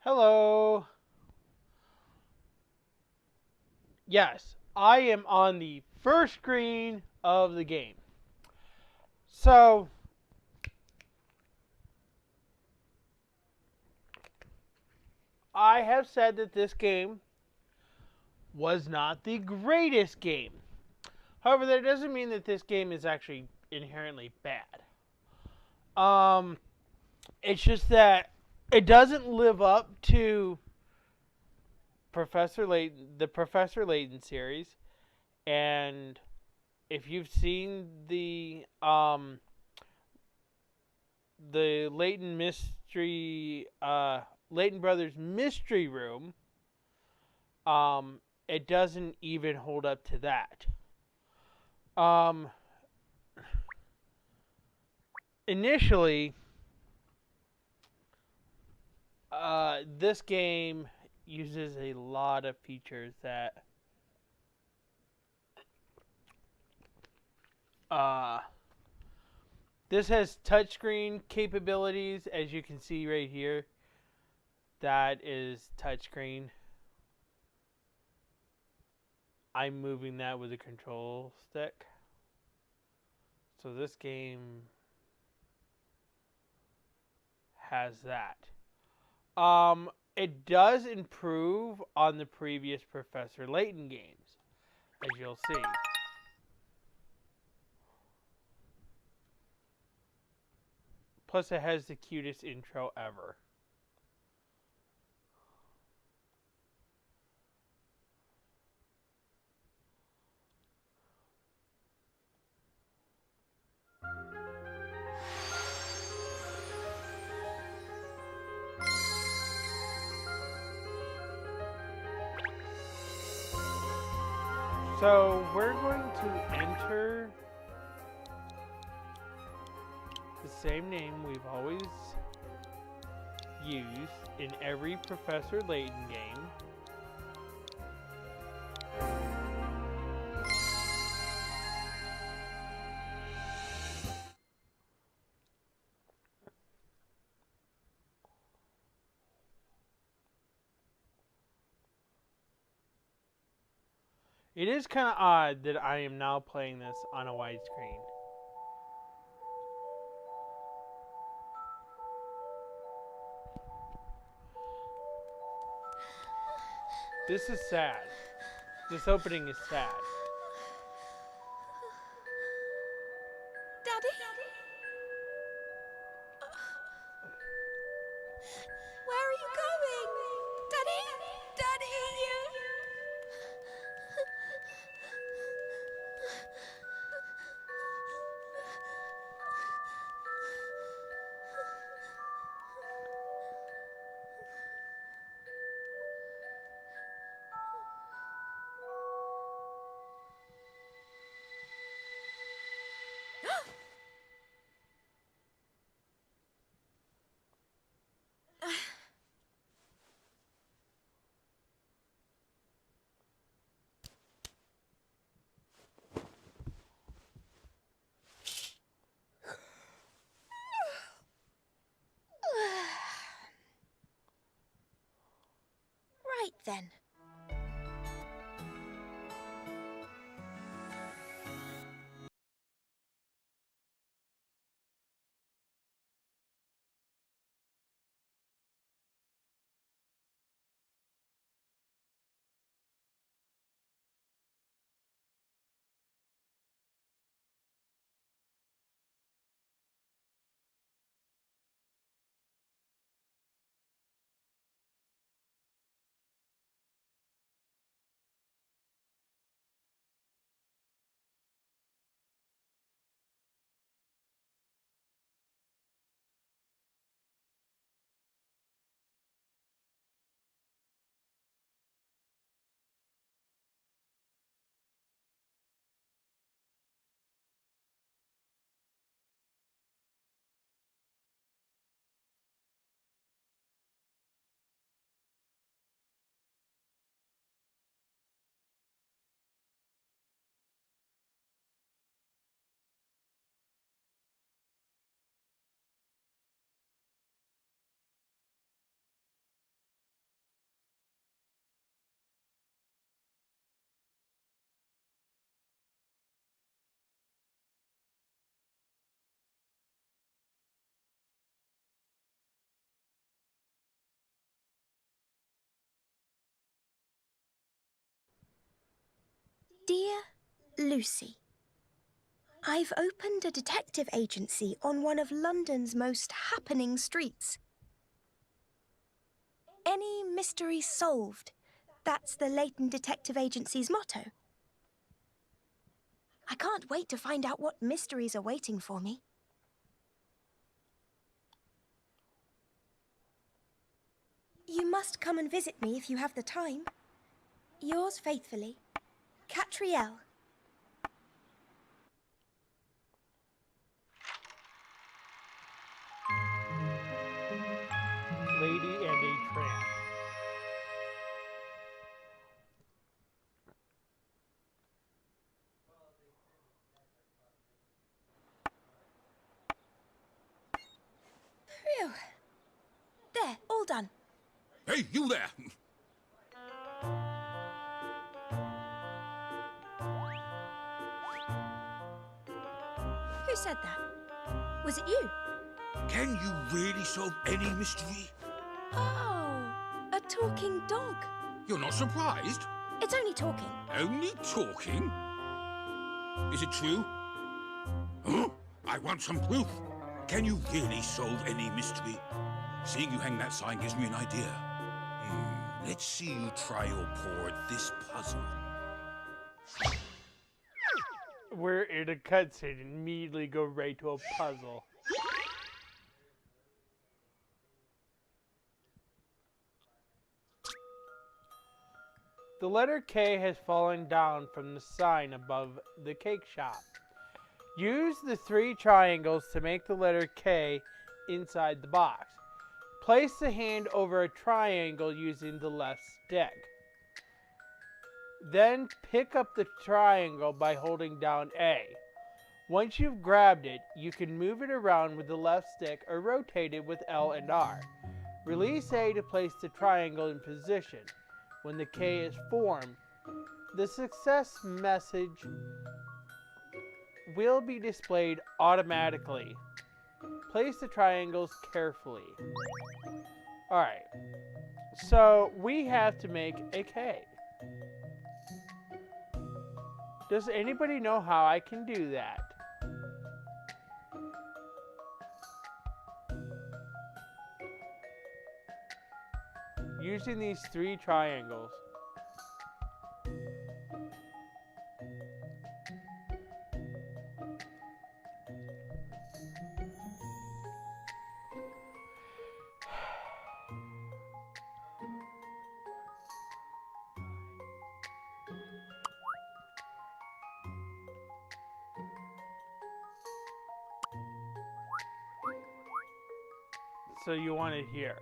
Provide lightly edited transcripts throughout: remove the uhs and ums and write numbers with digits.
Hello. Yes, I am on the first screen of the game. So, I have said that this game was not the greatest game. However, that doesn't mean that this game is actually inherently bad. Um, it's just that it doesn't live up to the Professor Layton series, and if you've seen the Layton Brothers Mystery Room, it doesn't even hold up to that. Um, Initially, this game uses a lot of features that uh, this has touchscreen capabilities, as you can see right here. That is touchscreen. I'm moving that with a control stick. So this game has that. It does improve on the previous Professor Layton games, as you'll see. Plus, it has the cutest intro ever. So, we're going to enter the same name we've always used in every Professor Layton game. It is kind of odd that I am now playing this on a widescreen. This is sad. This opening is sad. Daddy? Where are you going? Daddy? Daddy! Right then. Dear Lucy, I've opened a detective agency on one of London's most happening streets. Any mystery solved. That's the Layton Detective Agency's motto. I can't wait to find out what mysteries are waiting for me. You must come and visit me if you have the time. Yours faithfully, Katrielle. Lady and a tramp. Phew. There, all done. Hey, you there! Who said that? Was it you? Can you really solve any mystery? Oh, a talking dog. You're not surprised? It's only talking. Only talking? Is it true? Huh? I want some proof. Can you really solve any mystery? Seeing you hang that sign gives me an idea. Let's see you try your paw at this puzzle. We're in a cutscene and immediately go right to a puzzle. The letter K has fallen down from the sign above the cake shop. Use the 3 triangles to make the letter K inside the box. Place the hand over a triangle using the left stick. Then pick up the triangle by holding down A. Once you've grabbed it, you can move it around with the left stick or rotate it with L and R. Release A to place the triangle in position. When the K is formed, the success message will be displayed automatically. Place the triangles carefully. Alright, so we have to make a K. Does anybody know how I can do that? Using these 3 triangles. So you want it here.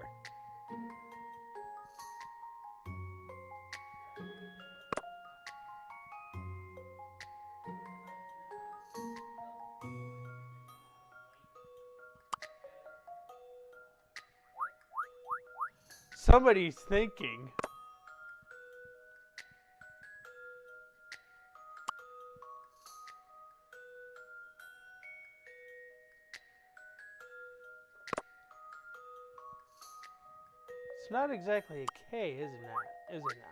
Somebody's thinking. It's not exactly a K, is it now? Is it now?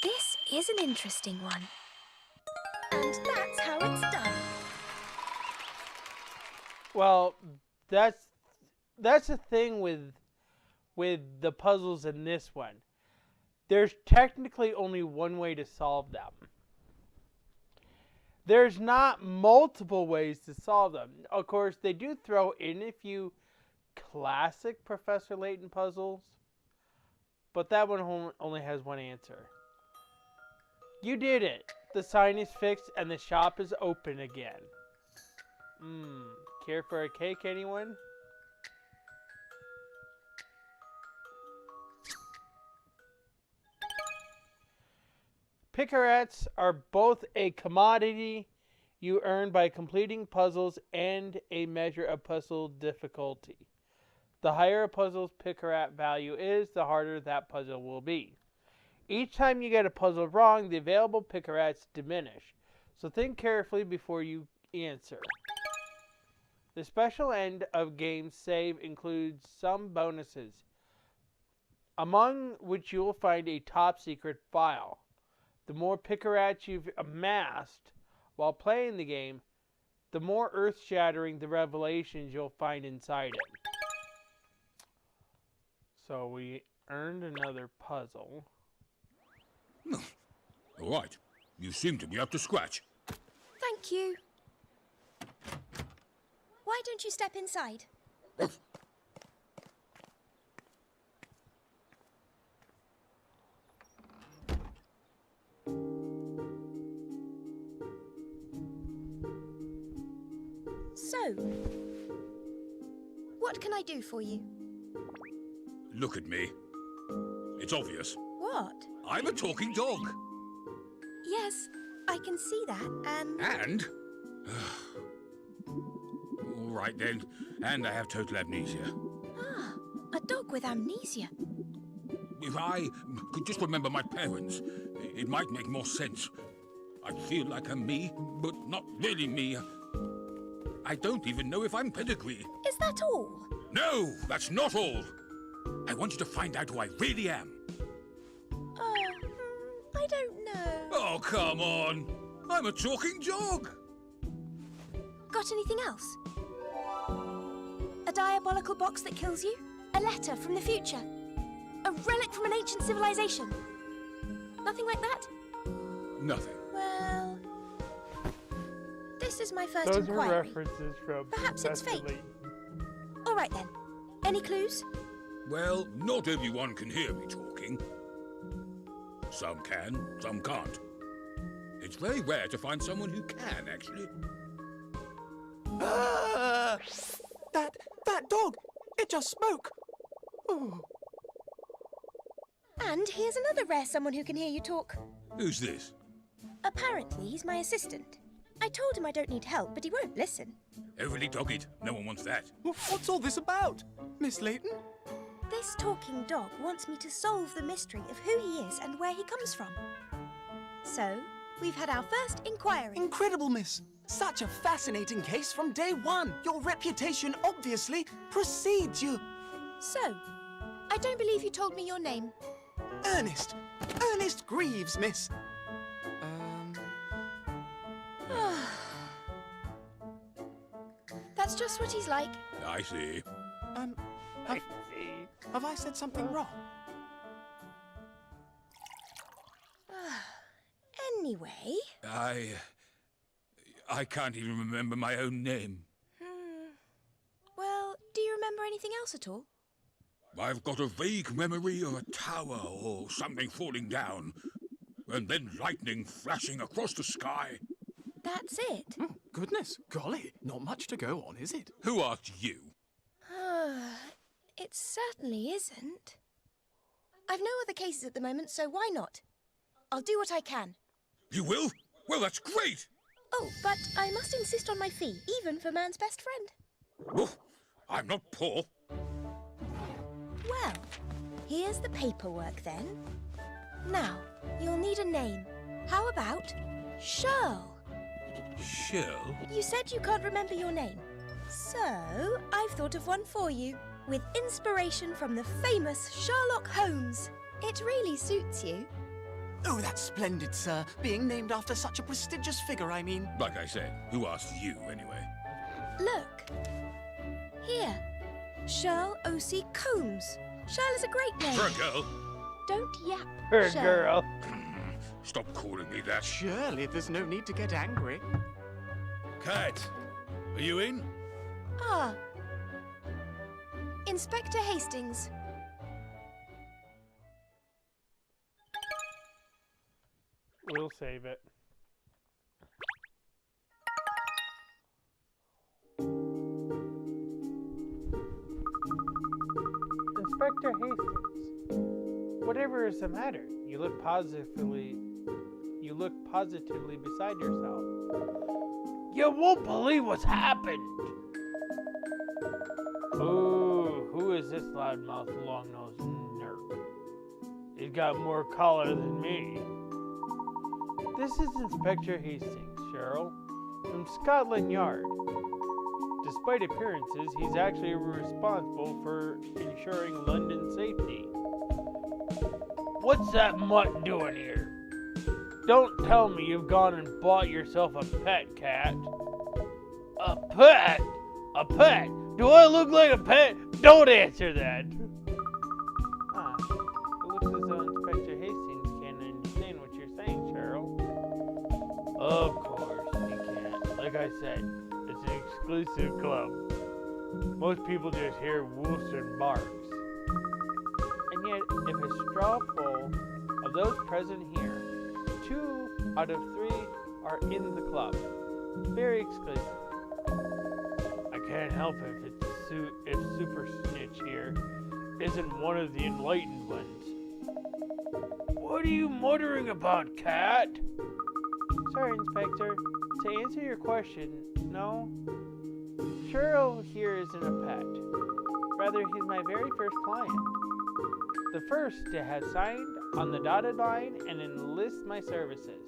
This is an interesting one. And that's how it's done. Well, that's the thing with the puzzles in this one. There's technically only one way to solve them. There's not multiple ways to solve them. Of course, they do throw in a few classic Professor Layton puzzles, but that one only has one answer. You did it. The sign is fixed and the shop is open again. Care for a cake, anyone? Picarettes are both a commodity you earn by completing puzzles and a measure of puzzle difficulty. The higher a puzzle's picaret value is, the harder that puzzle will be. Each time you get a puzzle wrong, the available picarats diminish. So think carefully before you answer. The special end of game save includes some bonuses, among which you will find a top secret file. The more picarats you've amassed while playing the game, the more earth-shattering the revelations you'll find inside it. So we earned another puzzle. All right. You seem to be up to scratch. Thank you. Why don't you step inside? So, what can I do for you? Look at me. It's obvious. What? I'm a talking dog. Yes, I can see that, And? All right then. And I have total amnesia. Ah, a dog with amnesia. If I could just remember my parents, it might make more sense. I feel like I'm me, but not really me. I don't even know if I'm pedigree. Is that all? No, that's not all. I want you to find out who I really am. I don't know. Oh, come on. I'm a talking dog. Got anything else? A diabolical box that kills you? A letter from the future? A relic from an ancient civilization? Nothing like that? Nothing. Well, this is my first Those were inquiry. references from Perhaps it's Professor fake. Layton. All right then. Any clues? Well, not everyone can hear me talking. Some can, some can't. It's very rare to find someone who can, actually. That dog! It just spoke! Ooh. And here's another rare someone who can hear you talk. Who's this? Apparently, he's my assistant. I told him I don't need help, but he won't listen. Overly dogged. No one wants that. What's all this about, Miss Layton? This talking dog wants me to solve the mystery of who he is and where he comes from. So, we've had our first inquiry. Incredible, miss. Such a fascinating case from day one. Your reputation obviously precedes you. So, I don't believe you told me your name. Ernest. Ernest Greaves, miss. That's just what he's like. I see. Have I said something wrong? Anyway... I can't even remember my own name. Well, do you remember anything else at all? I've got a vague memory of a tower or something falling down, and then lightning flashing across the sky. That's it. Oh, goodness, golly, not much to go on, is it? Who asked you? It certainly isn't. I've no other cases at the moment, so why not? I'll do what I can. You will? Well, that's great! Oh, but I must insist on my fee, even for man's best friend. Oh, I'm not poor. Well, here's the paperwork then. Now, you'll need a name. How about Shirl? Shirl? You said you can't remember your name. So, I've thought of one for you, with inspiration from the famous Sherlock Holmes. It really suits you. Oh, that's splendid, sir. Being named after such a prestigious figure, I mean. Like I said, who asked you, anyway? Look. Here. Shirl O.C. Combs. Shirl is a great name. For a girl? Don't yap, Her Shirl. girl. Stop calling me that. Surely there's no need to get angry. Cat, are you in? Ah. Inspector Hastings. We'll save it. Inspector Hastings, whatever is the matter? You look positively beside yourself. You won't believe what's happened. Ooh, who is this loudmouth, long-nosed nerp? He's got more collar than me. This is Inspector Hastings, Cheryl, from Scotland Yard. Despite appearances, he's actually responsible for ensuring London's safety. What's that mutt doing here? Don't tell me you've gone and bought yourself a pet cat. A pet? A pet? Do I look like a pet? Don't answer that. It looks as though Inspector Hastings can't understand what you're saying, Cheryl. Of course he can't. Like I said, it's an exclusive club. Most people just hear woofs and barks. And yet, if a straw poll of those present here, 2 out of 3 are in the club. Very exclusive. I can't help if Super Snitch here isn't one of the enlightened ones. What are you muttering about, cat? Sorry, Inspector. To answer your question, no. Cheryl here isn't a pet. Rather, he's my very first client. The first to have signed on the dotted line and enlist my services.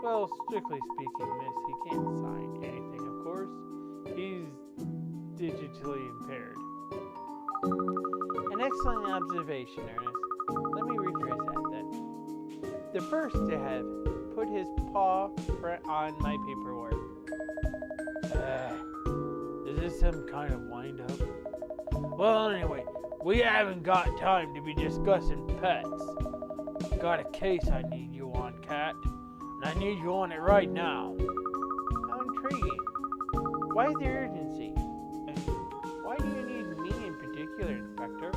Well, strictly speaking, miss, he can't sign anything, of course. He's digitally impaired. An excellent observation, Ernest. Let me rephrase that then. The first to have put his paw on my paperwork. Is this some kind of wind-up? Well, anyway, we haven't got time to be discussing pets. Got a case I need you on, Cat. And I need you on it right now. How intriguing. Why the urgency? And why do you need me in particular, Inspector?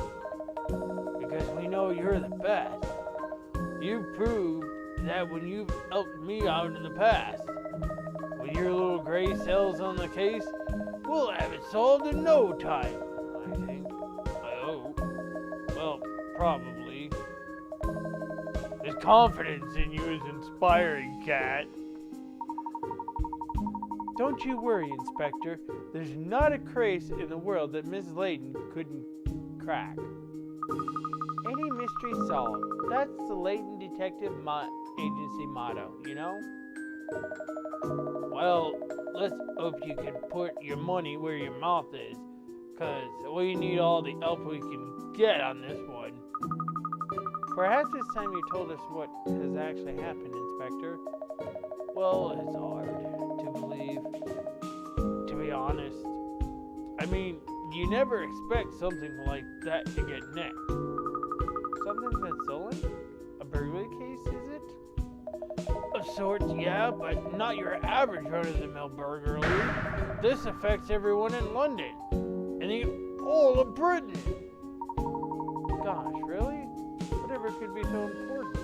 Because we know you're the best. You've proved that when you've helped me out in the past. With your little gray cells on the case, we'll have it solved in no time, I think. I hope. Well, probably. His confidence in you is inspiring, Cat. Don't you worry, Inspector. There's not a case in the world that Miss Layton couldn't crack. Any mystery solved. That's the Layton Detective Agency motto, you know? Well, let's hope you can put your money where your mouth is, because we need all the help we can get on this one. Perhaps it's time you told us what has actually happened, Inspector. Well, it's hard to believe, to be honest. I mean, you never expect something like that to get nicked. Something's been stolen? A burglary case, is it? Of sorts, yeah, but not your average run-of-the-mill burglary. This affects everyone in London, and the whole of Britain. Gosh, really? Whatever could be so important?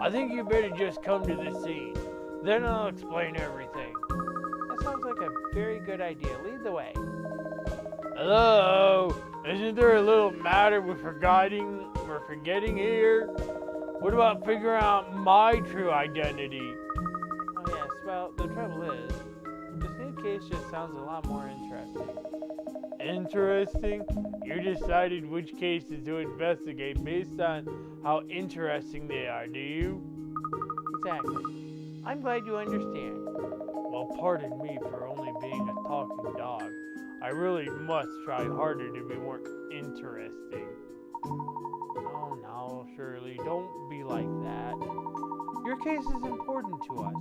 I think you better just come to the scene. Then I'll explain everything. That sounds like a very good idea. Lead the way. Hello? Isn't there a little matter we're forgetting here? What about figuring out my true identity? Oh yes, well, the trouble is, this new case just sounds a lot more interesting. Interesting? You decided which cases to investigate based on how interesting they are, do you? Exactly. I'm glad you understand. Well, pardon me for only being a talking dog. I really must try harder to be more interesting. Oh no, Shirley, don't be like that. Your case is important to us,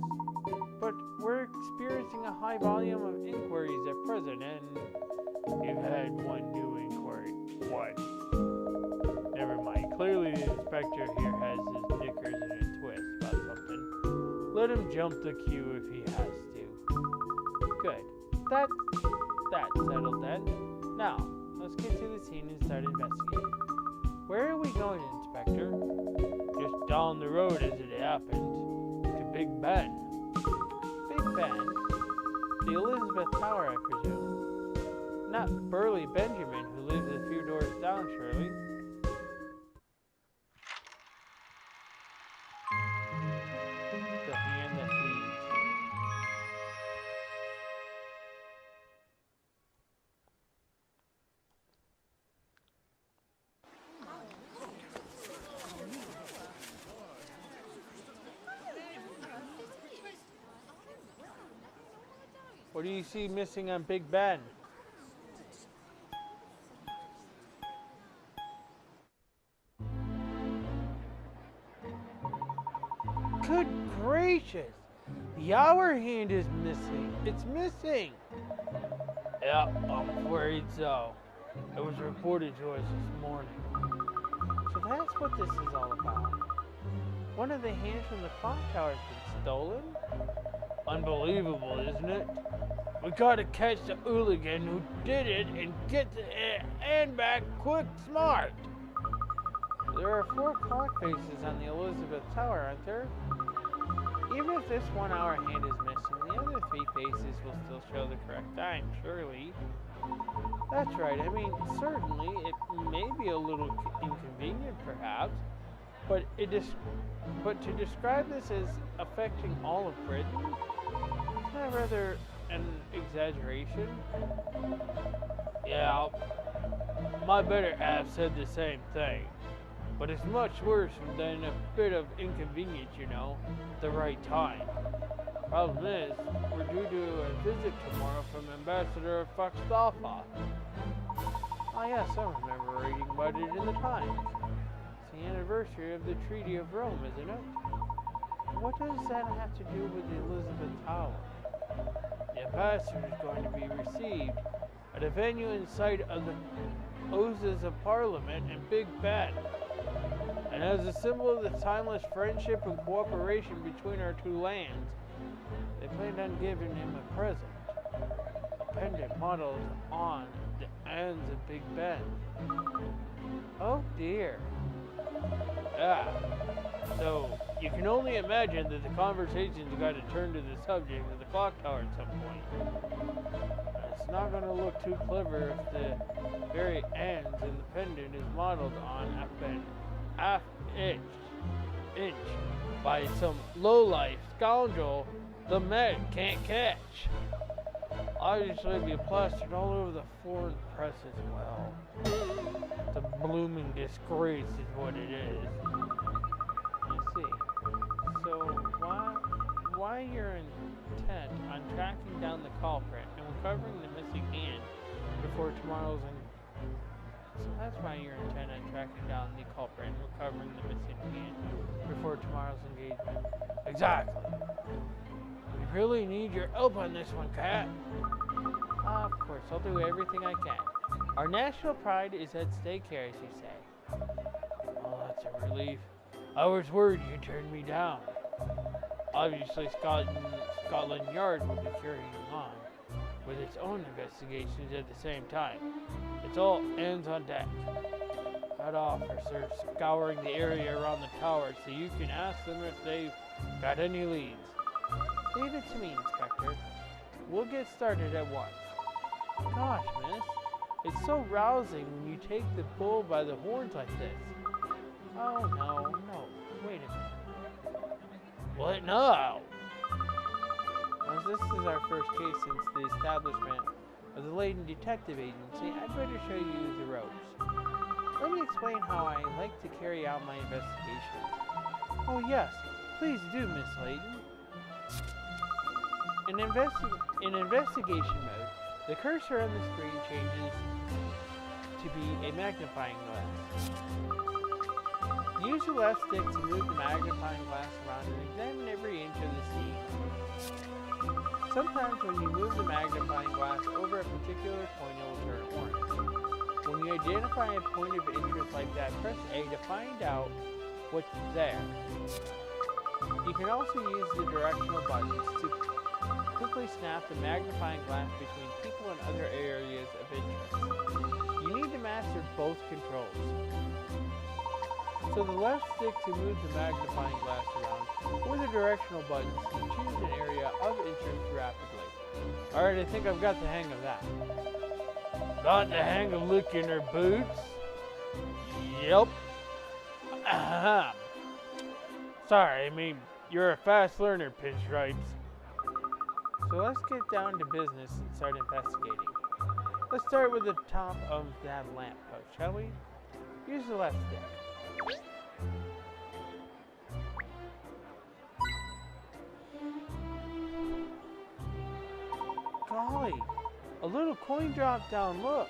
but we're experiencing a high volume of inquiries at present, and you've had one new inquiry. What? Never mind. Clearly the inspector here has his knickers in a twist about something. Let him jump the queue if he has to. Good. That's settled then. Now, let's get to the scene and start investigating. Where are we going, Inspector? Just down the road as it happened. To Big Ben. Big Ben? The Elizabeth Tower, I presume. Not Burly Benjamin, who lives a few doors down, surely. The hand that feeds. What do you see missing on Big Ben? Good gracious! The hour hand is missing. It's missing! Yeah, I'm afraid so. It was reported to us this morning. So that's what this is all about. One of the hands from the clock tower has been stolen? Unbelievable, isn't it? We gotta catch the hooligan who did it and get the hand back quick smart. There are 4 clock faces on the Elizabeth Tower, aren't there? Even if this 1 hour hand is missing, the other 3 faces will still show the correct time, surely. That's right, I mean, certainly, it may be a little inconvenient perhaps, but to describe this as affecting all of Britain, isn't that rather an exaggeration? Yeah, my better half said the same thing. But it's much worse than a bit of inconvenience, you know, at the right time. Problem is, we're due to a visit tomorrow from Ambassador Foxtoffa. Ah yes, I remember reading about it in the Times. It's the anniversary of the Treaty of Rome, isn't it? What does that have to do with the Elizabeth Tower? The ambassador is going to be received at a venue in sight of the Houses of Parliament and Big Ben. And as a symbol of the timeless friendship and cooperation between our 2 lands, they planned on giving him a present. A pendant modeled on the ends of Big Ben. Oh dear. Yeah. So, you can only imagine that the conversation's got to turn to the subject of the clock tower at some point. It's not going to look too clever if the very ends of the pendant is modeled on half inch by some lowlife scoundrel the Met can't catch. Obviously, it'll be plastered all over the foreign press as well. It's a blooming disgrace is what it is. You see. So why you're intent on tracking down the culprit and recovering the missing hand before tomorrow's So that's why you're intent on tracking down the culprit and recovering the missing hand before tomorrow's engagement. Exactly. We really need your help on this one, Kat. Of course, I'll do everything I can. Our national pride is at stake here, as you say. Oh, that's a relief. I was worried you turned me down. Obviously, Scotland Yard will be carrying on with its own investigations at the same time. It's all hands on deck. Cut officers scouring the area around the tower so you can ask them if they've got any leads. Leave it to me, Inspector. We'll get started at once. Gosh, miss, it's so rousing when you take the bull by the horns like this. Oh, no, wait a minute. What now? As this is our first case since the establishment of the Layton Detective Agency, I'd better show you the ropes. Let me explain how I like to carry out my investigations. Oh yes, please do, Miss Layton. In investigation mode, the cursor on the screen changes to be a magnifying glass. Use the left stick to move the magnifying glass around and examine every inch of the scene. Sometimes when you move the magnifying glass over a particular point, it will turn orange. When you identify a point of interest like that, press A to find out what's there. You can also use the directional buttons to quickly snap the magnifying glass between people and other areas of interest. You need to master both controls. So the left stick to move the magnifying glass around, or the directional buttons to choose an area of interest rapidly. Alright, I think I've got the hang of that. Got the hang of licking her boots? Yep. Sorry, I mean, you're a fast learner, Pinstripes. So let's get down to business and start investigating. Let's start with the top of that lamppost, shall we? Use the left stick. A little coin drop down, look.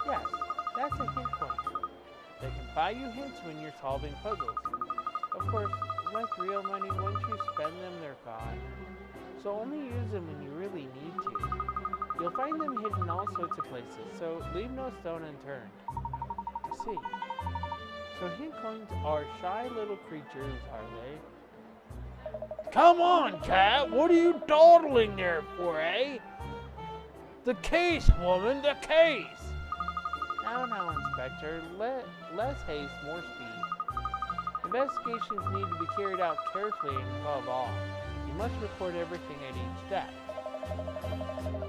Yes, that's a hint coin. They can buy you hints when you're solving puzzles. Of course, like real money, once you spend them, they're gone. So only use them when you really need to. You'll find them hidden all sorts of places, so leave no stone unturned. I see. So hint coins are shy little creatures, are they? Come on, Cat! What are you dawdling there for, eh? The case, woman, the case! Now, Inspector, less haste, more speed. Investigations need to be carried out carefully and above all. You must record everything at each step.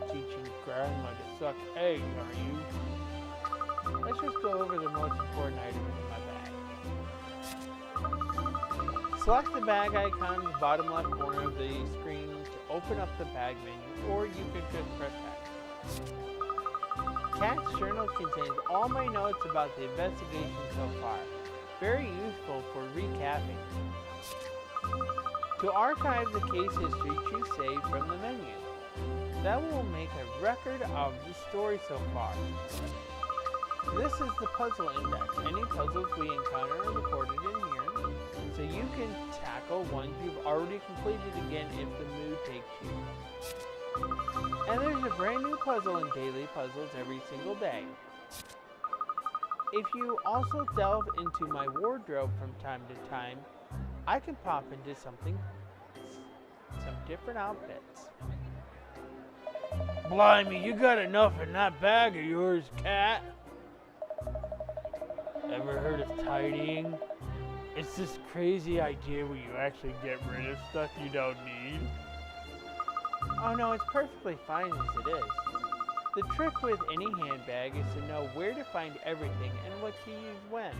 Teaching grandma to suck eggs, are you? Let's just go over the most important items in my bag. Select the bag icon in the bottom left corner of the screen to open up the bag menu, or you can just press X. Cat's journal contains all my notes about the investigation so far. Very useful for recapping. To archive the case history, choose Save from the menu. That will make a record of the story so far. This is the puzzle index. Any puzzles we encounter are recorded in here, so you can tackle ones you've already completed again if the mood takes you. And there's a brand new puzzle in daily puzzles every single day. If you also delve into my wardrobe from time to time, I can pop into some different outfits. Blimey, you got enough in that bag of yours, Cat. Ever heard of tidying? It's this crazy idea where you actually get rid of stuff you don't need. Oh no, it's perfectly fine as it is. The trick with any handbag is to know where to find everything and what to use when.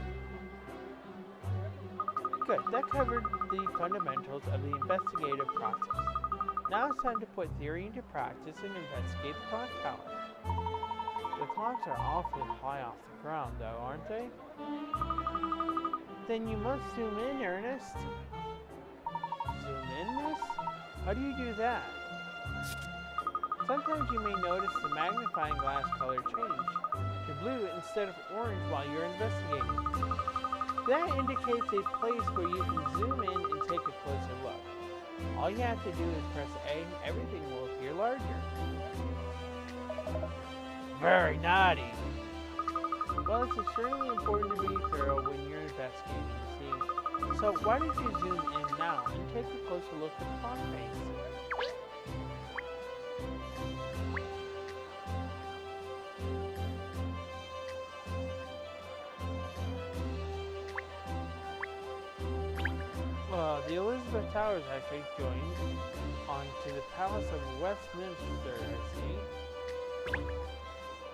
Good, that covered the fundamentals of the investigative process. Now it's time to put theory into practice and investigate the clock tower. The clocks are awfully high off the ground though, aren't they? Then you must zoom in, Ernest. Zoom in, miss? How do you do that? Sometimes you may notice the magnifying glass color change to blue instead of orange while you're investigating. That indicates a place where you can zoom in and take a closer look. All you have to do is press A and everything will appear larger. Very naughty. Well, it's extremely important to be thorough when you're investigating, see? So why don't you zoom in now and take a closer look at the clock face? The Elizabeth Tower is actually joined onto the Palace of Westminster, I see.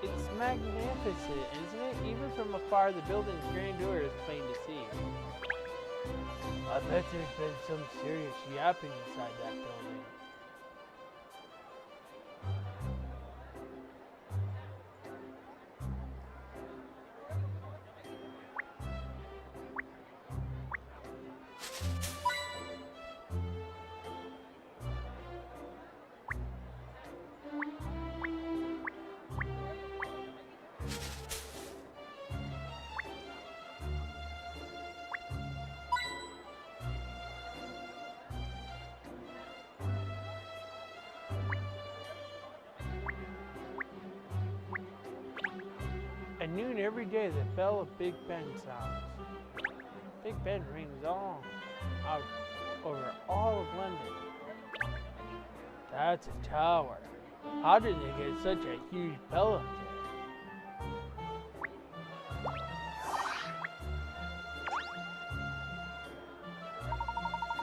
It's magnificent, isn't it? Even from afar, the building's grandeur is plain to see. I bet there's been some serious yapping inside that building. At noon every day, the bell of Big Ben sounds. Big Ben rings out over all of London. That's a tower. How did they get such a huge bell up there?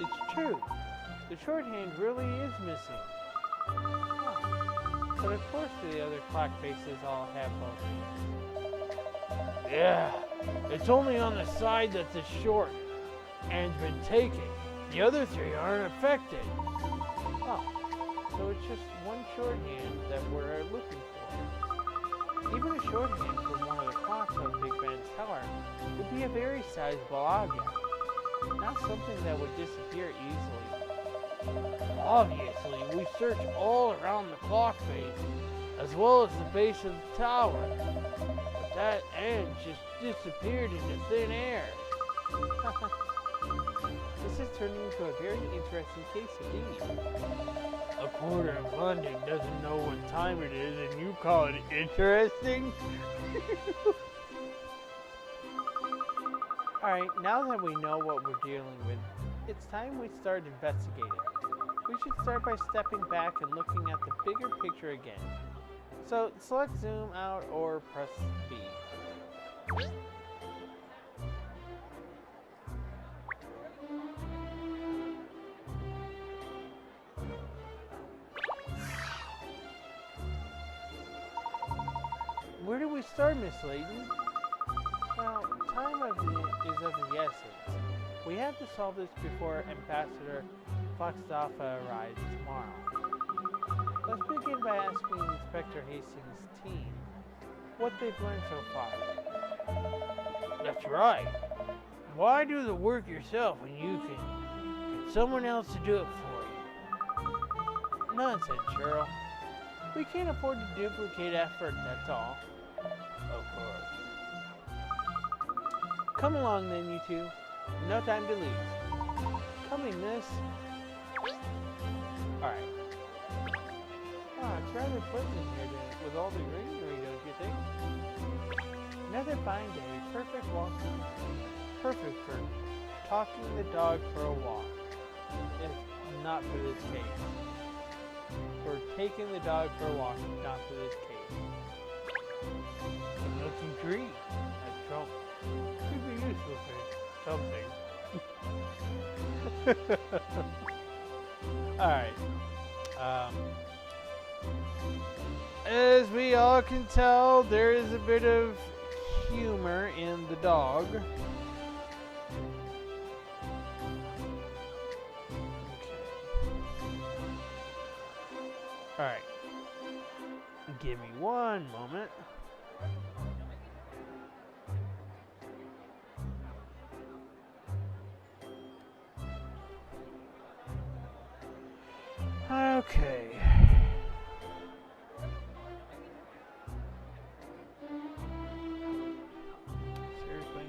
It's true. The shorthand really is missing. Huh. But of course the other clock faces all have both hands. Yeah, it's only on the side that the short hand's been taken. The other three aren't affected. Oh, so it's just one shorthand that we're looking for. Even a shorthand from one of the clocks on Big Ben's tower would be a very sizable object, not something that would disappear easily. Obviously, we searched all around the clock face, as well as the base of the tower. But that end just disappeared into thin air. This is turning into a very interesting case indeed. A quarter of London doesn't know what time it is, and you call it interesting? Alright, now that we know what we're dealing with, it's time we start investigating. We should start by stepping back and looking at the bigger picture again. So, select zoom out or press B. Where do we start, Miss Layton? Well, time is of the essence. We have to solve this before Ambassador Foxdoffa arrives tomorrow. Let's begin by asking Inspector Hastings' team what they've learned so far. That's right. Why do the work yourself when you can get someone else to do it for you? Nonsense, Cheryl. We can't afford to duplicate effort, that's all. Of course. Come along then, you two. No time to lose. Coming, miss. Alright. It's rather pleasant here with all the greenery, don't you think? Another fine day. Perfect walk. Perfect for talking the dog for a walk. If not for this case. For taking the dog for a walk, if not for this case. A looking tree. That's Trump. Could be useful for something. Alright. As we all can tell, there is a bit of humor in the dog. Okay. Alright. Give me one moment. Okay. Seriously?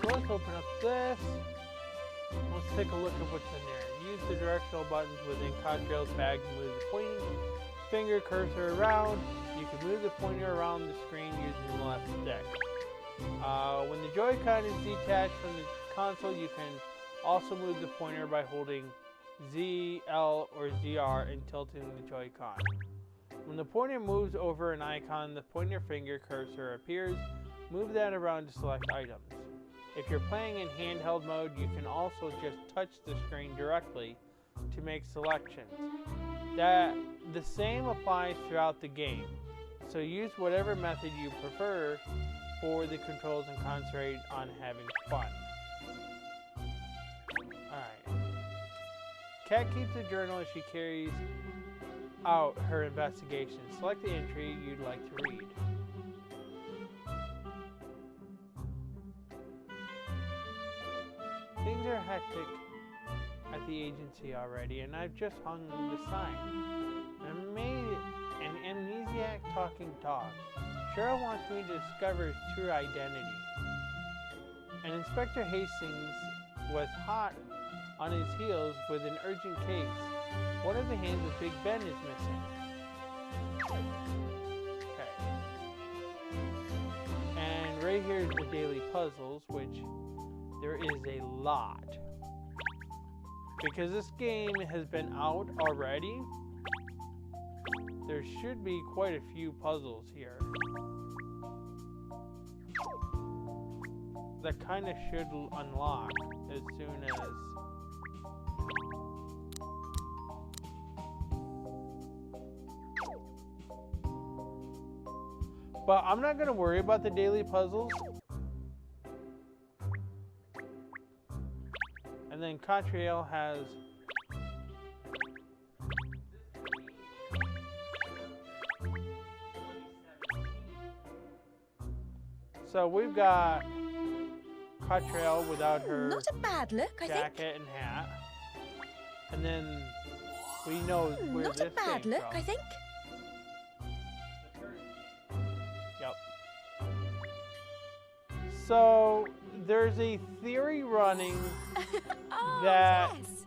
Let's open up this. Let's take a look at what's in there. Use the directional buttons within Katrielle's bag to move the pointing finger cursor around. You can move the pointer around the screen using the left stick. When the Joy-Con is detached from the console, you can also move the pointer by holding Z, L, or ZR and tilting the Joy-Con. When the pointer moves over an icon, the pointer finger cursor appears. Move that around to select items. If you're playing in handheld mode, you can also just touch the screen directly to make selections. The same applies throughout the game, so use whatever method you prefer for the controls and concentrate on having fun. Alright. Kat keeps a journal as she carries out her investigation. Select the entry you'd like to read. Things are hectic at the agency already, and I've just hung the sign. An amnesiac talking dog. Cheryl wants me to discover his true identity. And Inspector Hastings was hot on his heels with an urgent case. One of the hands of Big Ben is missing. Okay. And right here is the daily puzzles, which there is a lot. Because this game has been out already, there should be quite a few puzzles here. That kind of should unlock as soon as... But I'm not going to worry about the daily puzzles. And then Katrielle has... So we've got Katrielle without her Not a bad look, I think. jacket and hat. And then we know where Not this a bad came look, from. I think. Yep. So there's a theory running Oh, that yes.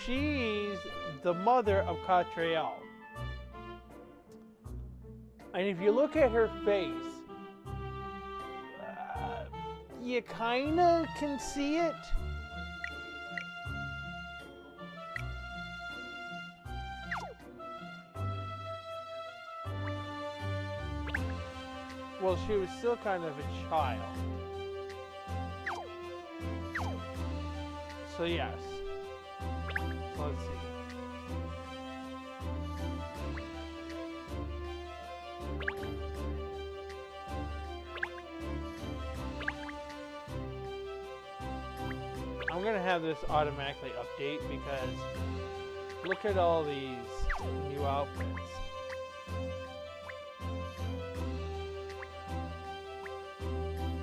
she's the mother of Katrielle. And if you look at her face, you kind of can see it. Well, she was still kind of a child. So yes. Let's see. I'm gonna have this automatically update because look at all these new outfits.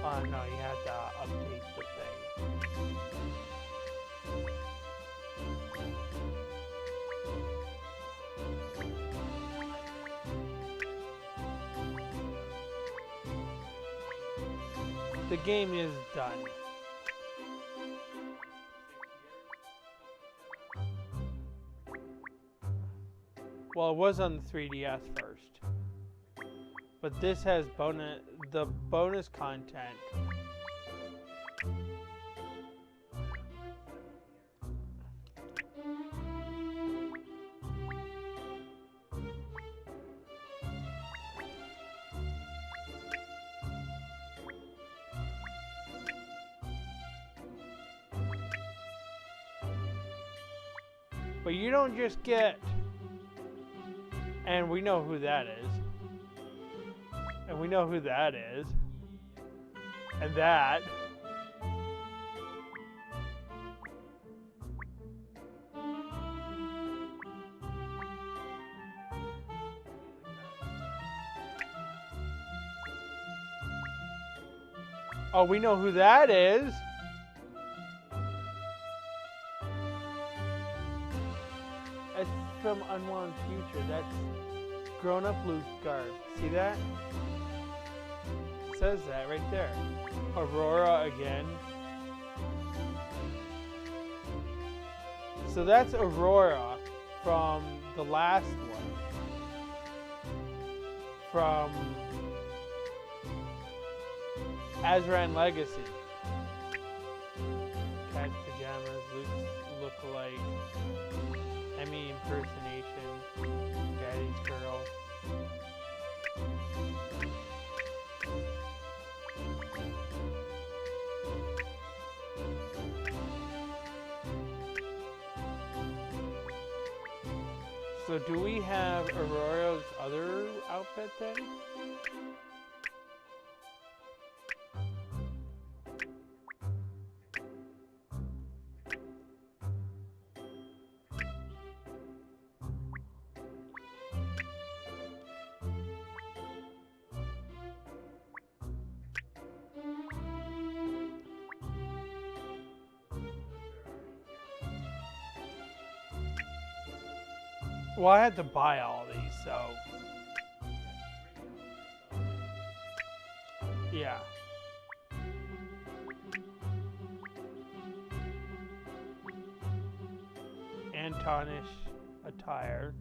Oh no, you have to update the thing. The game is done. Well, it was on the 3DS first, but this has the bonus content. But you don't just get... And we know who that is. And we know who that is. And that. Oh, we know who that is. That's from Unwanted Future. That's grown-up Luke Garb. See that? It says that right there. Aurora again. So that's Aurora from the last one. From Azran Legacy. Cat's pajamas, Luke's look-alike. Emmy impersonation. Daddy's girl. So do we have Aurora's other outfit then? Well, I had to buy all these, so yeah. Antonish attire.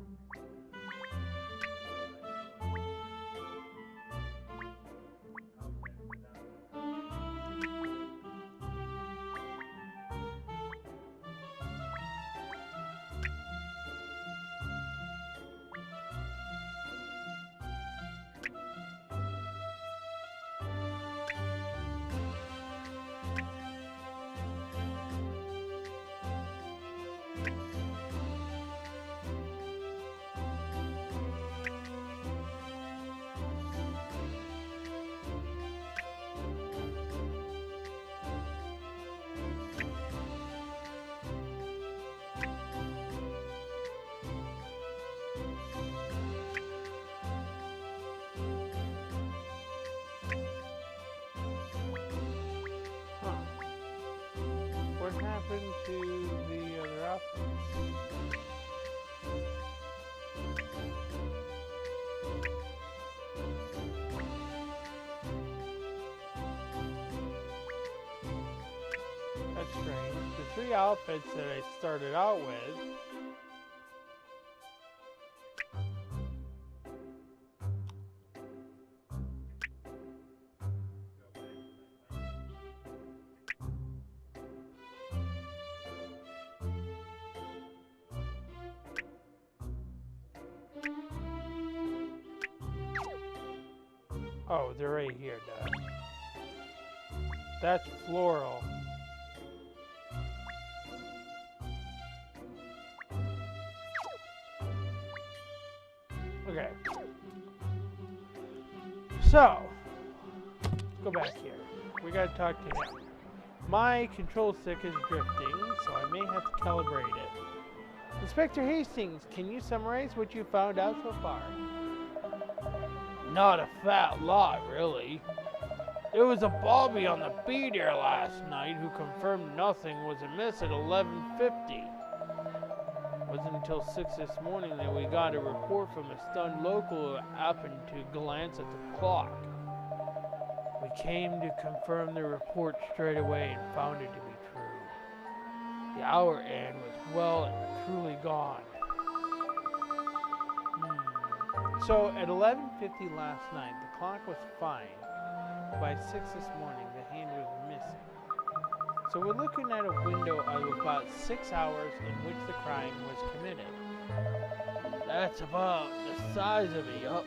What happened to the other outfits? That's strange. The 3 outfits that I started out with. Oh, they're right here, Dad. That's floral. Okay. So, let's go back here. We gotta talk to him. My control stick is drifting, so I may have to calibrate it. Inspector Hastings, can you summarize what you found out so far? Not a fat lot, really. There was a Bobby on the beat here last night who confirmed nothing was amiss at 11:50. It wasn't until 6 this morning that we got a report from a stunned local who happened to glance at the clock. We came to confirm the report straight away and found it to be true. The hour hand was well and truly gone. So at 11:50 last night, the clock was fine. By 6 this morning, the hand was missing. So we're looking at a window of about 6 hours in which the crime was committed. That's about the size of it, yup.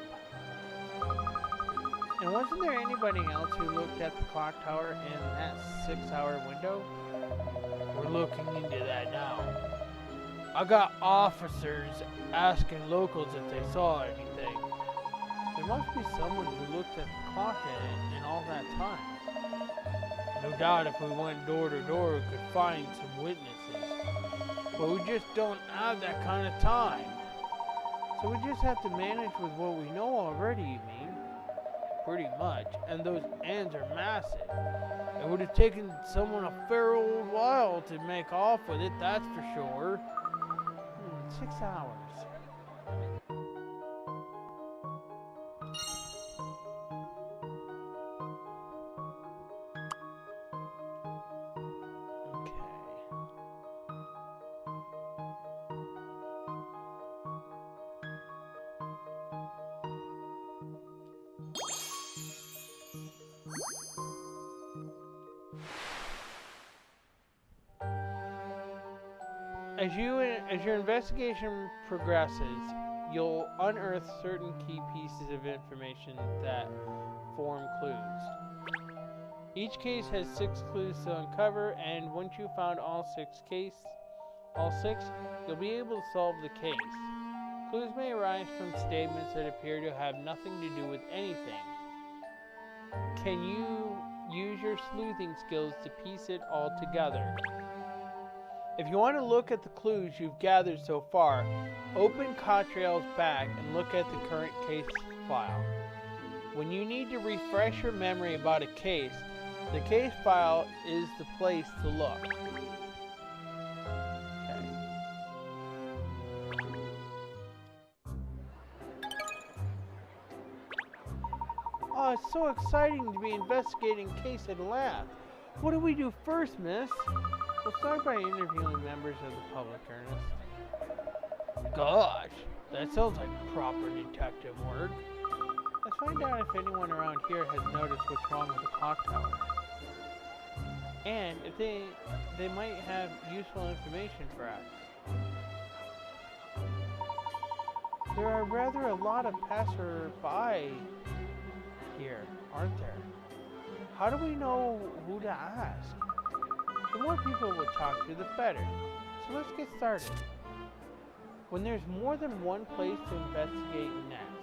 And wasn't there anybody else who looked at the clock tower in that 6-hour window? We're looking into that now. I got officers asking locals if they saw anything. There must be someone who looked at the clock in all that time. No doubt if we went door to door, we could find some witnesses. But we just don't have that kind of time. So we just have to manage with what we know already, you mean? Pretty much. And those ends are massive. It would have taken someone a fair old while to make off with it, that's for sure. 6 hours. As your investigation progresses, you'll unearth certain key pieces of information that form clues. Each case has 6 clues to uncover, and once you've found all 6, you'll be able to solve the case. Clues may arise from statements that appear to have nothing to do with anything. Can you use your sleuthing skills to piece it all together? If you want to look at the clues you've gathered so far, open Katrielle's bag and look at the current case file. When you need to refresh your memory about a case, the case file is the place to look. Okay. it's so exciting to be investigating a case at last. What do we do first, miss? We'll start by interviewing members of the public, Ernest. Gosh, that sounds like proper detective work. Let's find out if anyone around here has noticed what's wrong with the clock tower. And if they might have useful information for us. There are rather a lot of passerby here, aren't there? How do we know who to ask? The more people we talk to, the better. So let's get started. When there's more than one place to investigate next,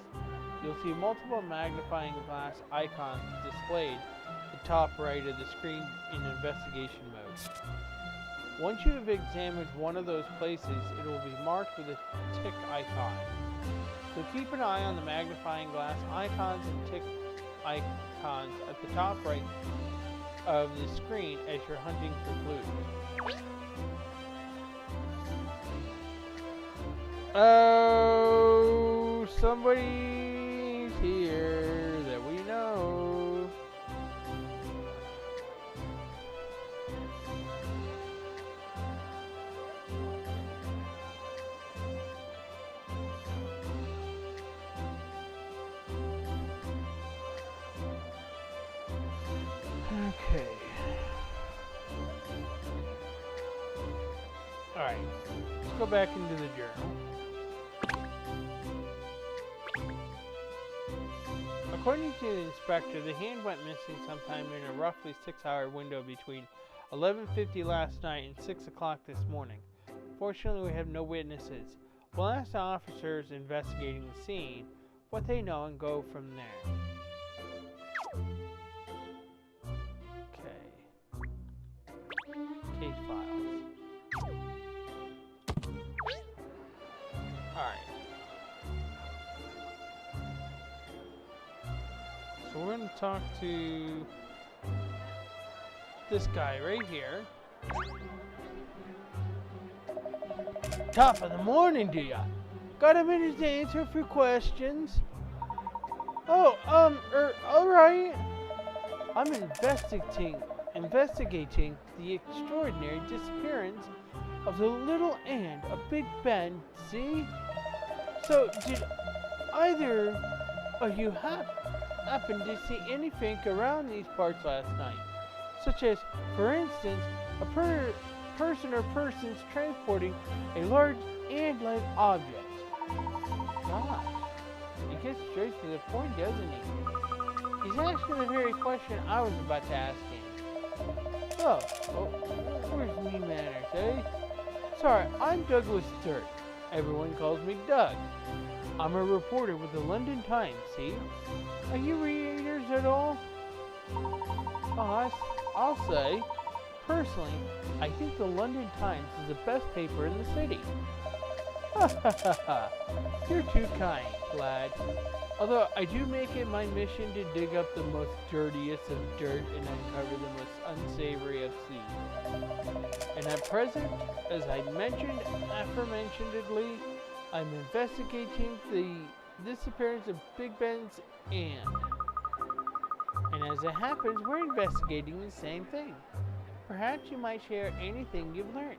you'll see multiple magnifying glass icons displayed at the top right of the screen in investigation mode. Once you have examined one of those places, it will be marked with a tick icon. So keep an eye on the magnifying glass icons and tick icons at the top right of the screen as you're hunting for clues. Oh, somebody's here that we know. Okay. Alright, let's go back into the journal. According to the inspector, the hand went missing sometime in a roughly 6-hour window between 11:50 last night and 6 o'clock this morning. Fortunately, we have no witnesses. We'll ask the officers investigating the scene what they know and go from there. Case files. Alright. So we're going to talk to this guy right here. Top of the morning, do ya? Got a minute to answer a few questions? Oh, alright. I'm investigating the extraordinary disappearance of the little Anne of Big Ben, see? So, did either of you happen to see anything around these parts last night? Such as, for instance, a person or persons transporting a large ant-like object. Gosh, he gets straight to the point, doesn't he? He's asking the very question I was about to ask him. Oh, where's me manners, eh? Sorry, I'm Douglas Dirk. Everyone calls me Doug. I'm a reporter with the London Times, see? Are you readers at all? Oh, I'll say, personally, I think the London Times is the best paper in the city. Ha ha ha ha. You're too kind, lad. Although I do make it my mission to dig up the most dirtiest of dirt and uncover the most unsavory of seeds. And at present, as I mentioned aforementionedly, I'm investigating the disappearance of Big Ben's Anne. And as it happens, we're investigating the same thing. Perhaps you might share anything you've learned.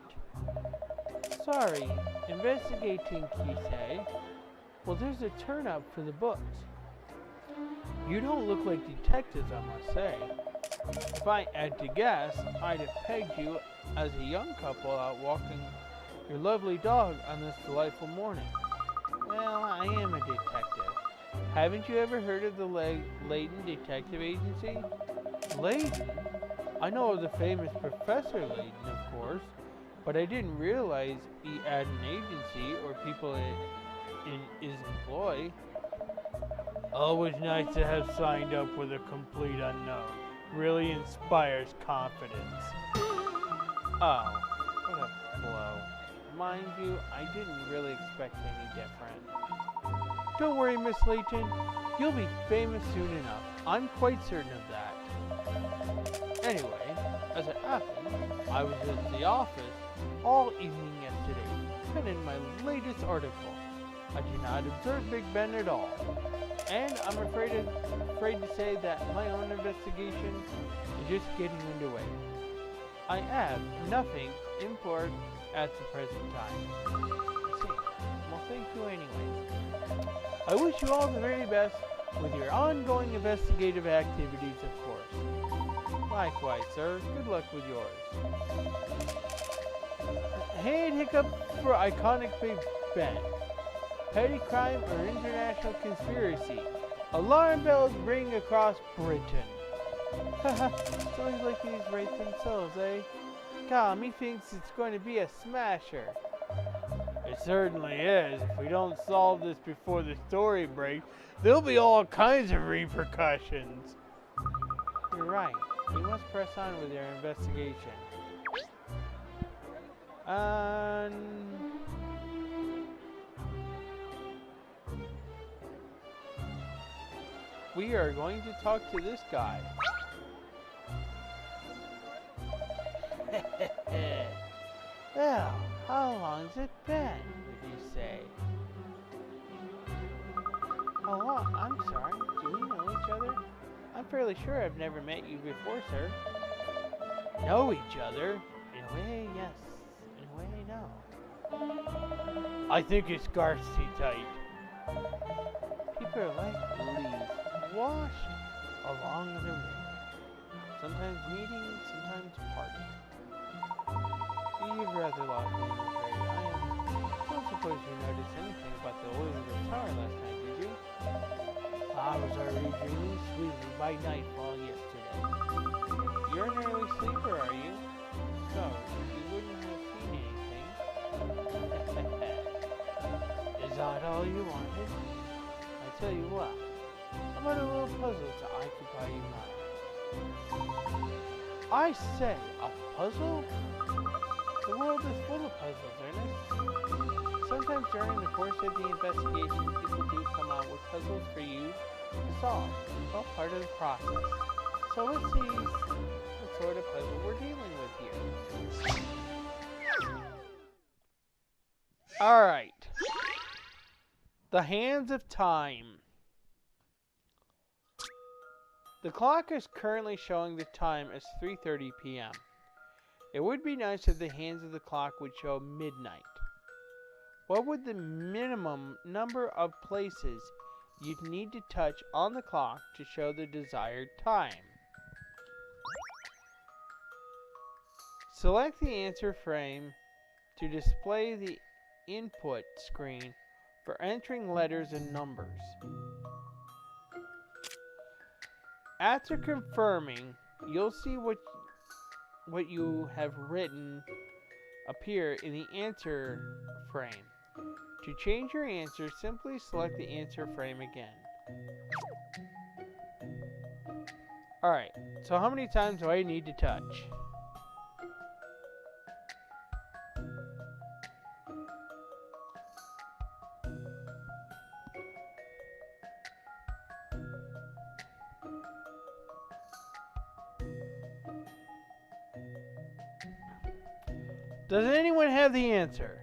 Sorry, investigating, you say? Well, there's a turn-up for the books. You don't look like detectives, I must say. If I had to guess, I'd have pegged you as a young couple out walking your lovely dog on this delightful morning. Well, I am a detective. Haven't you ever heard of the Layton Detective Agency? Layton? I know of the famous Professor Layton, of course, but I didn't realize he had an agency or people in his employ. Always nice to have signed up with a complete unknown. Really inspires confidence. Oh, what a blow. Mind you, I didn't really expect any different. Don't worry, Miss Layton. You'll be famous soon enough. I'm quite certain of that. Anyway, as it happened, I was at the office all evening yesterday, penning my latest article. I do not observe Big Ben at all. And I'm afraid to say that my own investigation is just getting underway. I have nothing important at the present time. I see. Well, thank you anyways. I wish you all the very best with your ongoing investigative activities, of course. Likewise, sir. Good luck with yours. Hand hiccup for iconic Big Ben. Petty crime or international conspiracy. Alarm bells ring across Britain. Haha, stories like these write themselves, eh? God, me thinks it's going to be a smasher. It certainly is. If we don't solve this before the story breaks, there'll be all kinds of repercussions. You're right. We must press on with our investigation. We are going to talk to this guy. Well, how long's it been, would you say? How long? I'm sorry, do we know each other? I'm fairly sure I've never met you before, sir. Know each other? In a way, yes. In a way, no. I think it's scarcity tight. People are like leaves, washed along the river. Sometimes meeting, sometimes parting. You've rather lost me, I'm afraid. I don't suppose you noticed anything about the Elizabeth Tower last night, did you? I was already dreaming sweetly by nightfall yesterday. You're an early sleeper, are you? So, you wouldn't have seen anything. Is that all you wanted? I tell you what, how about a little puzzle to occupy your mind? I say, a puzzle? The world is full of puzzles, Ernest. Sometimes during the course of the investigation, people do come out with puzzles for you to solve. It's all part of the process. So let's see what sort of puzzle we're dealing with here. Alright. The Hands of Time. The clock is currently showing the time as 3:30 p.m. It would be nice if the hands of the clock would show midnight. What would the minimum number of places you'd need to touch on the clock to show the desired time? Select the answer frame to display the input screen for entering letters and numbers. After confirming, you'll see what you have written appear in the answer frame. To change your answer, simply select the answer frame again. Alright, so how many times do I need to touch? Does anyone have the answer?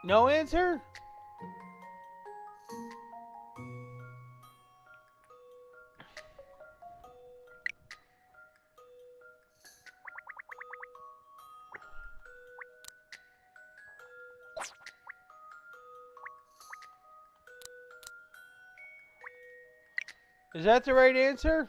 No answer? Is that the right answer?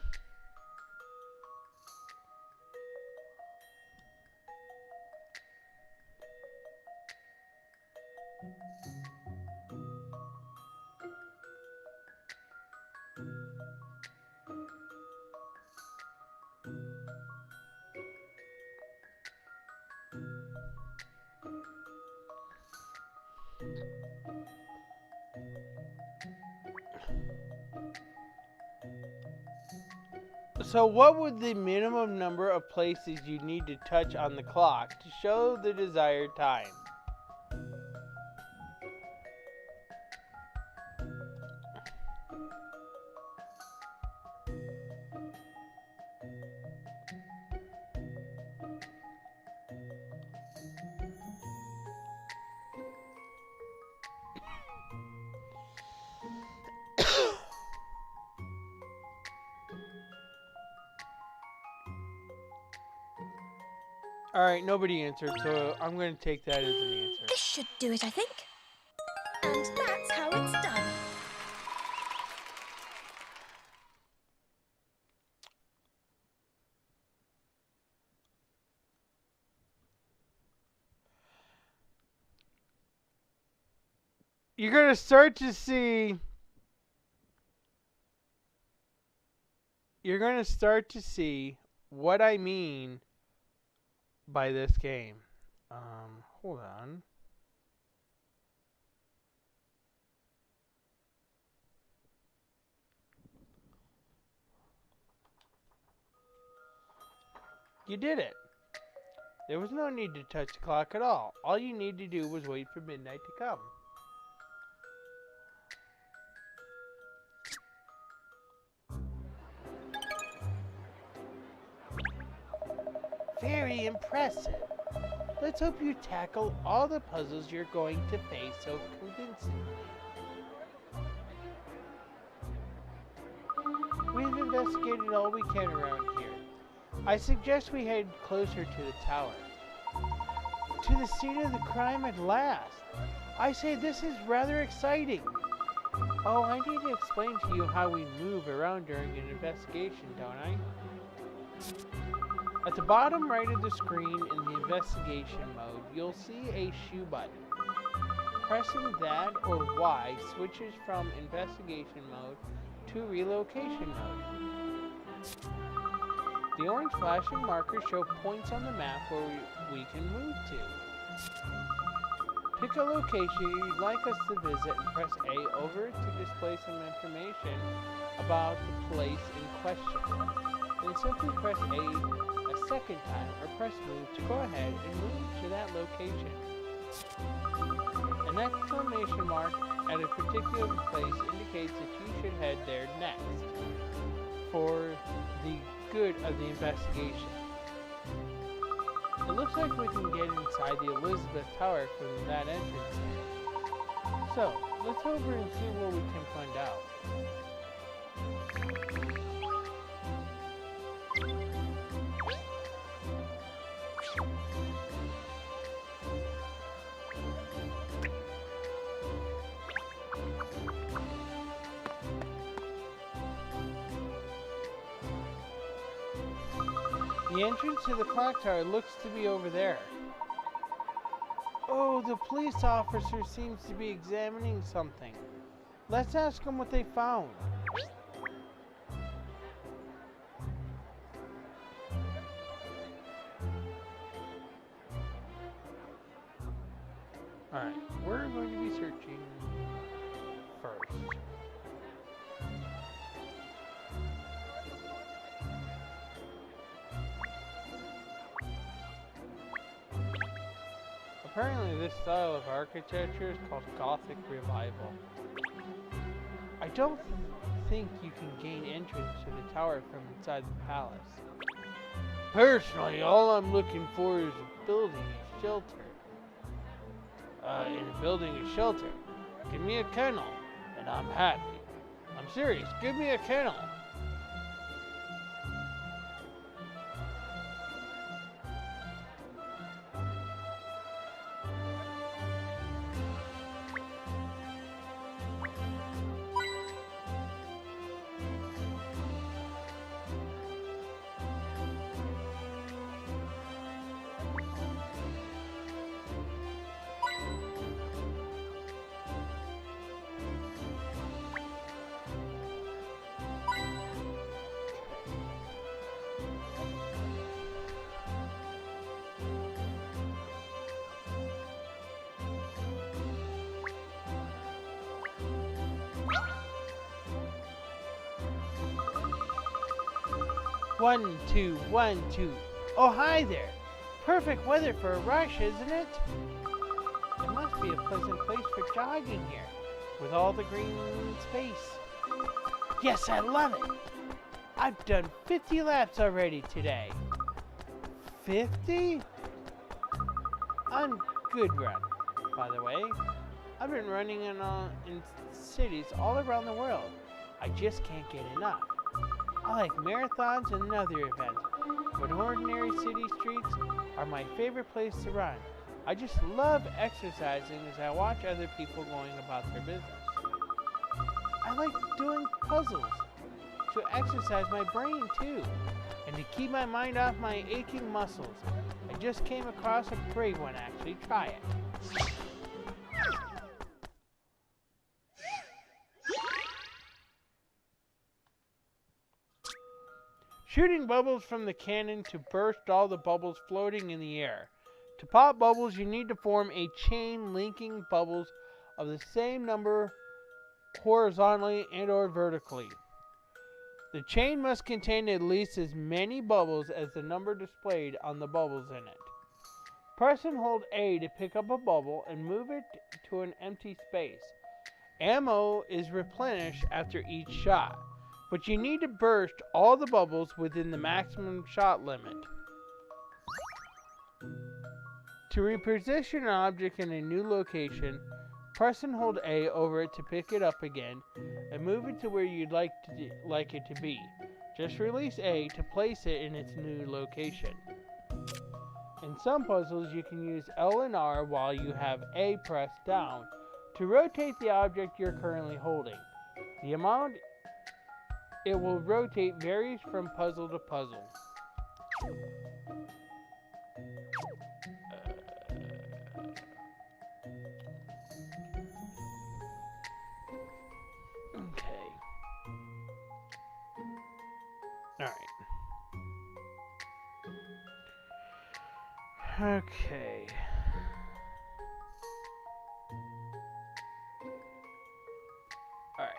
So what would the minimum number of places you need to touch on the clock to show the desired time? Alright, nobody answered, so I'm going to take that as an answer. This should do it, I think. And that's how it's done. You're going to start to see... You're going to start to see what I mean by this game. Hold on. You did it. There was no need to touch the clock at all. All you need to do was wait for midnight to come. Very impressive. Let's hope you tackle all the puzzles you're going to face so convincingly. We've investigated all we can around here. I suggest we head closer to the tower. To the scene of the crime at last. I say this is rather exciting. Oh, I need to explain to you how we move around during an investigation, don't I? At the bottom right of the screen in the investigation mode, you'll see a shoe button. Pressing that or Y switches from investigation mode to relocation mode. The orange flashing markers show points on the map where we can move to. Pick a location you'd like us to visit and press A over it to display some information about the place in question. Then simply press A second time or press move to go ahead and move to that location. An exclamation mark at a particular place indicates that you should head there next for the good of the investigation. It looks like we can get inside the Elizabeth Tower from that entrance. So, let's over and see what we can find out. The entrance to the clock tower looks to be over there. Oh, the police officer seems to be examining something. Let's ask him what they found. Alright, we're going to be searching first. Apparently this style of architecture is called Gothic Revival. I don't think you can gain entrance to the tower from inside the palace. Personally, all I'm looking for is a building a shelter. In a building a shelter. Give me a kennel, and I'm happy. I'm serious, give me a kennel. 1, 2, 1, 2. Oh, hi there. Perfect weather for a rush, isn't it? It must be a pleasant place for jogging here, with all the green space. Yes, I love it. I've done 50 laps already today. 50? On good run, by the way. I've been running in cities all around the world. I just can't get enough. I like marathons and other events, but ordinary city streets are my favorite place to run. I just love exercising as I watch other people going about their business. I like doing puzzles to exercise my brain too, and to keep my mind off my aching muscles. I just came across a great one actually. Try it. Shooting bubbles from the cannon to burst all the bubbles floating in the air. To pop bubbles, you need to form a chain linking bubbles of the same number horizontally and or vertically. The chain must contain at least as many bubbles as the number displayed on the bubbles in it. Press and hold A to pick up a bubble and move it to an empty space. Ammo is replenished after each shot, but you need to burst all the bubbles within the maximum shot limit. To reposition an object in a new location, press and hold A over it to pick it up again and move it to where you'd like it to be. Just release A to place it in its new location. In some puzzles, you can use L and R while you have A pressed down to rotate the object you're currently holding. The amount it will rotate varies from puzzle to puzzle. Okay. Alright. Okay. Alright.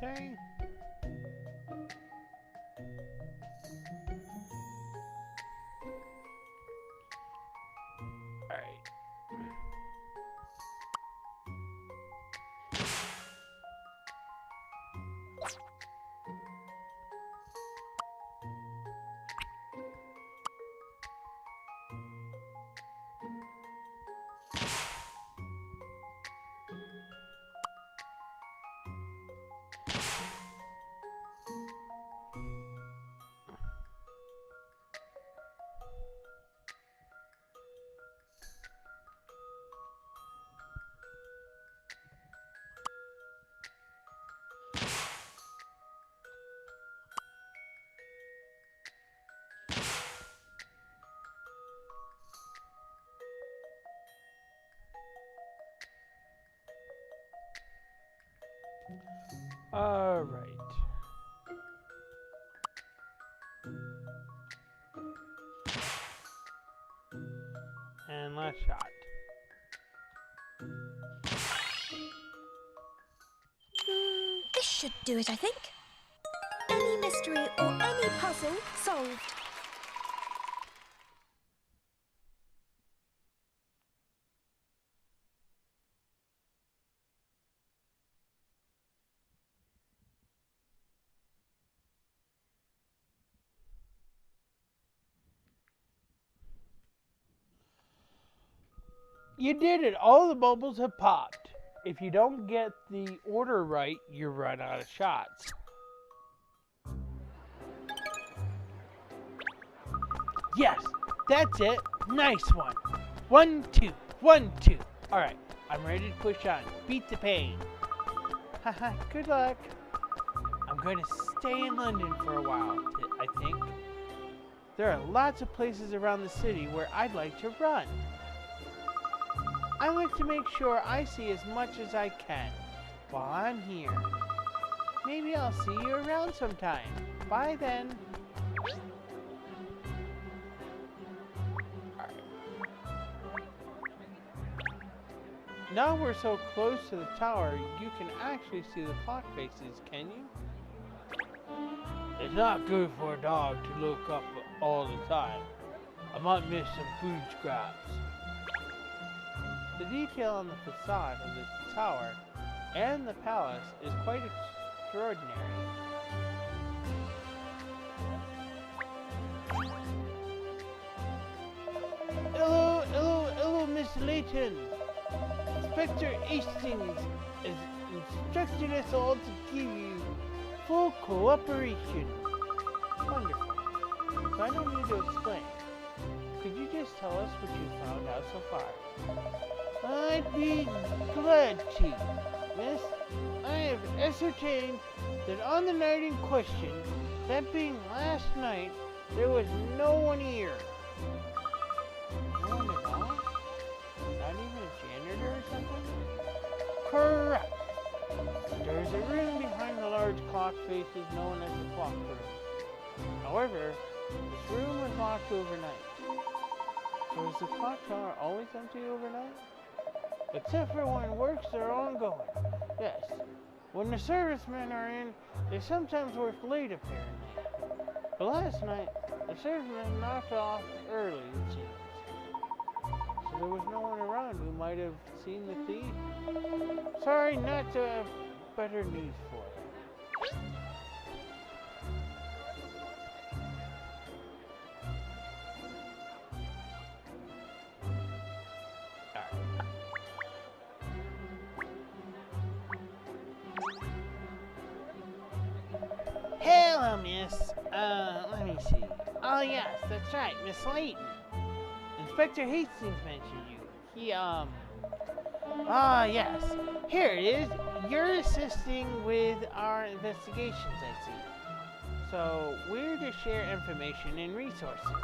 Okay. Alright. All right. And last shot. This should do it, I think. any mystery or any puzzle solved. You did it. All the bubbles have popped. If you don't get the order right, you run out of shots. Yes, that's it. Nice one. 1, 2, 1, 2. All right, I'm ready to push on. Beat the pain. Haha, good luck. I'm going to stay in London for a while, I think. There are lots of places around the city where I'd like to run. I like to make sure I see as much as I can while I'm here. Maybe I'll see you around sometime. Bye then. Now we're so close to the tower, you can actually see the clock faces, can you? It's not good for a dog to look up all the time. I might miss some food scraps. The detail on the facade of the tower and the palace is quite extraordinary. Hello, Miss Layton. Inspector Hastings has instructed us all to give you full cooperation. Wonderful. So I don't need to explain. Could you just tell us what you found out so far? I'd be glad to, miss. I have ascertained that on the night in question, that being last night, there was no one here. No one at all? Not even a janitor or something? Correct. There's a room behind the large clock faces known as the clock room. However, this room was locked overnight. So is the clock tower always empty overnight? Except for when works are ongoing. Yes. When the servicemen are in, they sometimes work late apparently. But last night, the servicemen knocked off early, it seems. So there was no one around who might have seen the thief. Sorry not to have better news for you. Hello, miss. Let me see. Oh, yes, that's right, Miss Layton. Inspector Hastings mentioned you. Yes. Here it is. You're assisting with our investigations, I see. So, we're to share information and resources.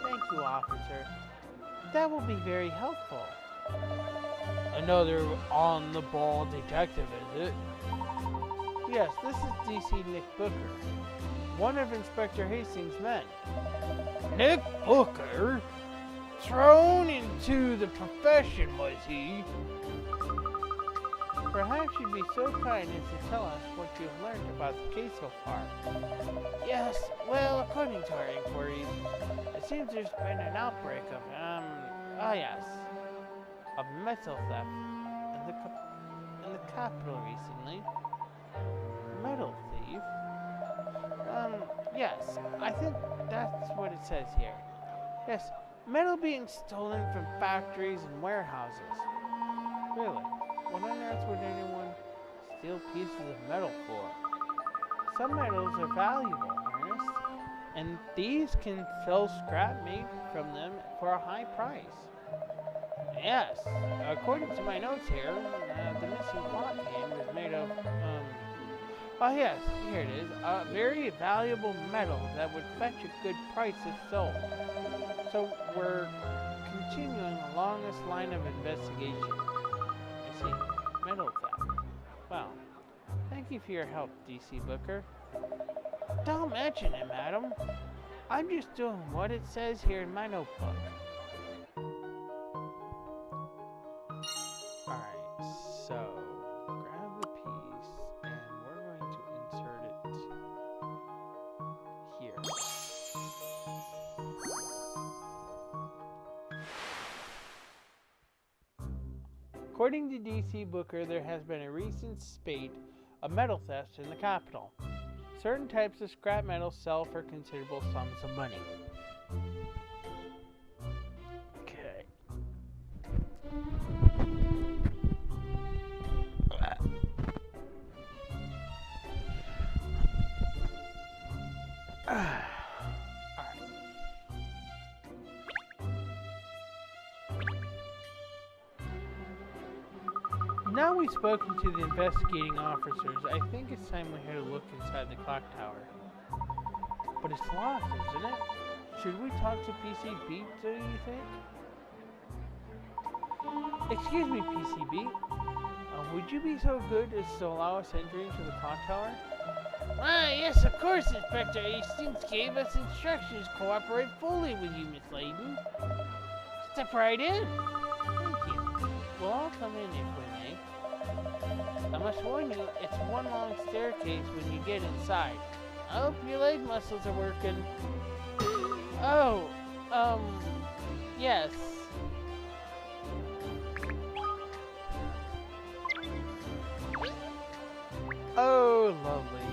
Thank you, officer. That will be very helpful. Another on-the-ball detective, is it? Yes, this is DC Nick Booker, one of Inspector Hastings' men. Nick Booker? Thrown into the profession, was he? Perhaps you'd be so kind as to tell us what you've learned about the case so far. Yes, well, according to our inquiries, it seems there's been an outbreak of, of metal theft in the capital recently. Metal thief? Yes, I think that's what it says here. Yes, metal being stolen from factories and warehouses. Really? What on earth would anyone steal pieces of metal for? Some metals are valuable, Ernest, and thieves can sell scrap made from them for a high price. Yes, according to my notes here, the missing clock hand was made of, oh yes, here it is. A very valuable metal that would fetch a good price if sold. So we're continuing along this line of investigation. I see. Metal theft. Well, thank you for your help, DC Booker. Don't mention it, madam. I'm just doing what it says here in my notebook. Alright, so grab the piece and we're going to insert it According to DC Booker, there has been a recent spate of metal thefts in the capital. Certain types of scrap metal sell for considerable sums of money. Okay. Now we've spoken to the investigating officers, I think it's time we had a look inside the clock tower. But it's locked, isn't it? Should we talk to PCB, do you think? Excuse me, PCB. Would you be so good as to allow us entry into the clock tower? Ah, yes, of course, Inspector Hastings gave us instructions to cooperate fully with you, Miss Layton. Step right in. Thank you. We'll all come in if we may. I must warn you, it's one long staircase when you get inside. I hope your leg muscles are working. Oh, yes. Oh, lovely.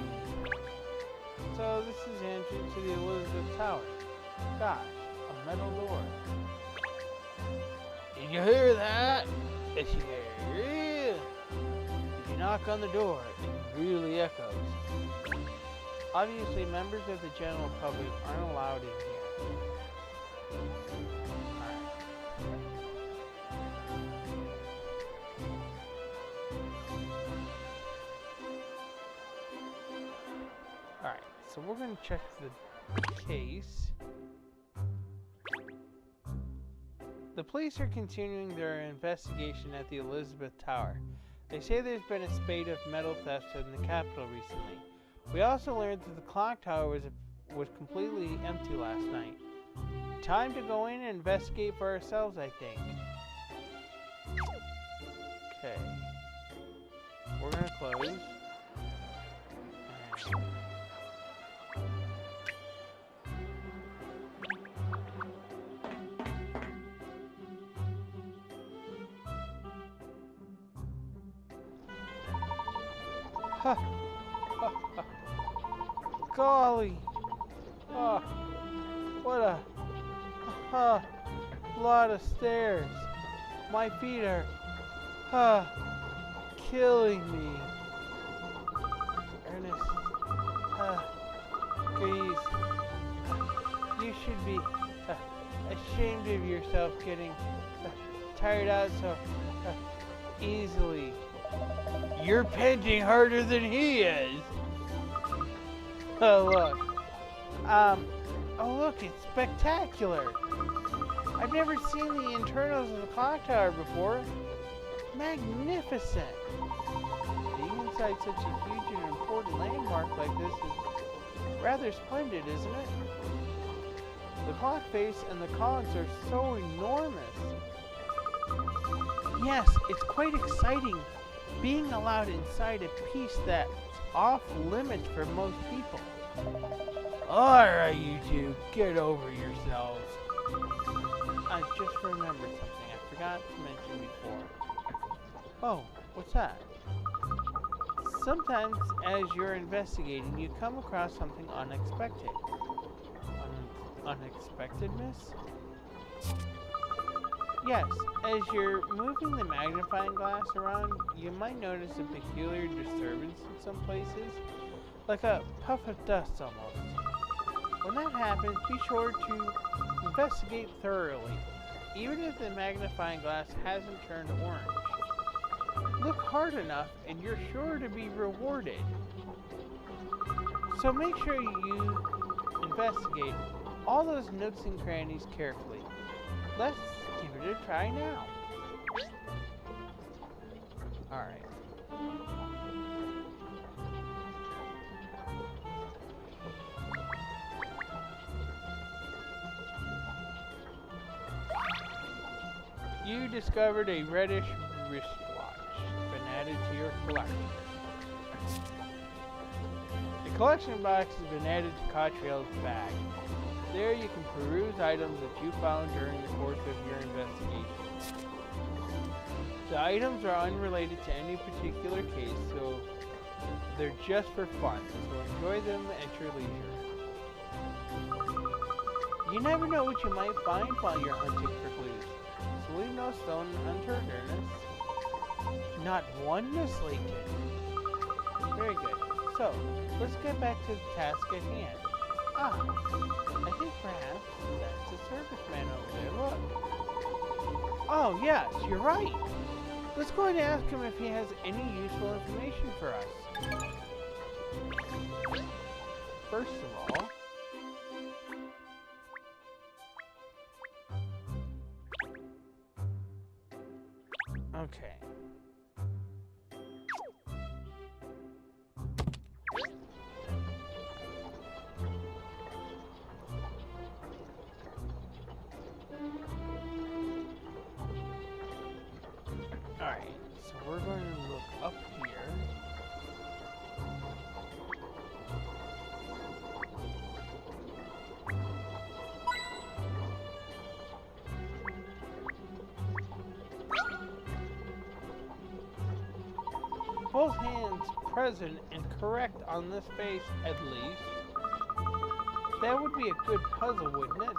So this is the entrance to the Elizabeth Tower. Gosh, a metal door. Did you hear that? Yes, you hear. If you knock on the door, it really echoes. Obviously, members of the general public aren't allowed in here. Alright, so we're going to check the case. The police are continuing their investigation at the Elizabeth Tower. They say there's been a spate of metal thefts in the capital recently. We also learned that the clock tower was completely empty last night. Time to go in and investigate for ourselves, I think. Okay. We're gonna close. Ha! Golly! Oh, what a lot of stairs. My feet are killing me. Ernest, please, you should be ashamed of yourself getting tired out so easily. You're panting harder than he is. Oh, look. Oh, look, it's spectacular. I've never seen the internals of the clock tower before. Magnificent. Being inside such a huge and important landmark like this is rather splendid, isn't it? The clock face and the columns are so enormous. Yes, it's quite exciting being allowed inside a piece that's off limits for most people. Alright, you two, get over yourselves. I just remembered something I forgot to mention before. Oh, what's that? Sometimes, as you're investigating, you come across something unexpected. Unexpected, miss? Yes, as you're moving the magnifying glass around, you might notice a peculiar disturbance in some places, like a puff of dust almost. When that happens, be sure to investigate thoroughly, even if the magnifying glass hasn't turned orange. Look hard enough and you're sure to be rewarded. So make sure you investigate all those nooks and crannies carefully. Let's give it a try now. Alright. You discovered a reddish wristwatch. It's been added to your collection. The collection box has been added to Katrielle's bag. There you can peruse items that you found during the course of your investigation. The items are unrelated to any particular case, so they're just for fun, so enjoy them at your leisure. You never know what you might find while you're hunting for clues, so leave no stone unturned, Ernest. Not one, Miss Layton. Very good. So, let's get back to the task at hand. Ah, I think perhaps that's a serviceman over there. Look. Oh, yes, you're right. Let's go ahead and ask him if he has any useful information for us. First of all, okay. Alright, so we're going to look up here. Both hands present and correct on this face, at least. That would be a good puzzle, wouldn't it?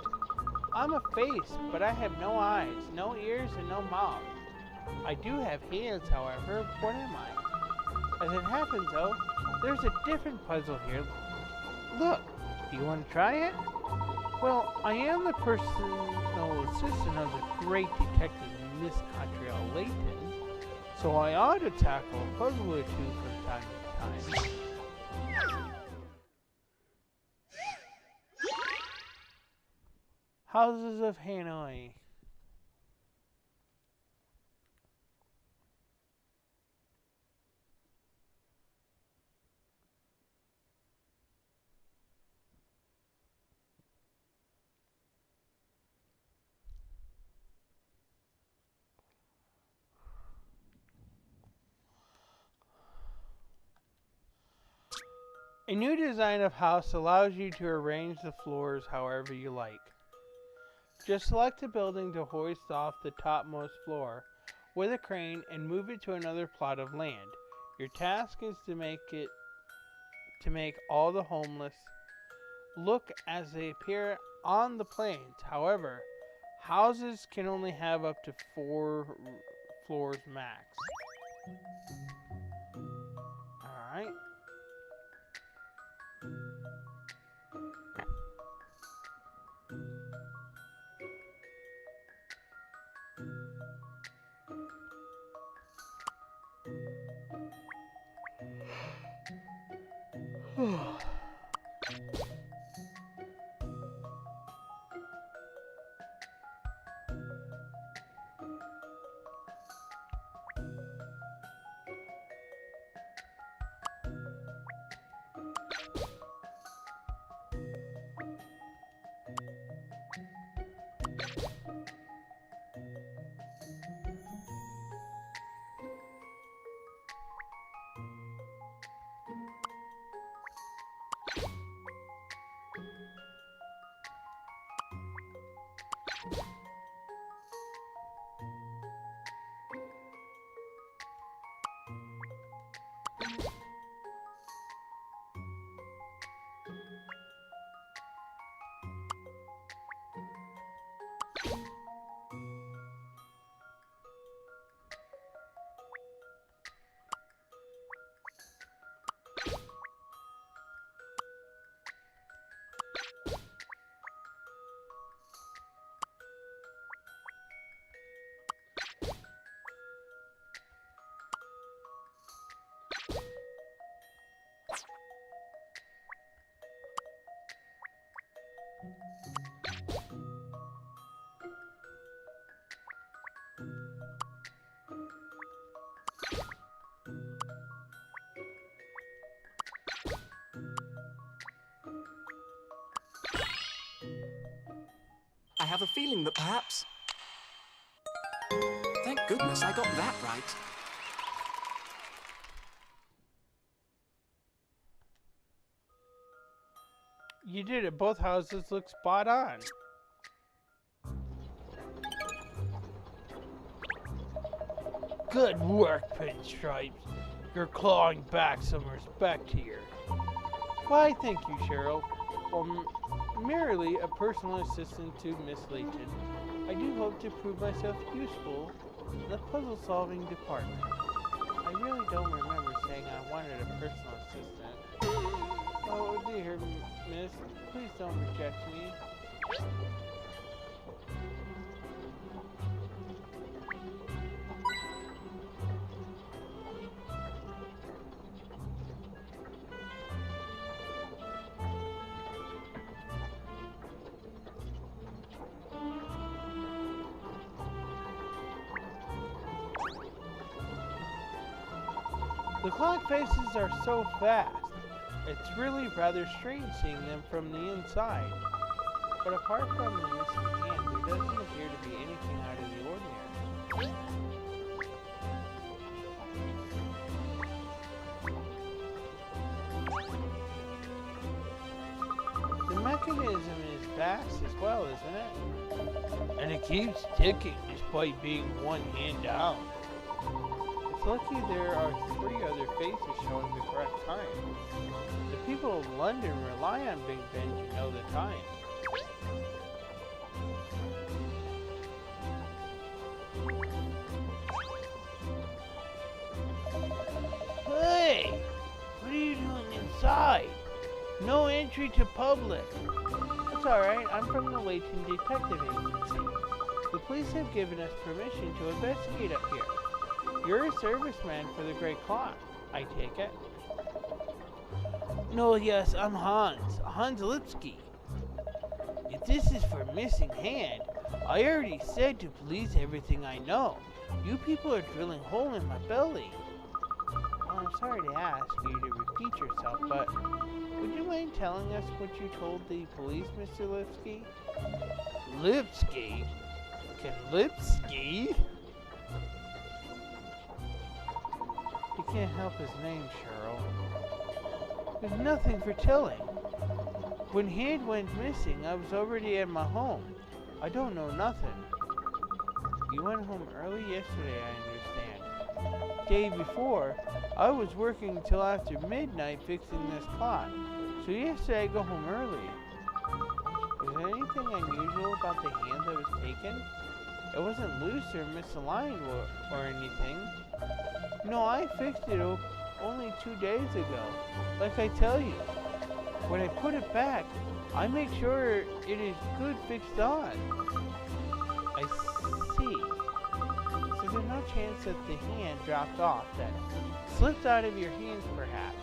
I'm a face, but I have no eyes, no ears, and no mouth. I do have hands, however. What am I? As it happens, though, there's a different puzzle here. Look, do you want to try it? Well, I am the personal assistant of the great detective Miss Katrielle Layton, so I ought to tackle a puzzle or two from time to time. Houses of Hanoi. A new design of house allows you to arrange the floors however you like. Just select a building to hoist off the topmost floor with a crane and move it to another plot of land. Your task is to make all the homeless look as they appear on the plains. However, houses can only have up to 4 floors max. Alright. I have a feeling that perhaps... Thank goodness I got that right. You did it. Both houses look spot on. Good work, Pinstripes. You're clawing back some respect here. Why, thank you, Cheryl. Merely a personal assistant to Miss Layton, I do hope to prove myself useful in the puzzle-solving department. I really don't remember saying I wanted a personal assistant. Oh dear, miss, please don't reject me. The clock faces are so fast, it's really rather strange seeing them from the inside. But apart from the missing hand, there doesn't appear to be anything out of the ordinary. The mechanism is vast as well, isn't it? And it keeps ticking despite being one hand down. It's lucky there are 3 other faces showing the correct time. The people of London rely on Big Ben to know the time. Hey! What are you doing inside? No entry to public. That's alright, I'm from the Layton Detective Agency. The police have given us permission to investigate up here. You're a serviceman for the Great Clock, I take it. No, yes, I'm Hans Lipsky. If this is for missing hand, I already said to police everything I know. You people are drilling a hole in my belly. Well, I'm sorry to ask you to repeat yourself, but would you mind telling us what you told the police, Mr. Lipsky? Lipsky? Can Lipsky? He can't help his name, Cheryl. There's nothing for telling. When Hand went missing, I was already at my home. I don't know nothing. You went home early yesterday, I understand. Day before, I was working until after midnight fixing this clock. So yesterday I go home early. Was there anything unusual about the hand that was taken? It wasn't loose or misaligned or anything. No, I fixed it only 2 days ago. Like I tell you, when I put it back, I make sure it is good fixed on. I see. So there's no chance that the hand dropped off, that slipped out of your hands perhaps.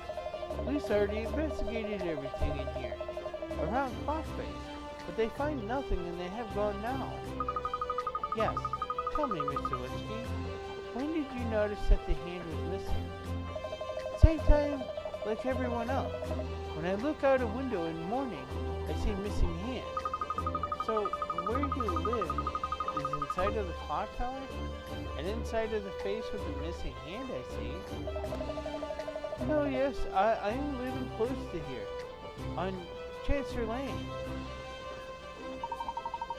Police already investigated everything in here, around Clockface, but they find nothing and they have gone now. Yes, tell me, Mr. Lipsky, when did you notice that the hand was missing? Same time like everyone else. When I look out a window in the morning, I see missing hand. So, where you live is inside of the clock tower? And inside of the face with the missing hand, I see. No, yes, I am living close to here, on Chancellor Lane.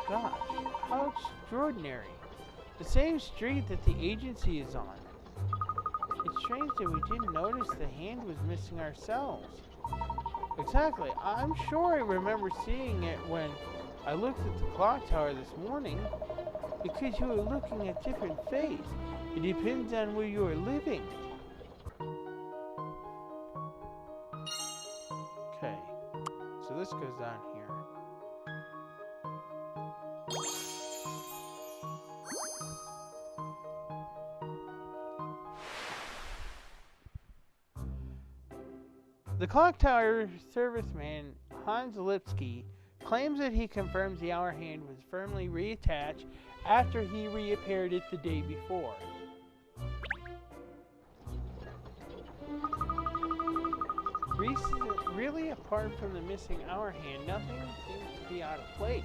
Gosh, how extraordinary. The same street that the agency is on. It's strange that we didn't notice the hand was missing ourselves. Exactly. I'm sure I remember seeing it when I looked at the clock tower this morning. Because you were looking at different face. It depends on where you are living. Okay. So this goes down here. The clock tower serviceman, Hans Lipsky, claims that he confirms the hour hand was firmly reattached after he repaired it the day before. Really, apart from the missing hour hand, nothing seems to be out of place.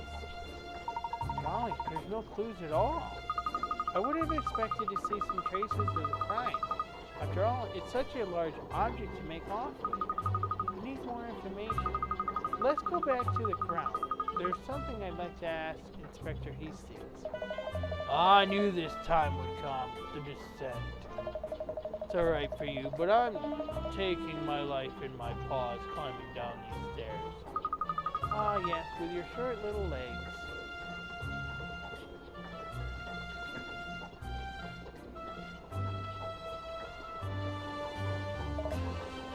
Golly, there's no clues at all. I would have expected to see some traces of the crime. After all, it's such a large object to make off with. We need more information. Let's go back to the crown. There's something I'd like to ask Inspector Hastings. I knew this time would come, the descent. It's alright for you, but I'm taking my life in my paws climbing down these stairs. Ah, yes, with your short little legs.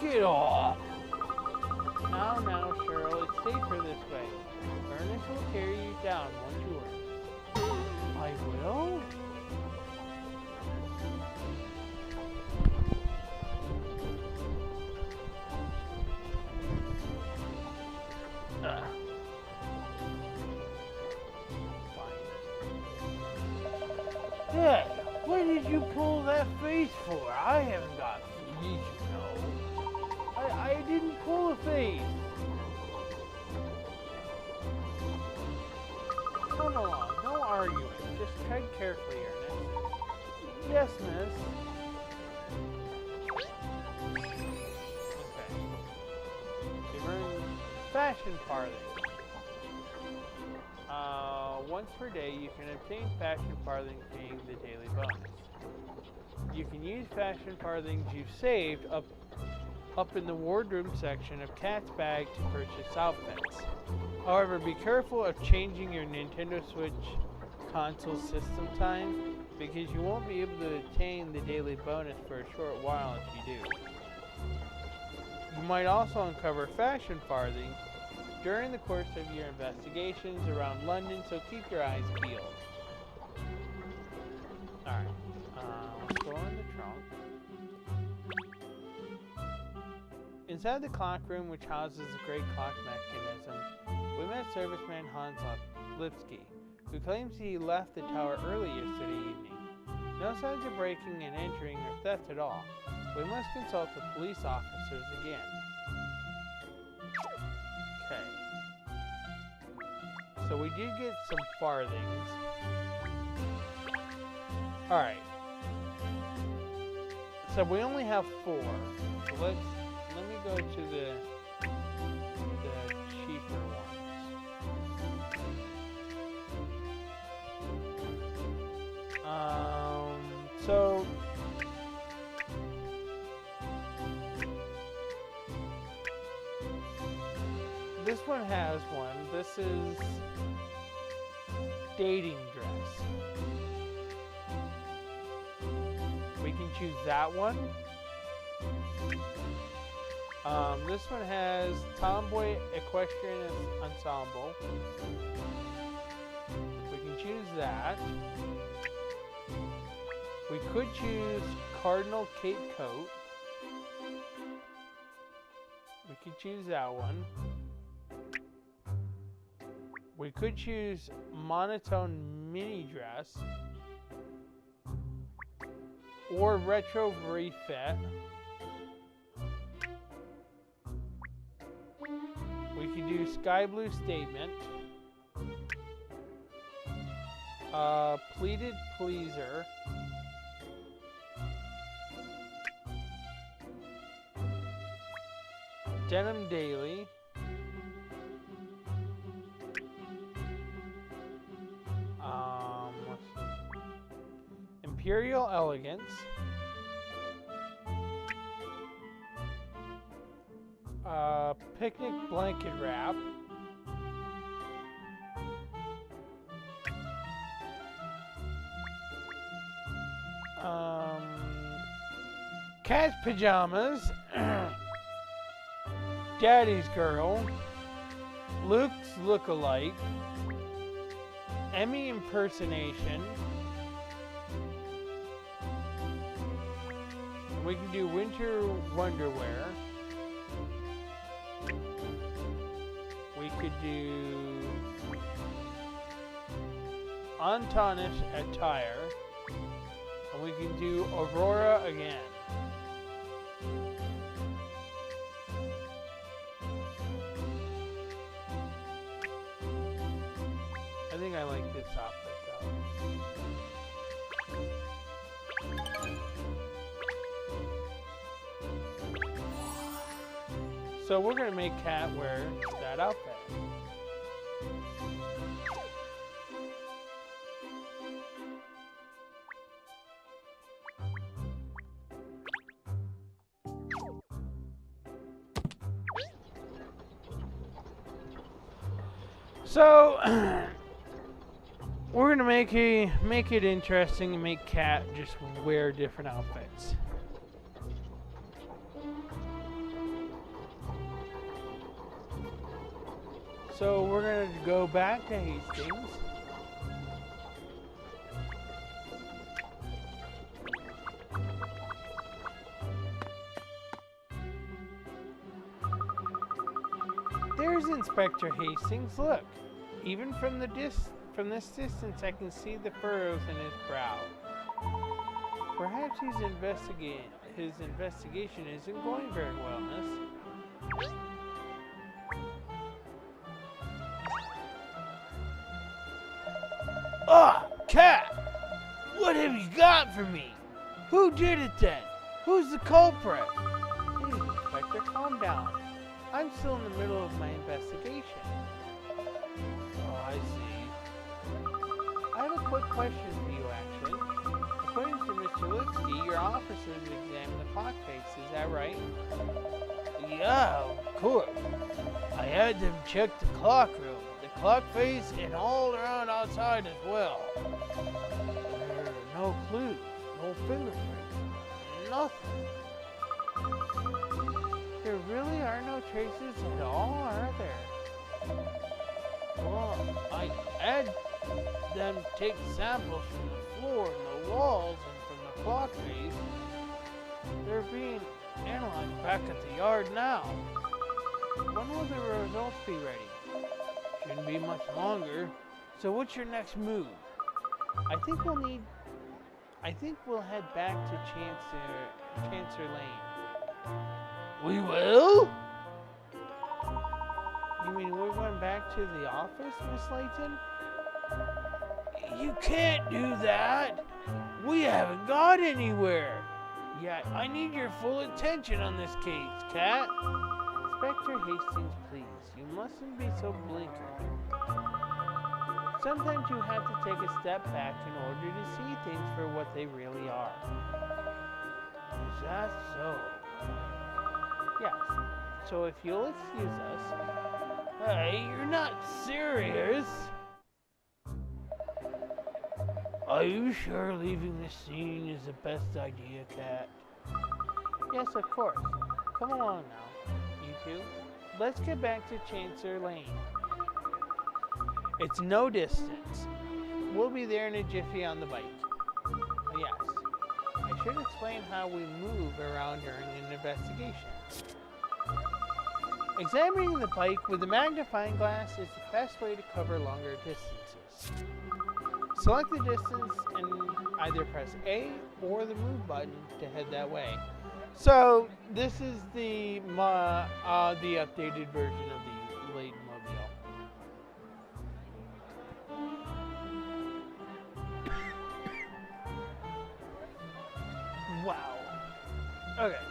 Get off! Now, Cheryl, it's safer this way. Ernest will carry you down, won't you, Ernest? I will? Dad, what did you pull that face for? I haven't got fleas, you know. I didn't pull a face. Come along, no arguing. Just tread carefully, Ernest. Yes, miss. Okay. You earn fashion farthing. Once per day, you can obtain fashion farthing paying the daily bonus. You can use fashion farthings you've saved up in the wardrobe section of Cat's bag to purchase outfits. However, be careful of changing your Nintendo Switch console system time, because you won't be able to obtain the daily bonus for a short while if you do. You might also uncover fashion farthing during the course of your investigations around London, so keep your eyes peeled. Alright, let's go in the trunk. Inside the clock room, which houses the great clock mechanism, we met serviceman Hans Lipsky, who claims he left the tower early yesterday evening. No signs of breaking and entering or theft at all. We must consult the police officers again. Okay. So we did get some farthings. Alright. So we only have 4. So let me go to the cheaper ones. So this one has one. This is dating dress. We can choose that one. This one has Tomboy Equestrian Ensemble. We can choose that. We could choose Cardinal Cape Coat. We could choose that one. We could choose Monotone Mini Dress. Or Retro Refit. We could do Sky Blue Statement. Pleated Pleaser. Denim Daily. Imperial Elegance. Picnic Blanket Wrap. Cat's Pajamas. Daddy's Girl. Luke's Lookalike. Emmy Impersonation. We can do Winter Wonderwear. We could do Antonish Attire. And we can do Aurora again. I think I like this outfit though. So we're gonna make Cat wear that outfit. So we're gonna make it interesting and make Kat just wear different outfits. So we're gonna go back to Hastings. There's Inspector Hastings. Look, even from this distance, I can see the furrows in his brow. Perhaps his investigation isn't going very well, miss. Ah, Kat! What have you got for me? Who did it then? Who's the culprit? Please, Inspector, calm down. I'm still in the middle of my investigation. Oh, I see. I have a quick question for you, actually. According to Mr. Lipsky, your officers examined the clock face, is that right? Yeah, of course. I had them check the clock room, the clock face, and all around outside as well. There are no clues, no fingerprints, nothing. There really are no traces at all, are there? Well, I had them take samples from the floor and the walls and from the clock face. They're being analyzed back at the yard now. When will the results be ready? Shouldn't be much longer. So what's your next move? I think we'll head back to Chancer Lane. We will? You mean we're going back to the office, Miss Layton? You can't do that. We haven't got anywhere. Yeah, I need your full attention on this case, Kat. Inspector Hastings, please. You mustn't be so blinkered. Sometimes you have to take a step back in order to see things for what they really are. Is that so? Yes. So if you'll excuse us. Hey, you're not serious. Are you sure leaving the scene is the best idea, Kat? Yes, of course. Come along now, you two. Let's get back to Chancer Lane. It's no distance. We'll be there in a jiffy on the bike. Yes. I should explain how we move around during an investigation. Examining the bike with a magnifying glass is the best way to cover longer distances. Select the distance and either press A or the move button to head that way. So this is the updated version of the Layton Mobile. Wow. Okay.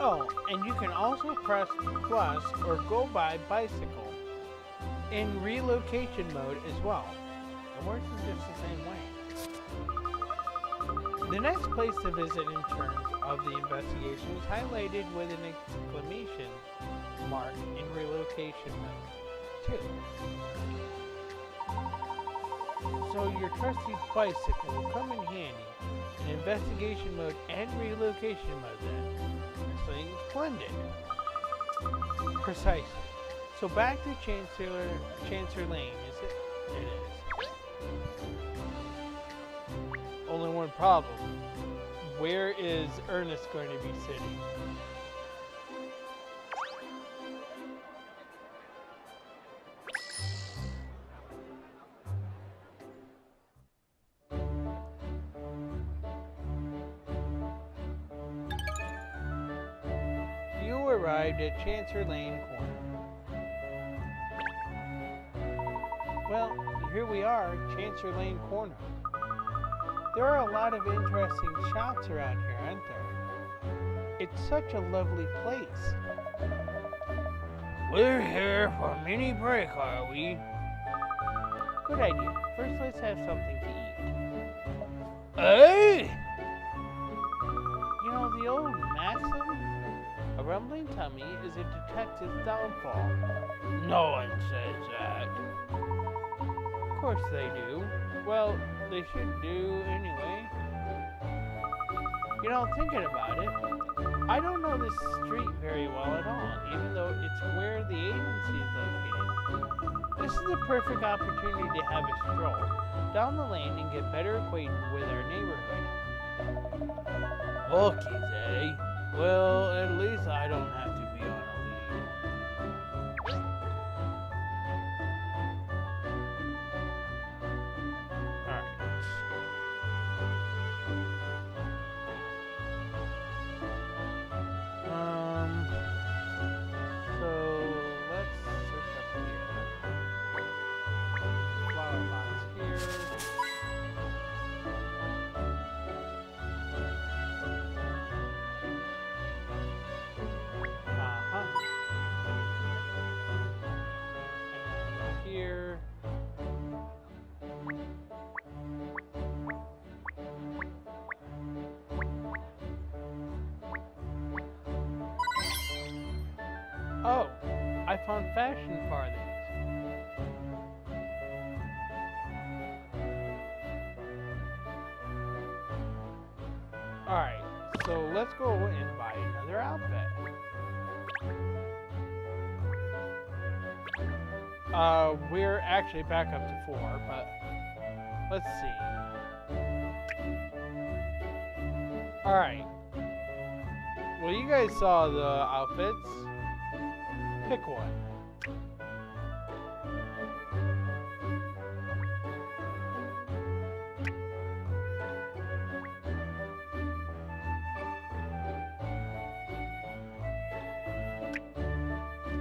Oh, and you can also press plus or go by bicycle in relocation mode as well. It works in just the same way. The next place to visit in terms of the investigation is highlighted with an exclamation mark in relocation mode, too. So your trusty bicycle will come in handy in investigation mode and relocation mode then. Splendid. Precisely. So back to Chancer Lane, is it? It is. Only one problem. Where is Ernest going to be sitting? Arrived at Chancer Lane Corner. Well, here we are, Chancer Lane Corner. There are a lot of interesting shops around here, aren't there? It's such a lovely place. We're here for a mini break, are we? Good idea. First, let's have something to eat. Hey! You know the old maxim? A rumbling tummy is a detective's downfall. No one says that. Of course they do. Well, they should do anyway. You know, thinking about it, I don't know this street very well at all, even though it's where the agency is located. This is the perfect opportunity to have a stroll down the lane and get better acquainted with our neighborhood. Walkies, eh? Well, at least I don't have to be on a lead. Alright. So let's search up here. Flower box here. And here. Oh, I found fashion farthings. Alright, so let's go and buy another outfit. We're actually back up to 4, but let's see. Alright. Well, you guys saw the outfits. Pick one.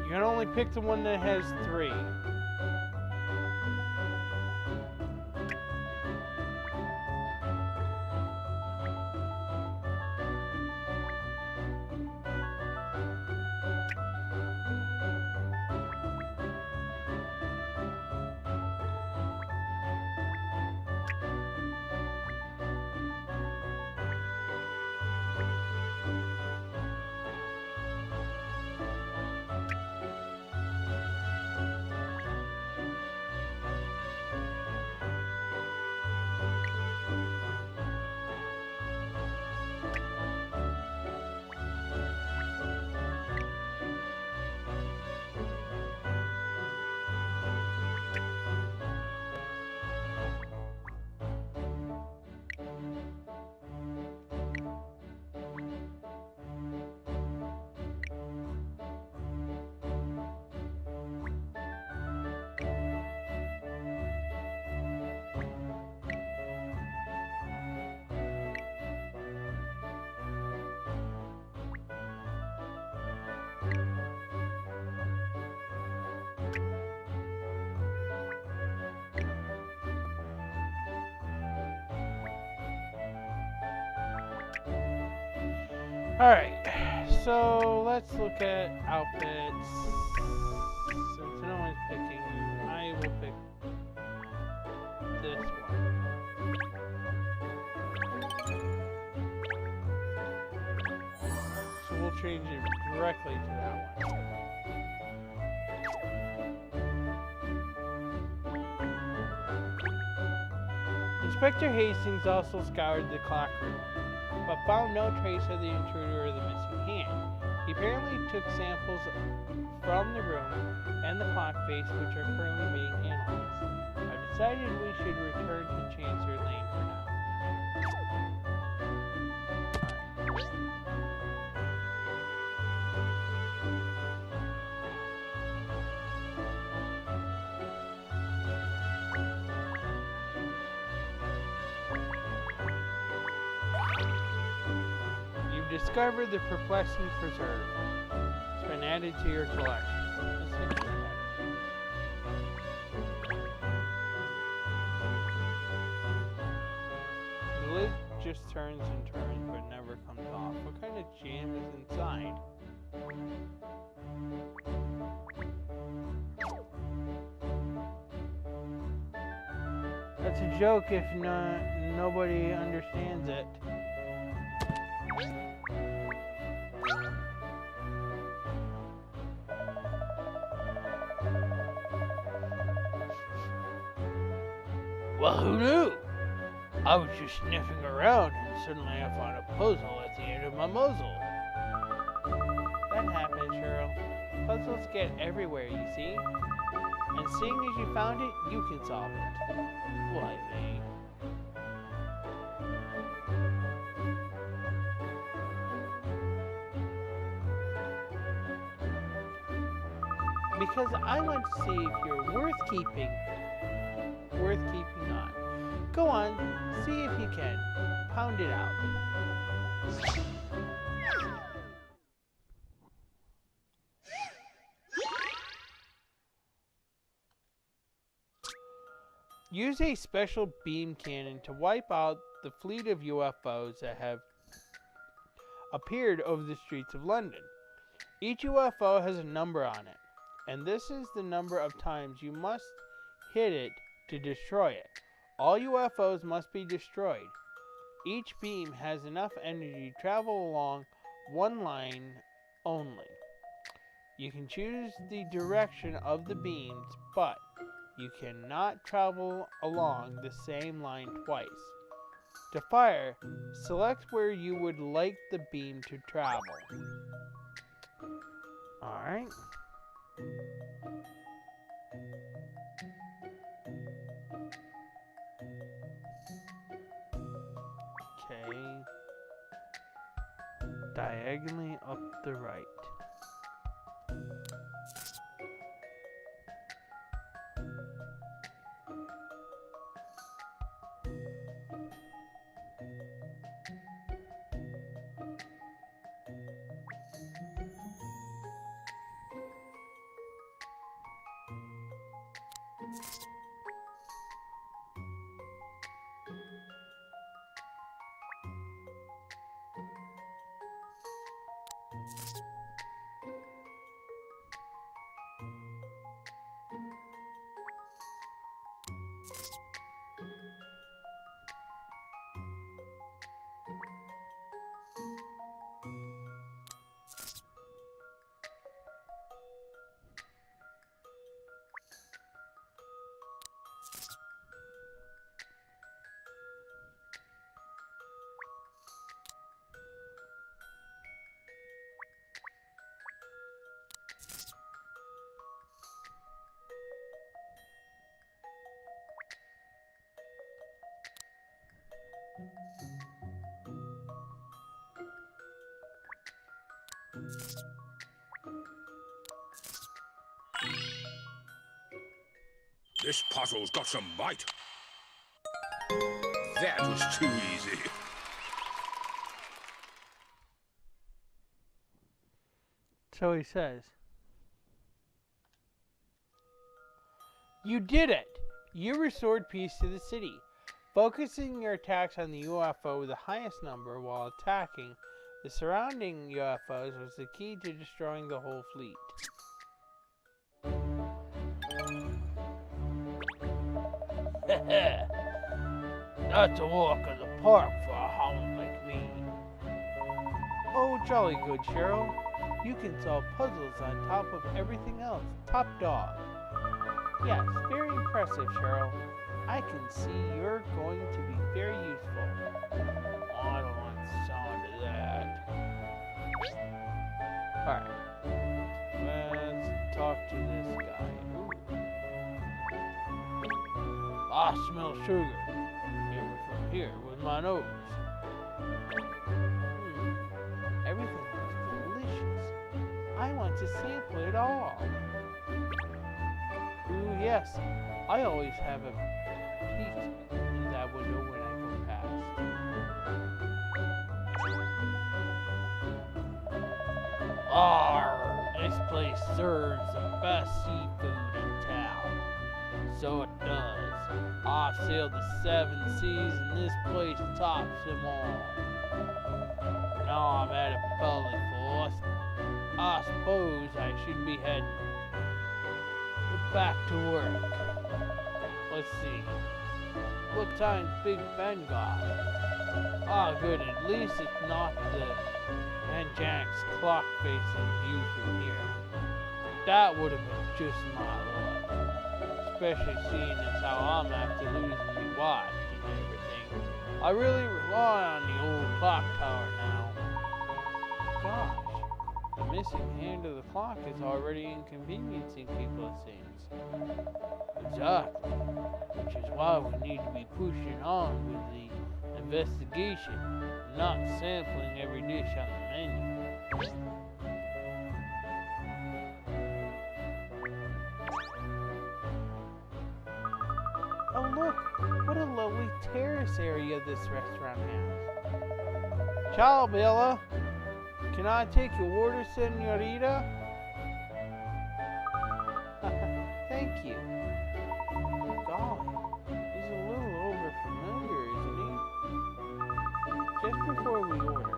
You can only pick the one that has 3. Alright, so let's look at outfits. Since no one's picking, I will pick this one. So we'll change it directly to that one. Inspector Hastings also scoured the clock room, but found no trace of the intruder or the missing hand. He apparently took samples from the room and the clock face, which are currently being analyzed. I've decided we should return to Chancery Lane for now. Discovered the perplexing preserve. It's been added to your collection. Let's take a look at it. The lid just turns and turns but never comes off. What kind of jam is inside? That's a joke if nobody understands it. Well, who knew? I was just sniffing around and suddenly I found a puzzle at the end of my muzzle. That happens, Cheryl. Puzzles get everywhere, you see. And seeing as you found it, you can solve it. Why me? Because I want to see if you're worth keeping on. Go on, see if you can. Pound it out. Use a special beam cannon to wipe out the fleet of UFOs that have appeared over the streets of London. Each UFO has a number on it, and this is the number of times you must hit it to destroy it. All UFOs must be destroyed. Each beam has enough energy to travel along one line only. You can choose the direction of the beams, but you cannot travel along the same line twice. To fire, select where you would like the beam to travel. Alright. Okay. Diagonally up the right. This puzzle's got some bite. That was too easy. So he says, "You did it! You restored peace to the city. Focusing your attacks on the UFO with the highest number while attacking the surrounding UFOs was the key to destroying the whole fleet." That's a walk in the park for a hound like me. Oh, jolly good, Cheryl. You can solve puzzles on top of everything else. Top dog. Yes, very impressive, Cheryl. I can see you're going to be very useful. Oh, I don't like the sound of that. Alright. Let's talk to this guy. Ooh. I smell sugar. Even from here with my nose. Everything looks delicious. I want to sample it all. Ooh, yes. I always have a peek in that window when I go past. Arr! This place serves the best seafood in town. So it does. I've sailed the 7 seas and this place tops them all. Now I'm at a belly full. I suppose I should be heading back to work. Let's see. times Big Ben guy. Ah, good, at least it's not the Van Jack's clock facing view from here. That would have been just my luck. Especially seeing as how I'm after losing my watch and everything. I really rely on the old clock tower now. Gosh, the missing hand of the clock is already inconveniencing people, it seems. Exactly. Which is why we need to be pushing on with the investigation, not sampling every dish on the menu. Oh look, what a lovely terrace area this restaurant has. Ciao, Bella. Can I take your order, senorita? Thank you. Golly, he's a little over-familiar, isn't he? Just before we order,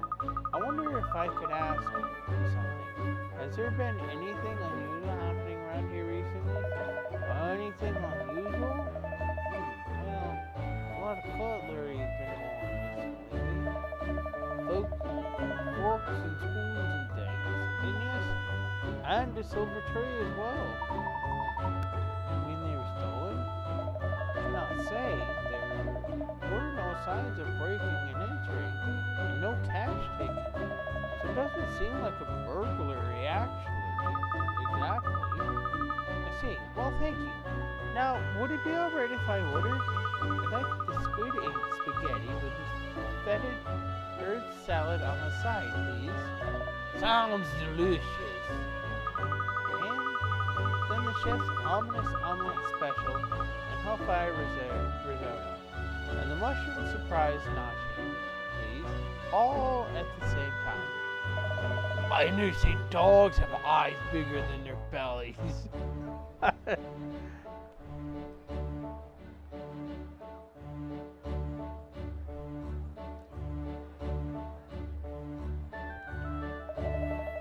I wonder if I could ask you something. Has there been anything unusual happening around here recently? Anything unusual? Well, a lot of cutlery has been going on recently. Forks and spoons and things. And yes, and a silver tray as well. You mean they were stolen? Cannot say. There were no signs of breaking and entering, and no cash taken. So it doesn't seem like a burglary, actually. Exactly. I see. Well, thank you. Now, would it be alright if I ordered? I'd like the squid ink spaghetti with the fetid herb salad on the side, please. Sounds delicious. And then the chef's ominous omelet special and hellfire risotto. And the mushroom surprise nacho, please. All at the same time. I understand dogs have eyes bigger than their bellies.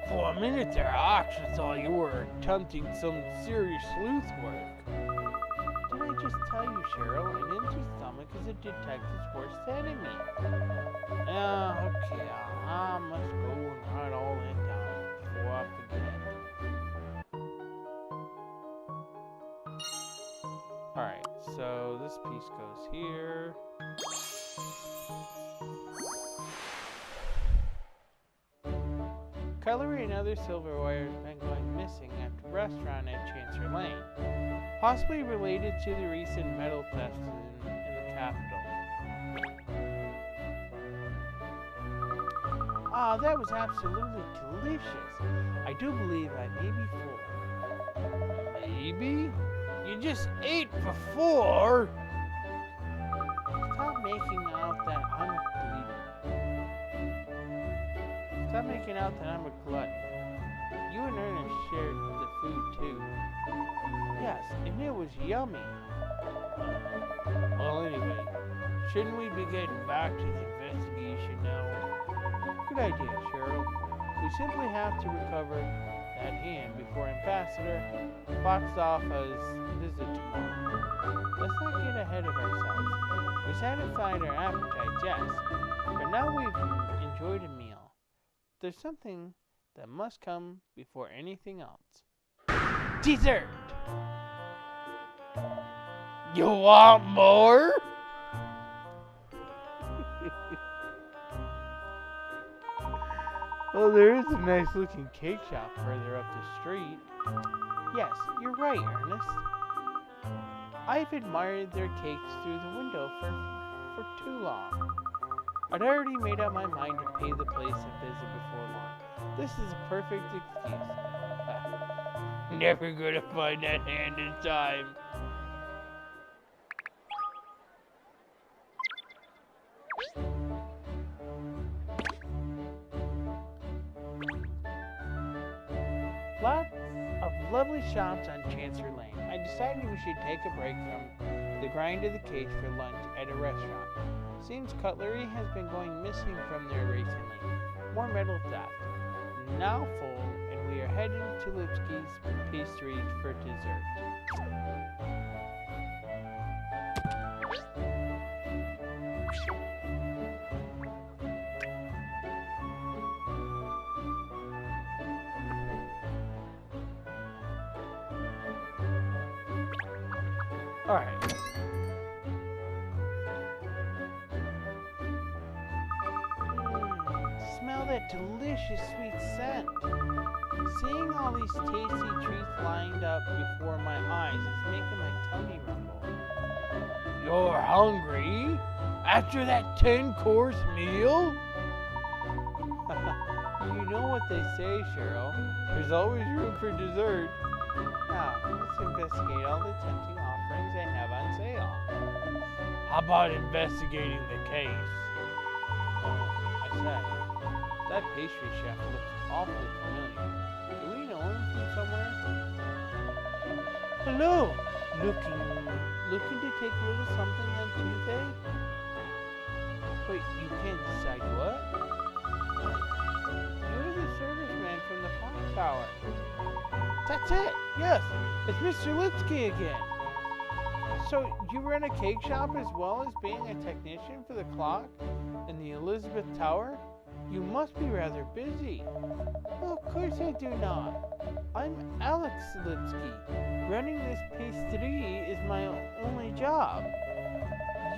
For a minute there, I actually thought you were attempting some serious sleuth work. Did I just tell you, Cheryl, an empty stomach is a detective's worst enemy? Okay, I must go and write all that down before I forget. Alright, so this piece goes here. Cutlery and other silverware has been going missing at the restaurant at Chancery Lane, possibly related to the recent metal thefts in the capital. Ah, that was absolutely delicious. I do believe I may be full. Maybe? You just ate for 4? Stop making out that I'm a Stop making out that I'm a glutton. You and Ernest shared the food too. Yes, and it was yummy. Well, anyway, shouldn't we be getting back to the investigation now? Good idea, Cheryl. We simply have to recover that hand before Ambassador Foxoff's visit tomorrow. Let's not get ahead of ourselves. We satisfied our appetites, yes, but now we've enjoyed a meal. There's something that must come before anything else. Dessert! You want more? Well, there is a nice looking cake shop further up the street. Yes, you're right, Ernest. I've admired their cakes through the window for too long. I'd already made up my mind to pay the place a visit before long. This is a perfect excuse. Never gonna find that hand in time. Lots of lovely shops on Chancery Lane. I decided we should take a break from the grind of the cage for lunch at a restaurant. Seems cutlery has been going missing from there recently. More metal theft. Now full, and we are heading to Lipsky's Pastries for dessert. Alright. Smell that delicious sweet scent. Seeing all these tasty treats lined up before my eyes is making my tummy rumble. You're hungry? After that 10-course meal? You know what they say, Cheryl. There's always room for dessert. Now, let's investigate all the tempting offerings they have on sale. How about investigating the case? Oh, I say, that pastry chef looks awfully familiar. Do we know him from somewhere? Hello! Looking to take a little something on Tuesday? Wait, you can't decide what? You're the serviceman from the clock tower. That's it! Yes! It's Mr. Litsky again! So, you run a cake shop as well as being a technician for the clock in the Elizabeth Tower? You must be rather busy. Well, of course I do not. I'm Alex Litsky. Running this pastry is my only job.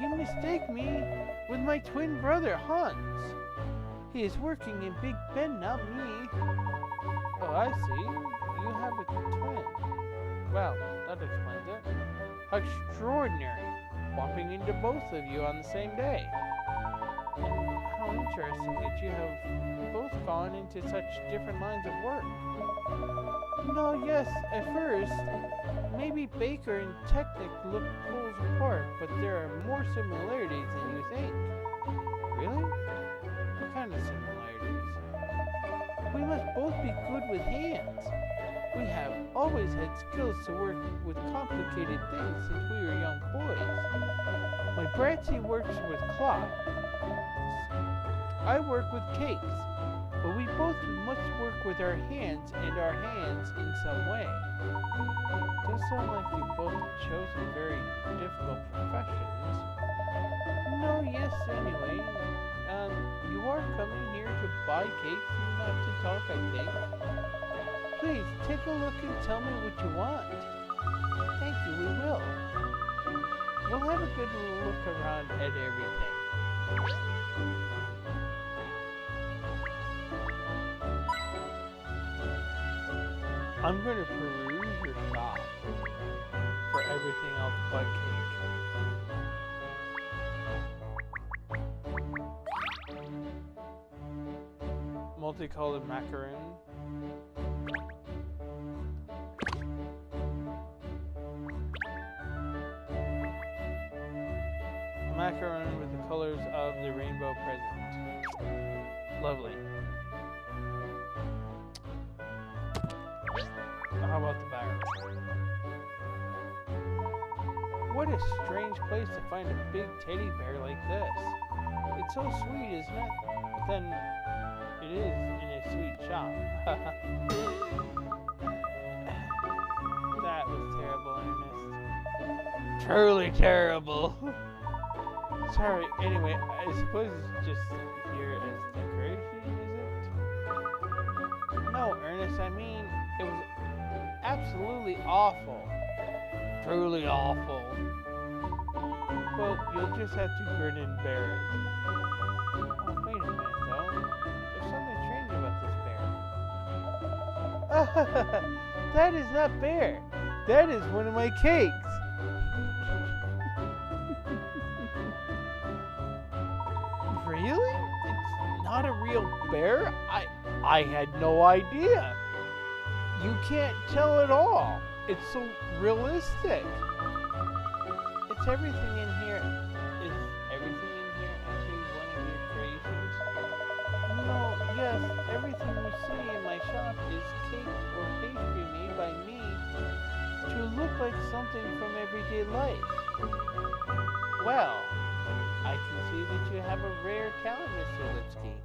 You mistake me with my twin brother, Hans. He is working in Big Ben, not me. Oh, I see. You have a twin. Well, that explains it. How extraordinary. Bumping into both of you on the same day. And how interesting that you have both gone into such different lines of work. No, yes, at first, maybe Baker and Technic look poles apart, but there are more similarities than you think. Really? What kind of similarities? We must both be good with hands. We have always had skills to work with complicated things since we were young boys. My Bratsy works with clocks. I work with cakes, but we both must work with our hands and our hands in some way. It does sound like you both chosen very difficult professions. No, yes, anyway. You are coming here to buy cakes and not to talk, I think. Please, take a look and tell me what you want. Thank you, we will. We'll have a good look around at everything. I'm going to peruse your shop for everything else but cake. Multicolored macaroon. A macaroon with the colors of the rainbow present. Lovely. How about the barrel? What a strange place to find a big teddy bear like this. It's so sweet, isn't it? But then it is in a sweet shop. That was terrible, Ernest. Truly terrible. Sorry, anyway, I suppose it's just here as decoration, is it? No, Ernest, I mean, it was absolutely awful. Truly awful. Well, you'll just have to grin and bear it. Oh, wait a minute, though. There's something strange about this bear. That is not bear. That is one of my cakes. Really? It's not a real bear? I had no idea. You can't tell at all. It's so realistic. It's everything in here. Is everything in here actually one of your creations? No, yes, everything you see in my shop is cake or pastry made by me to look like something from everyday life. Well, I can see that you have a rare talent, Mr. Lipsky.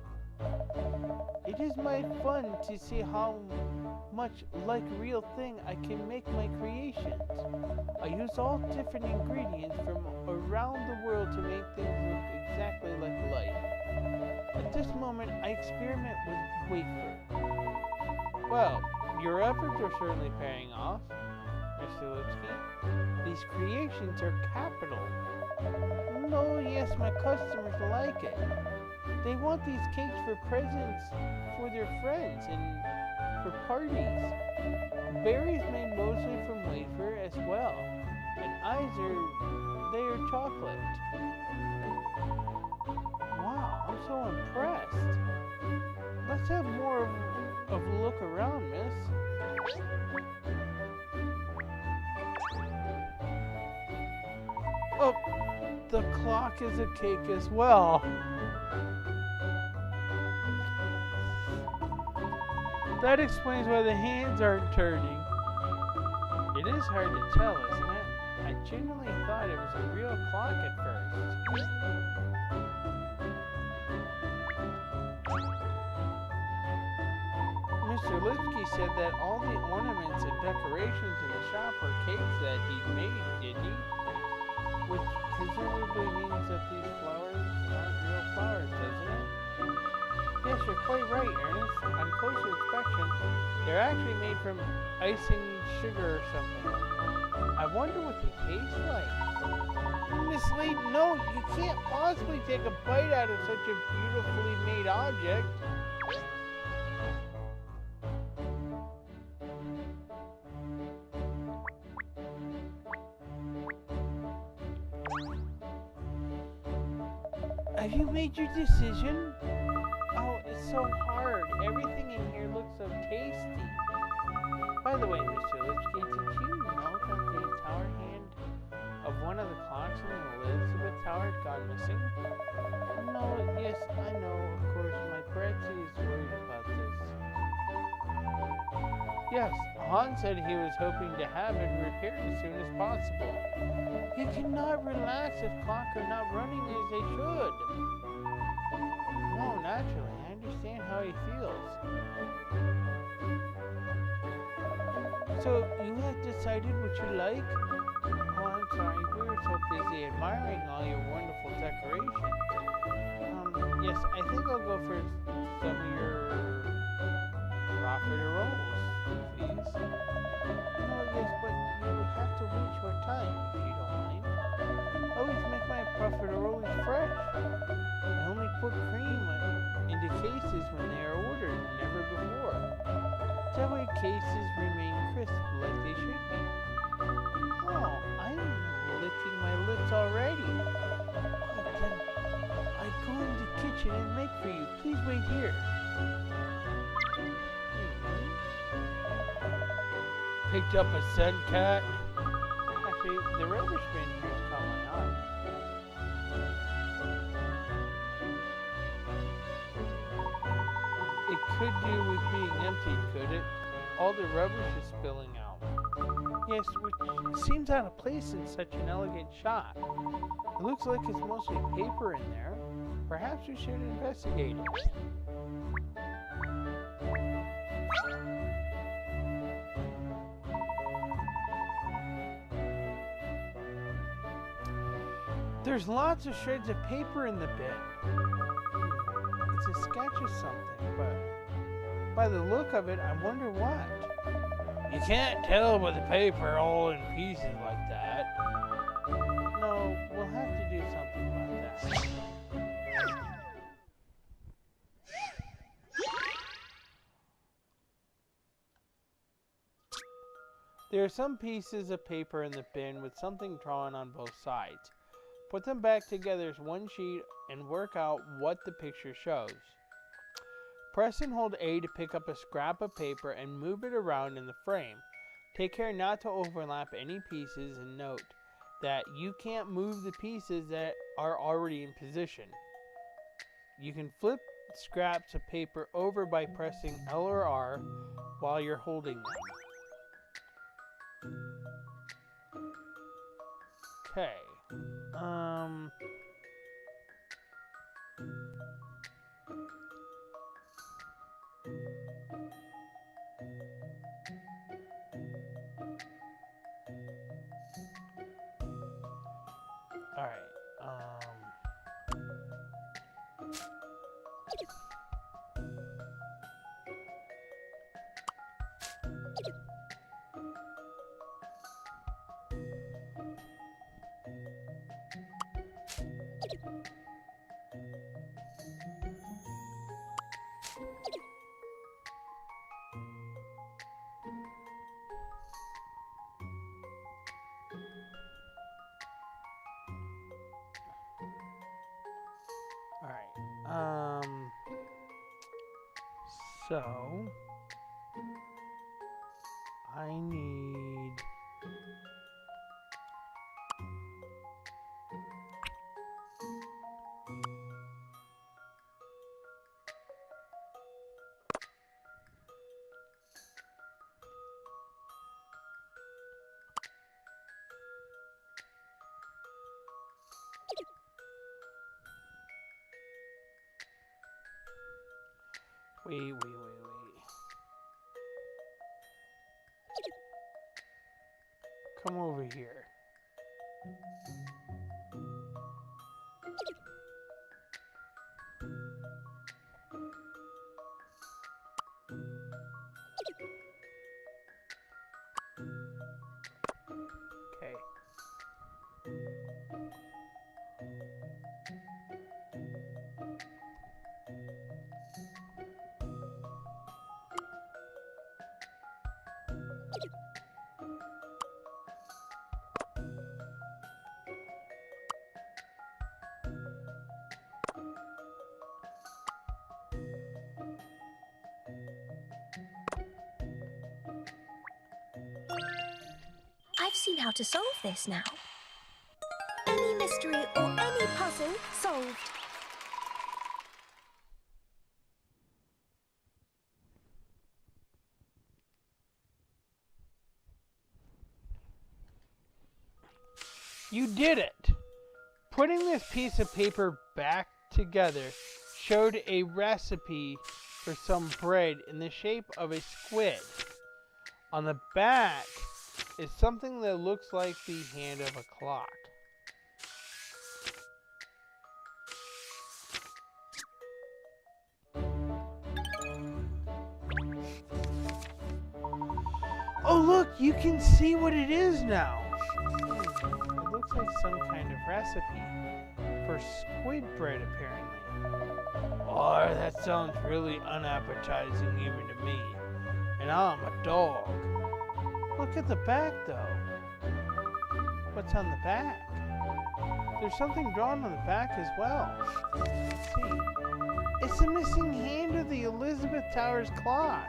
It is my fun to see how much like real thing I can make my creations. I use all different ingredients from around the world to make things look exactly like life. At this moment, I experiment with wafer. Well, your efforts are certainly paying off. Mr. Lipsky. These creations are capital. No, yes, my customers like it. They want these cakes for presents for their friends and for parties. Berries made mostly from wafer as well. And they are chocolate. Wow, I'm so impressed. Let's have more of a look around, miss. Oh, the clock is a cake as well. That explains why the hands aren't turning. It is hard to tell, isn't it? I genuinely thought it was a real clock at first. Mr. Lipsky said that all the ornaments and decorations in the shop were cakes that he'd made, didn't he? Which presumably means that these flowers aren't real flowers, doesn't it? Yes, you're quite right, Ernest. On closer inspection, they're actually made from icing sugar or something. I wonder what they taste like. Miss Layton, no, you can't possibly take a bite out of such a beautifully made object. Have you made your decision? Oh, it's so hard. Everything in here looks so tasty. By the way, Mr. Lipsky, did you know that the tower hand of one of the clocks in the Elizabeth Tower had gone missing? No, yes, I know. Of course, my Patsy is worried about this. Yes, Han said he was hoping to have it repaired as soon as possible. You cannot relax if clocks are not running as they should. No, naturally, I understand how he feels. So, you have decided what you like? Oh, I'm sorry, we were so busy admiring all your wonderful decorations. Yes, I think I'll go for some of your profiteroles, please. No, yes, but you have to wait your time, if you don't mind. Always make my profiteroles fresh. I only put cream into cases when they are ordered, never before. That way cases remain crisp like they should be. Oh, I'm licking my lips already. But then I go in the kitchen and make for you. Please wait here. Picked up a scent cat. Actually, the rubbish bin here's caught my eye. It could do with being emptied, could it? All the rubbish is spilling out. Yes, which seems out of place in such an elegant shop. It looks like it's mostly paper in there. Perhaps we should investigate it. There's lots of shreds of paper in the bin. It's a sketch of something, but by the look of it, I wonder what. You can't tell by the paper all in pieces like that. No, we'll have to do something about that. There are some pieces of paper in the bin with something drawn on both sides. Put them back together as one sheet and work out what the picture shows. Press and hold A to pick up a scrap of paper and move it around in the frame. Take care not to overlap any pieces and note that you can't move the pieces that are already in position. You can flip scraps of paper over by pressing L or R while you're holding them. Okay. Alright, So, I need... Wait. Come over here. Okay. I've seen how to solve this now. Any mystery or any puzzle solved. You did it! Putting this piece of paper back together showed a recipe for some bread in the shape of a squid. On the back is something that looks like the hand of a clock. Oh look, you can see what it is now. It looks like some kind of recipe for squid bread apparently. Oh, that sounds really unappetizing even to me. And I'm a dog. Look at the back though. What's on the back? There's something drawn on the back as well. Let's see. It's the missing hand of the Elizabeth Towers clock.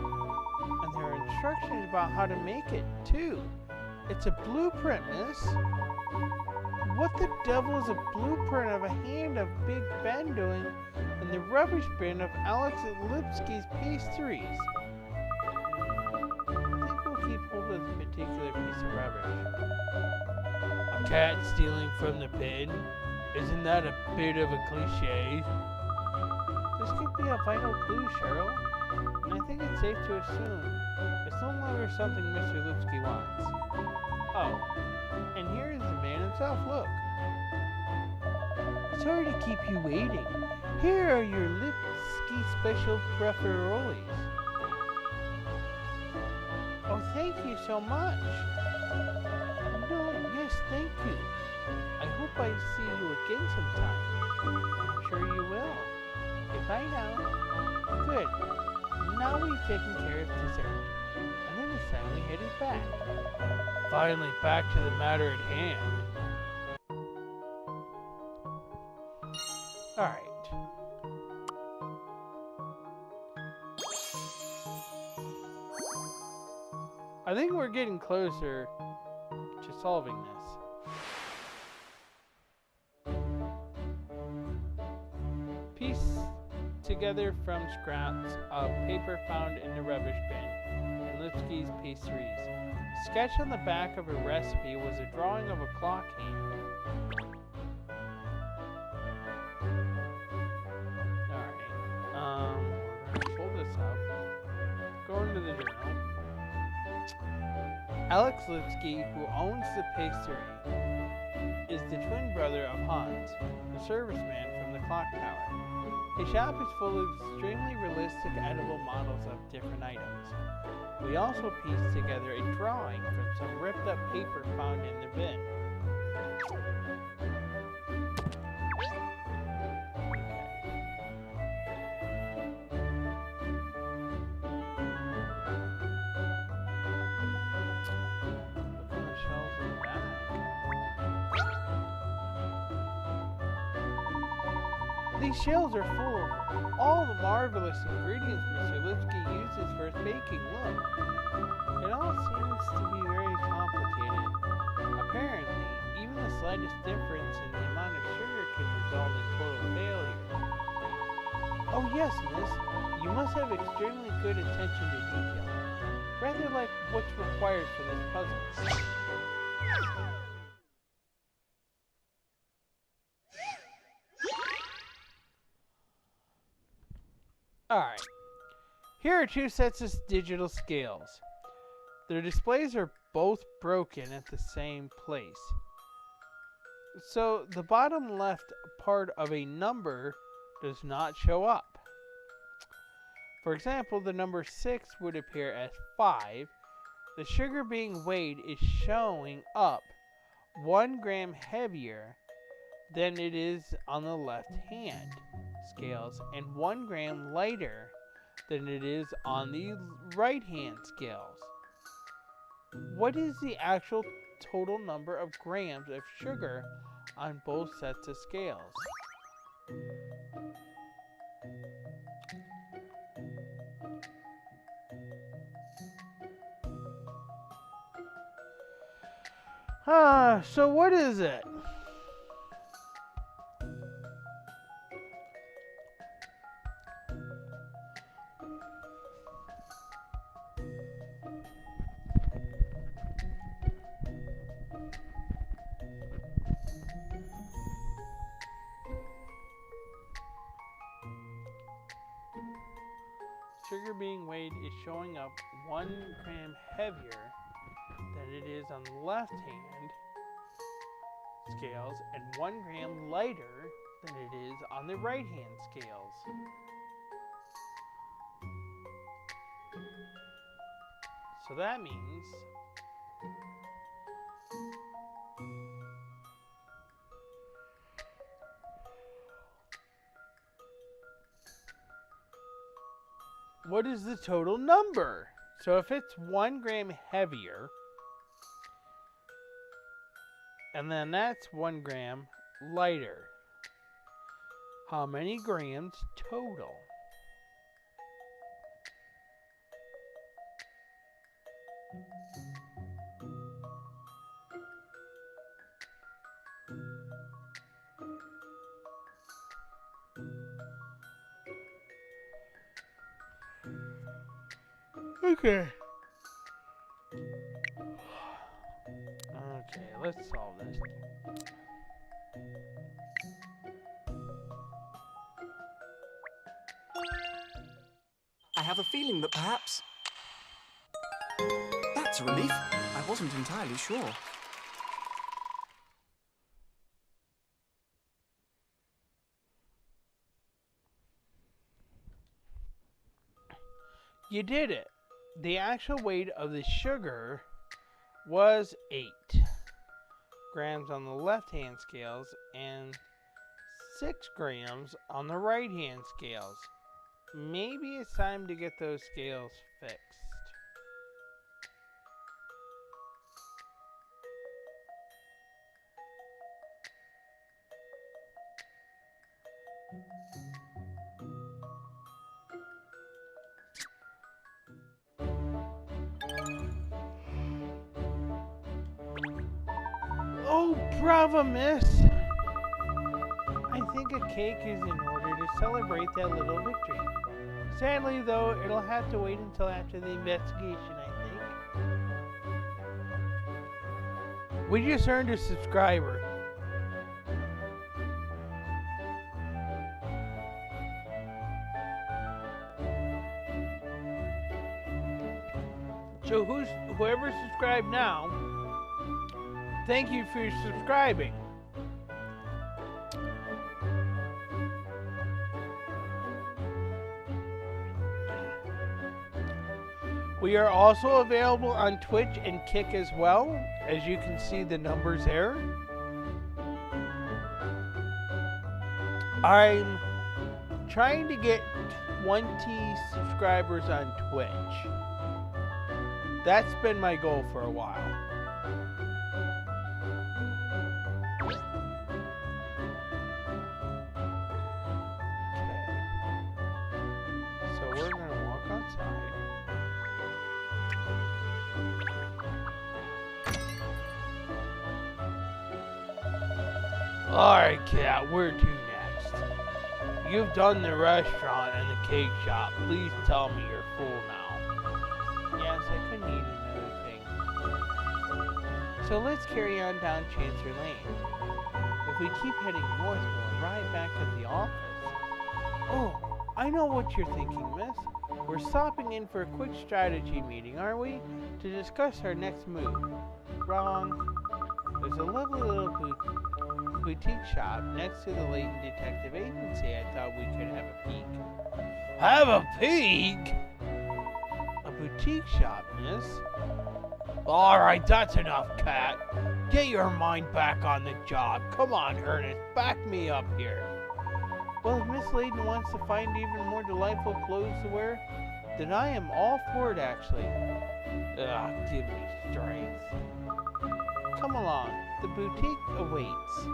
And there are instructions about how to make it too. It's a blueprint, miss. What the devil is a blueprint of a hand of Big Ben doing in the rubbish bin of Alex Lipsky's pastries? Keep hold of this particular piece of rubbish. A cat stealing from the bin? Isn't that a bit of a cliche? This could be a vital clue, Cheryl. And I think it's safe to assume it's no longer something Mr. Lipsky wants. Oh, and here is the man himself, look. Sorry to keep you waiting. Here are your Lipsky special profiteroles. Oh, thank you so much. No, yes, thank you. I hope I see you again sometime. I'm sure you will. Goodbye now. Good. Now we've taken care of dessert. And then it's time we headed back. Finally back to the matter at hand. Alright. I think we're getting closer to solving this. Piece together from scraps of paper found in the rubbish bin and Lipsky's pastries. Sketch on the back of a recipe was a drawing of a clock hand. Alright, we're gonna pull this up. Go into the journal. Alex Lipsky, who owns the pastry, is the twin brother of Hans, the serviceman from the clock tower. His shop is full of extremely realistic edible models of different items. We also pieced together a drawing from some ripped up paper found in the bin. These shells are full of all the marvelous ingredients Mr. Lipsky uses for his baking. Look, it all seems to be very complicated. Apparently, even the slightest difference in the amount of sugar can result in total failure. Oh yes, miss, you must have extremely good attention to detail. Rather like what's required for this puzzle. Alright, here are two sets of digital scales. Their displays are both broken at the same place. So the bottom left part of a number does not show up. For example, the number 6 would appear as 5. The sugar being weighed is showing up 1 gram heavier than it is on the left hand scales and 1 gram lighter than it is on the right hand scales. What is the actual total number of grams of sugar on both sets of scales? So what is it? Sugar being weighed is showing up 1 gram heavier than it is on the left hand scales and 1 gram lighter than it is on the right hand scales. So that means what is the total number? So if it's 1 gram heavier, and then that's 1 gram lighter, how many grams total? Okay. Okay, let's solve this. I have a feeling that perhaps... That's a relief. I wasn't entirely sure. You did it. The actual weight of the sugar was 8 grams on the left-hand scales and 6 grams on the right-hand scales. Maybe it's time to get those scales fixed. Oh, bravo, miss! I think a cake is in order to celebrate that little victory. Sadly, though, it'll have to wait until after the investigation, I think. We just earned a subscriber. So whoever subscribed now, thank you for subscribing. We are also available on Twitch and Kick as well, as you can see the numbers there. I'm trying to get 20 subscribers on Twitch. That's been my goal for a while. Alright, Cat, where to next? You've done the restaurant and the cake shop. Please tell me you're full now. Yes, I couldn't eat another thing. So let's carry on down Chancer Lane. If we keep heading north, we'll arrive back at the office. Oh, I know what you're thinking, miss. We're stopping in for a quick strategy meeting, aren't we? To discuss our next move. Wrong. There's a lovely little boutique shop next to the Layton Detective Agency. I thought we could have a peek. Have a peek? A boutique shop, miss? Alright, that's enough, Cat. Get your mind back on the job. Come on, Ernest, back me up here. Well, if Miss Layton wants to find even more delightful clothes to wear, then I am all for it, actually. Give me strength. Come along, the boutique awaits.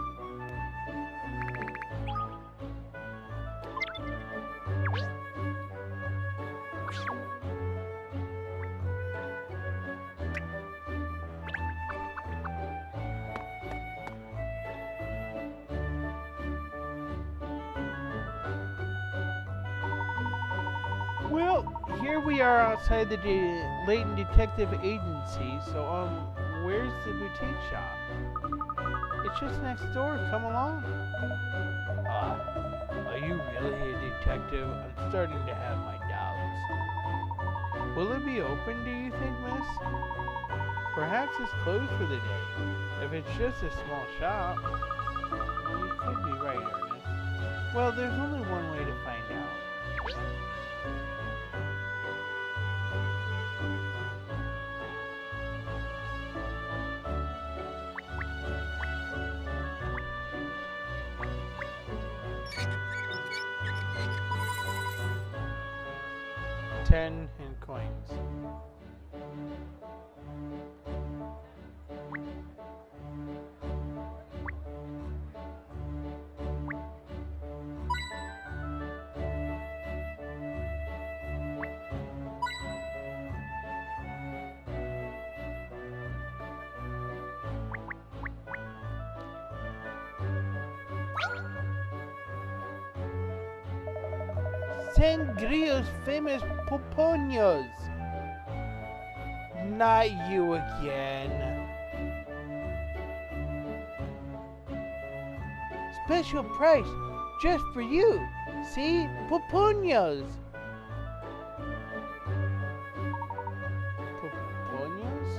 Well, here we are outside the Layton Detective Agency, so, where's the boutique shop? It's just next door, come along. Are you really a detective? I'm starting to have my doubts. Will it be open, do you think, miss? Perhaps it's closed for the day. If it's just a small shop, you could be right, Ernest. Well, there's only one way to find out. $10 in coins. Sangria's famous pupoños. Not you again. Special price just for you. See? Pupoños. Pupoños?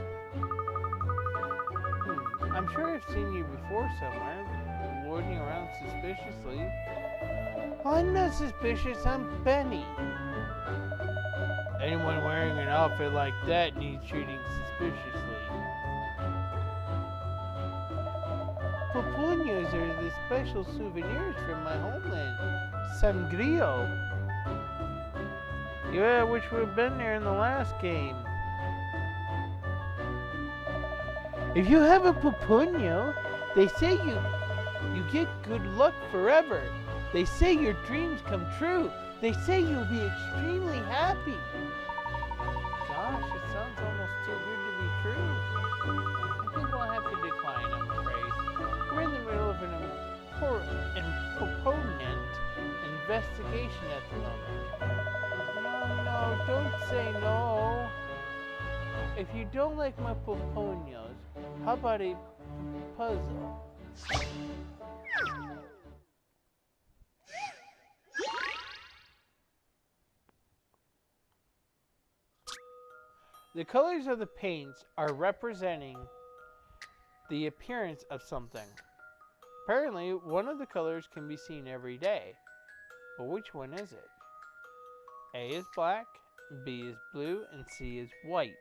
I'm sure I've seen you before somewhere, lording around suspiciously. I'm not suspicious, I'm Benny. Anyone wearing an outfit like that needs treating suspiciously. Pupuños are the special souvenirs from my homeland, Sangrio. Yeah, which would have been there in the last game. If you have a pupuño, they say you get good luck forever. They say your dreams come true. They say you'll be extremely happy. Gosh, it sounds almost too good to be true. I think we'll have to decline, I'm afraid. We're in the middle of an important investigation at the moment. No, don't say no. If you don't like my pupoños, how about a puzzle? The colors of the paints are representing the appearance of something. Apparently, one of the colors can be seen every day. But which one is it? A is black, B is blue, and C is white.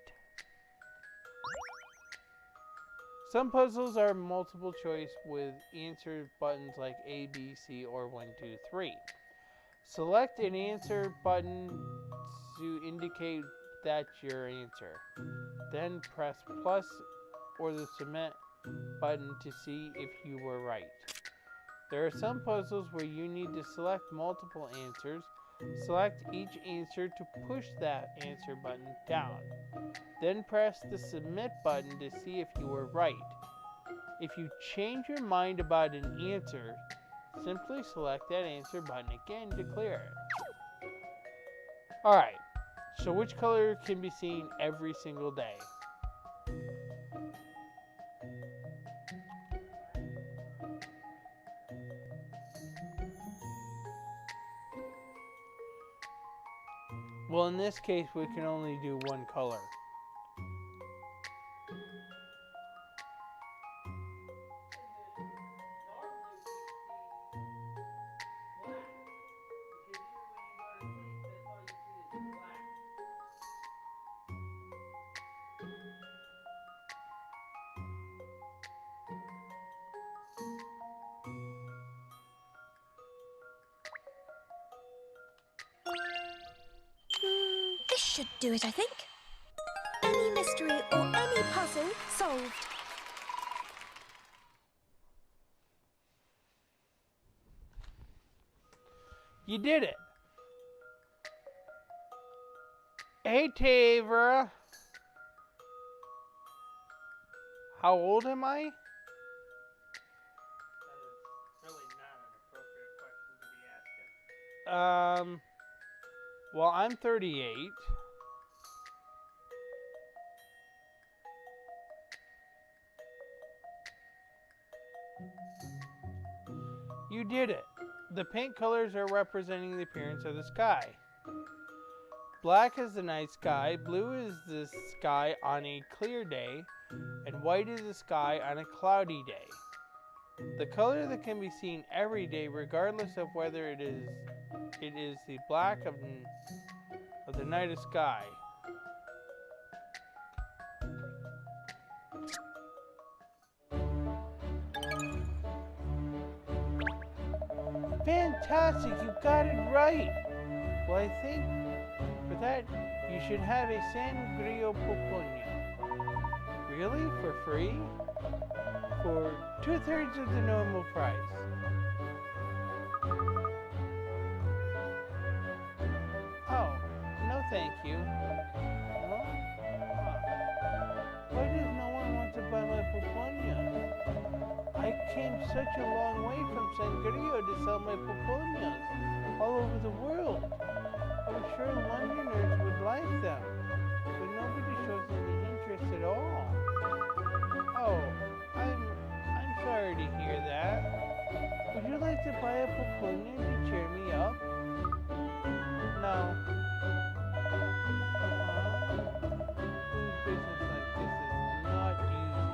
Some puzzles are multiple choice with answer buttons like A, B, C, or 1, 2, 3. Select an answer button to indicate that's your answer. Then press plus or the submit button to see if you were right. There are some puzzles where you need to select multiple answers. Select each answer to push that answer button down. Then press the submit button to see if you were right. If you change your mind about an answer, simply select that answer button again to clear it. Alright, so which color can be seen every single day? Well, in this case, we can only do one color. This should do it, I think. Any mystery or any puzzle solved. You did it! Hey, Tavra! How old am I? That is really not an appropriate question to be asking. Well, I'm 38. You did it. The paint colors are representing the appearance of the sky. Black is the night sky, blue is the sky on a clear day, and white is the sky on a cloudy day. The color that can be seen every day, regardless of whether it is the black of the night sky. Fantastic, you got it right. Well, I think for that you should have a sangria pupunya. Really? For free? For 2/3 of the normal price. Oh, no thank you. Well, why does no one want to buy my pupunya? I came such a long way from Sangrio to sell my pupunyas all over the world. I'm sure Londoners would like them, but nobody shows any interest at all. Oh, I'm sorry to hear that. Would you like to buy a pupunya to cheer me up? No. Doing business like this is not easy.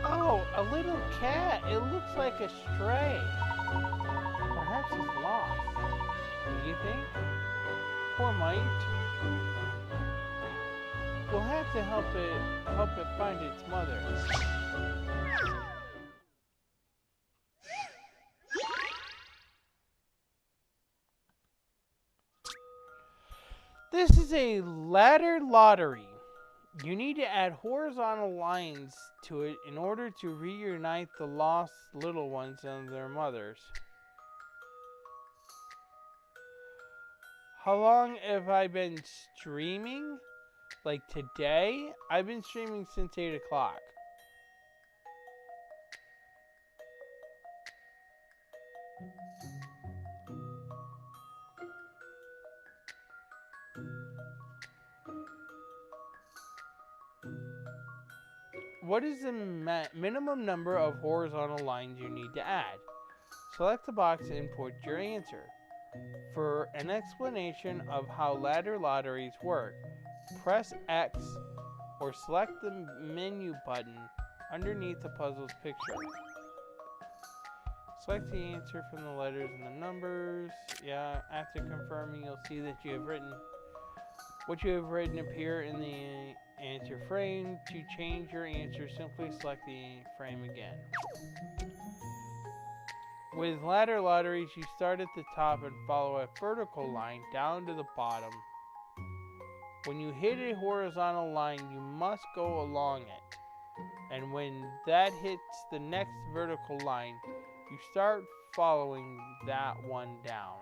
Oh, a little cat. It looks like a stray. Perhaps it's lost. Do you think? Poor mite. We'll have to help it find its mother. This is a ladder lottery. You need to add horizontal lines to it in order to reunite the lost little ones and their mothers. How long have I been streaming? Like today? I've been streaming since 8 o'clock. What is the minimum number of horizontal lines you need to add? Select the box and input your answer. For an explanation of how ladder lotteries work, press X or select the menu button underneath the puzzle's picture. Select the answer from the letters and the numbers. Yeah, after confirming, you'll see that you have written what you have written appear in the answer frame. To change your answer, simply select the frame again. With ladder lotteries, you start at the top and follow a vertical line down to the bottom. When you hit a horizontal line, you must go along it. And when that hits the next vertical line, you start following that one down.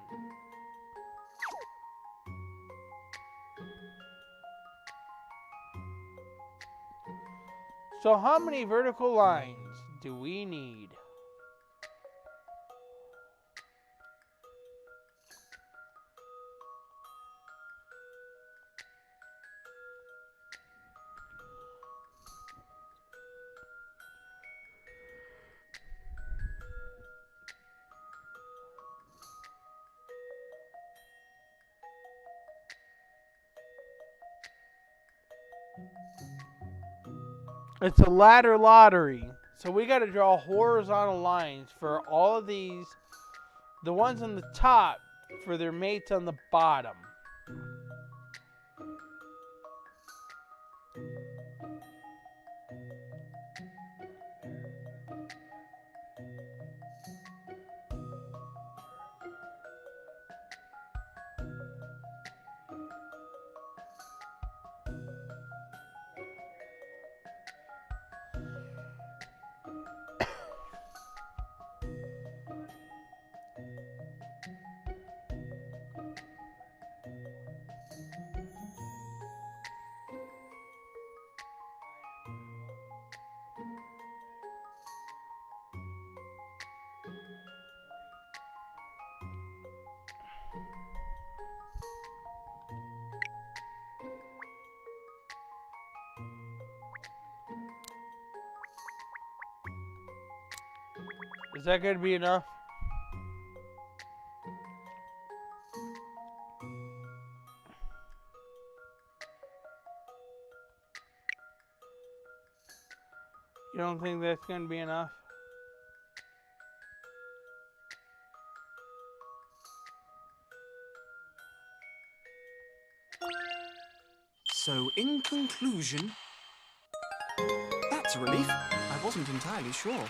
So how many vertical lines do we need? It's a ladder lottery. So we got to draw horizontal lines for all of these, the ones on the top for their mates on the bottom. Is that going to be enough? You don't think that's going to be enough? So, in conclusion, that's a relief. I wasn't entirely sure.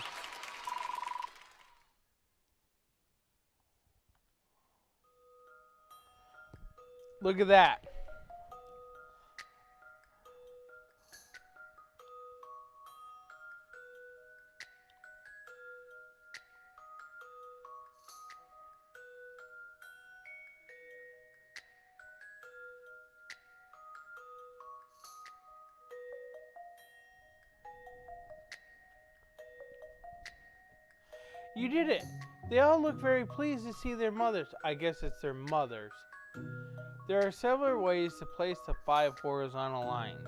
Look at that. You did it. They all look very pleased to see their mothers. I guess it's their mothers. There are several ways to place the 5 horizontal lines.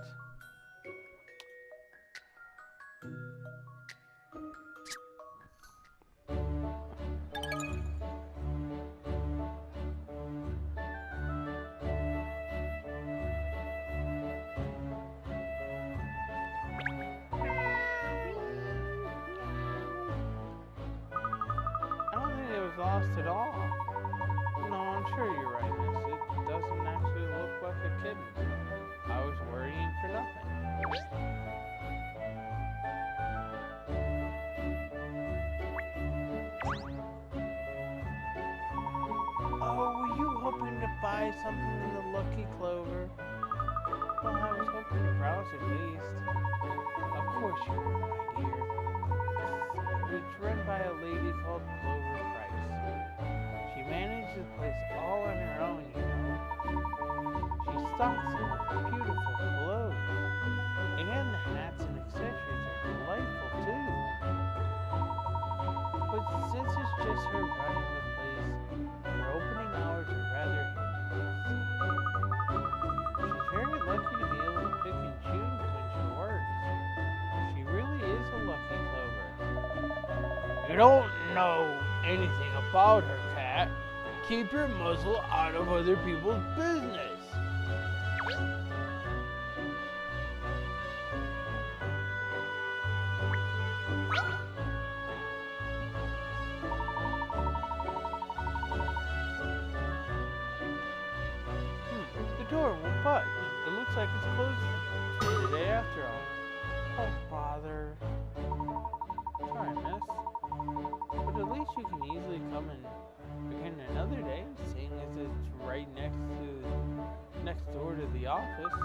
I don't think it was lost at all. No, I'm sure you're right, miss. It doesn't actually look like a kitten. I was worrying for nothing. Oh, were you hoping to buy something in the Lucky Clover? Well, I was hoping to browse at least. Of course you were, my dear. It's run by a lady called Clover Price. She managed the place all on her own, you know. She stocks it with beautiful clothes. And the hats and accessories are delightful, too. But since it's just her running the place, her opening hours are rather hit and miss. She's very lucky to be able to pick and choose when she works. She really is a lucky Clover. You don't know anything about her, Cat. Keep your muzzle out of other people's business. The door won't budge. It looks like it's closed today after all. Oh, bother. Sorry, miss. But at least you can easily come and Again another day, seeing as it's right next door to the office.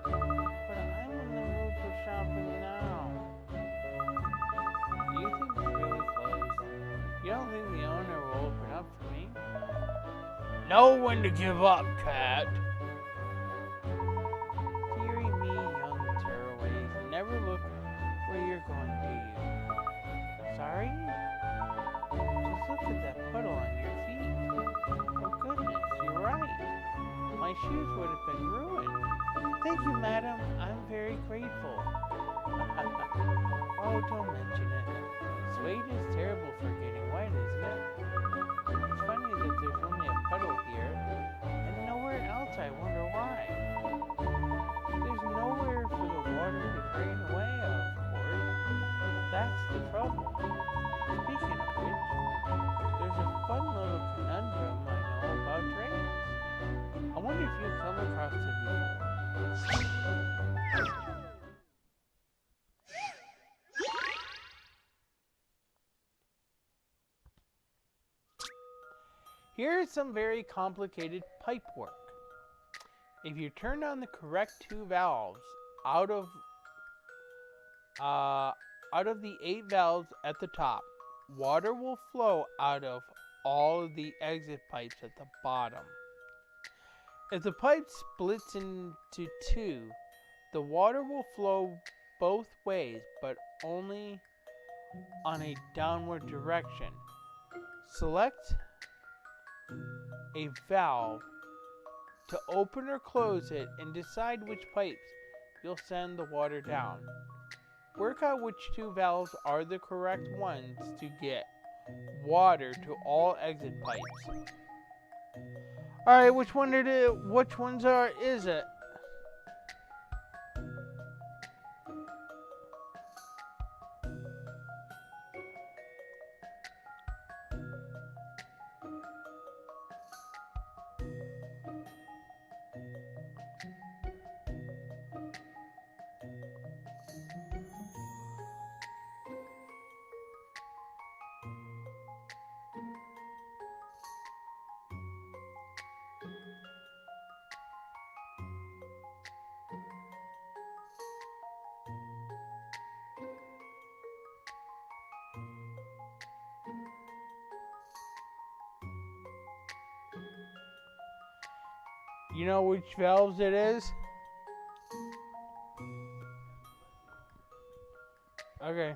But I'm in the mood for shopping now. Do you think it's really closed? You don't think the owner will open up for me? Know when to give up, Cat. Deary me, young tearaways, never look where you're going, do you? Sorry? Just look at that puddle on your feet. Oh goodness, you're right. My shoes would have been ruined. Thank you, madam. I'm very grateful. Oh, don't mention it. Suede is terrible for getting wet, isn't it? It's funny that there's only a puddle here, and nowhere else. I wonder why. There's nowhere for the water to drain away, of course. That's the trouble. Speaking of which, there's a fun little conundrum I know about drains. I wonder if you've come across it before. Here's some very complicated pipe work. If you turn on the correct two valves out of the 8 valves at the top, water will flow out of all of the exit pipes at the bottom. If the pipe splits into 2, the water will flow both ways, but only on a downward direction. Select a valve to open or close it and decide which pipes you'll send the water down. Work out which 2 valves are the correct ones to get water to all exit pipes. Alright, which ones is it? You know which valves it is? Okay.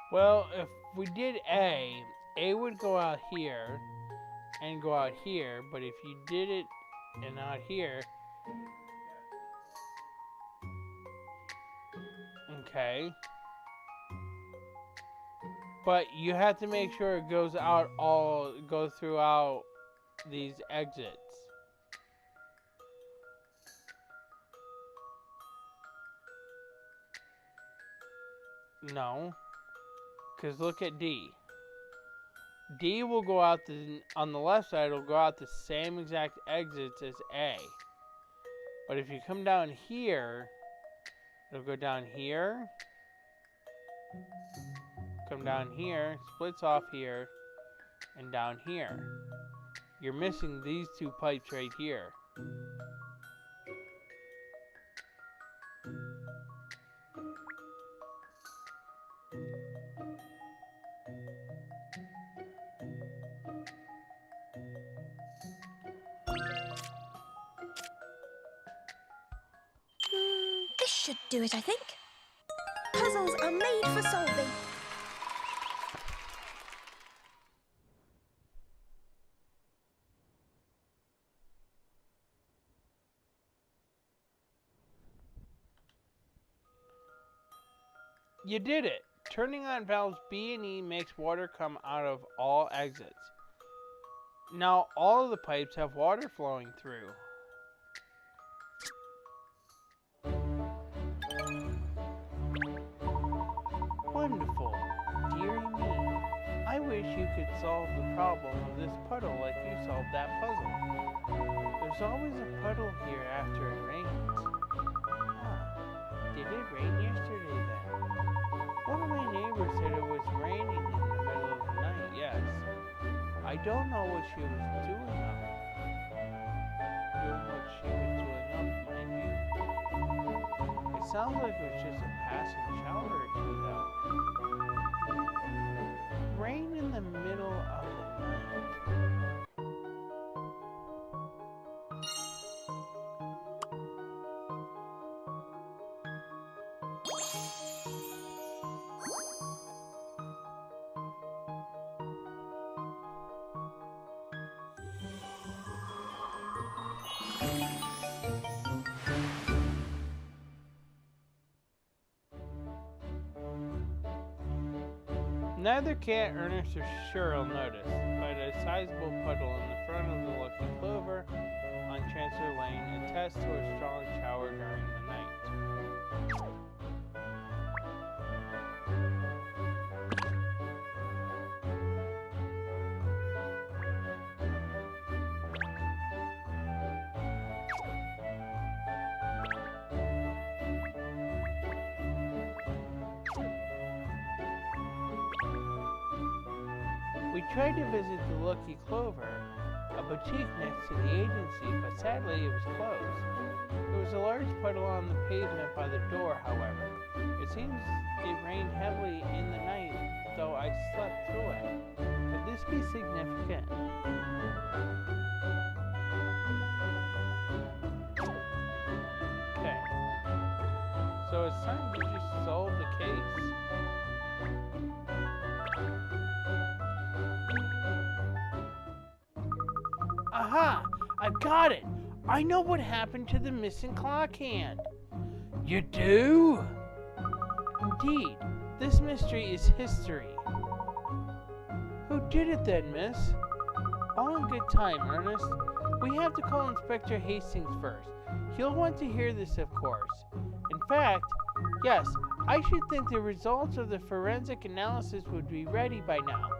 Well, if we did A would go out here and go out here, but if you did it and out here, okay. But you have to make sure it goes throughout these exits. No. Because look at D. D will go out on the left side, it'll go out the same exact exits as A. But if you come down here, it'll go down here, come down here, splits off here, and down here. You're missing these two pipes right here. This should do it, I think. Puzzles are made for solving. You did it! Turning on valves B and E makes water come out of all exits. Now all of the pipes have water flowing through. Wonderful. Dearie me. I wish you could solve the problem of this puddle like you solved that puzzle. There's always a puddle here after it rains. Huh. Did it rain yesterday then? One of my neighbors said it was raining in the middle of the night, yes. I don't know what she was doing up. Mind you. It sounds like it was just a passing shower or two, though. Rain in the middle of the night. Neither Cat, Ernest, or Cheryl noticed, but a sizable puddle in the front of the Lucky Clover on Chancellor Lane attests to a strong shower during the night. We tried to visit the Lucky Clover, a boutique next to the agency, but sadly it was closed. There was a large puddle on the pavement by the door, however. It seems it rained heavily in the night, though I slept through it. Could this be significant? Okay. So it's time to just solve the case. Aha! I've got it! I know what happened to the missing clock hand. You do? Indeed, this mystery is history. Who did it then, miss? All in good time, Ernest. We have to call Inspector Hastings first. He'll want to hear this, of course. In fact, yes, I should think the results of the forensic analysis would be ready by now.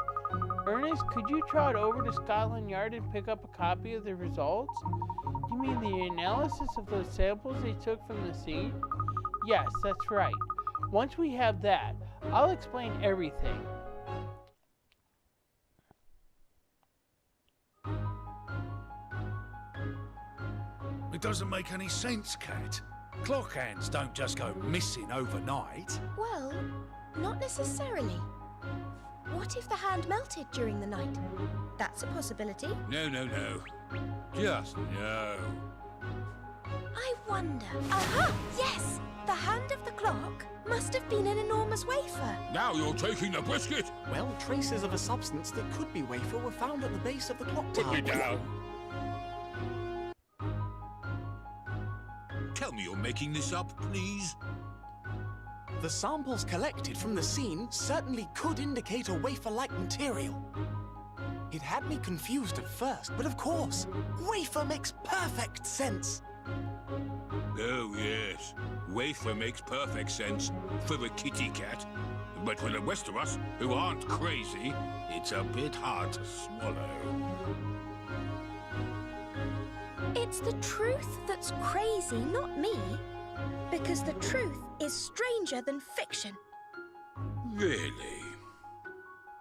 Ernest, could you trot over to Scotland Yard and pick up a copy of the results? You mean the analysis of those samples they took from the scene? Yes, that's right. Once we have that, I'll explain everything. It doesn't make any sense, Cat. Clock hands don't just go missing overnight. Well, not necessarily. What if the hand melted during the night? That's a possibility. No. Just no. I wonder. Aha! Yes! The hand of the clock must have been an enormous wafer. Now you're taking the biscuit. Well, traces of a substance that could be wafer were found at the base of the clock Put tower. me down. Tell me you're making this up, please. The samples collected from the scene certainly could indicate a wafer-like material. It had me confused at first, but of course, wafer makes perfect sense. Oh, yes. Wafer makes perfect sense for the kitty cat. But for the rest of us, who aren't crazy, it's a bit hard to swallow. It's the truth that's crazy, not me. Because the truth is stranger than fiction. Really?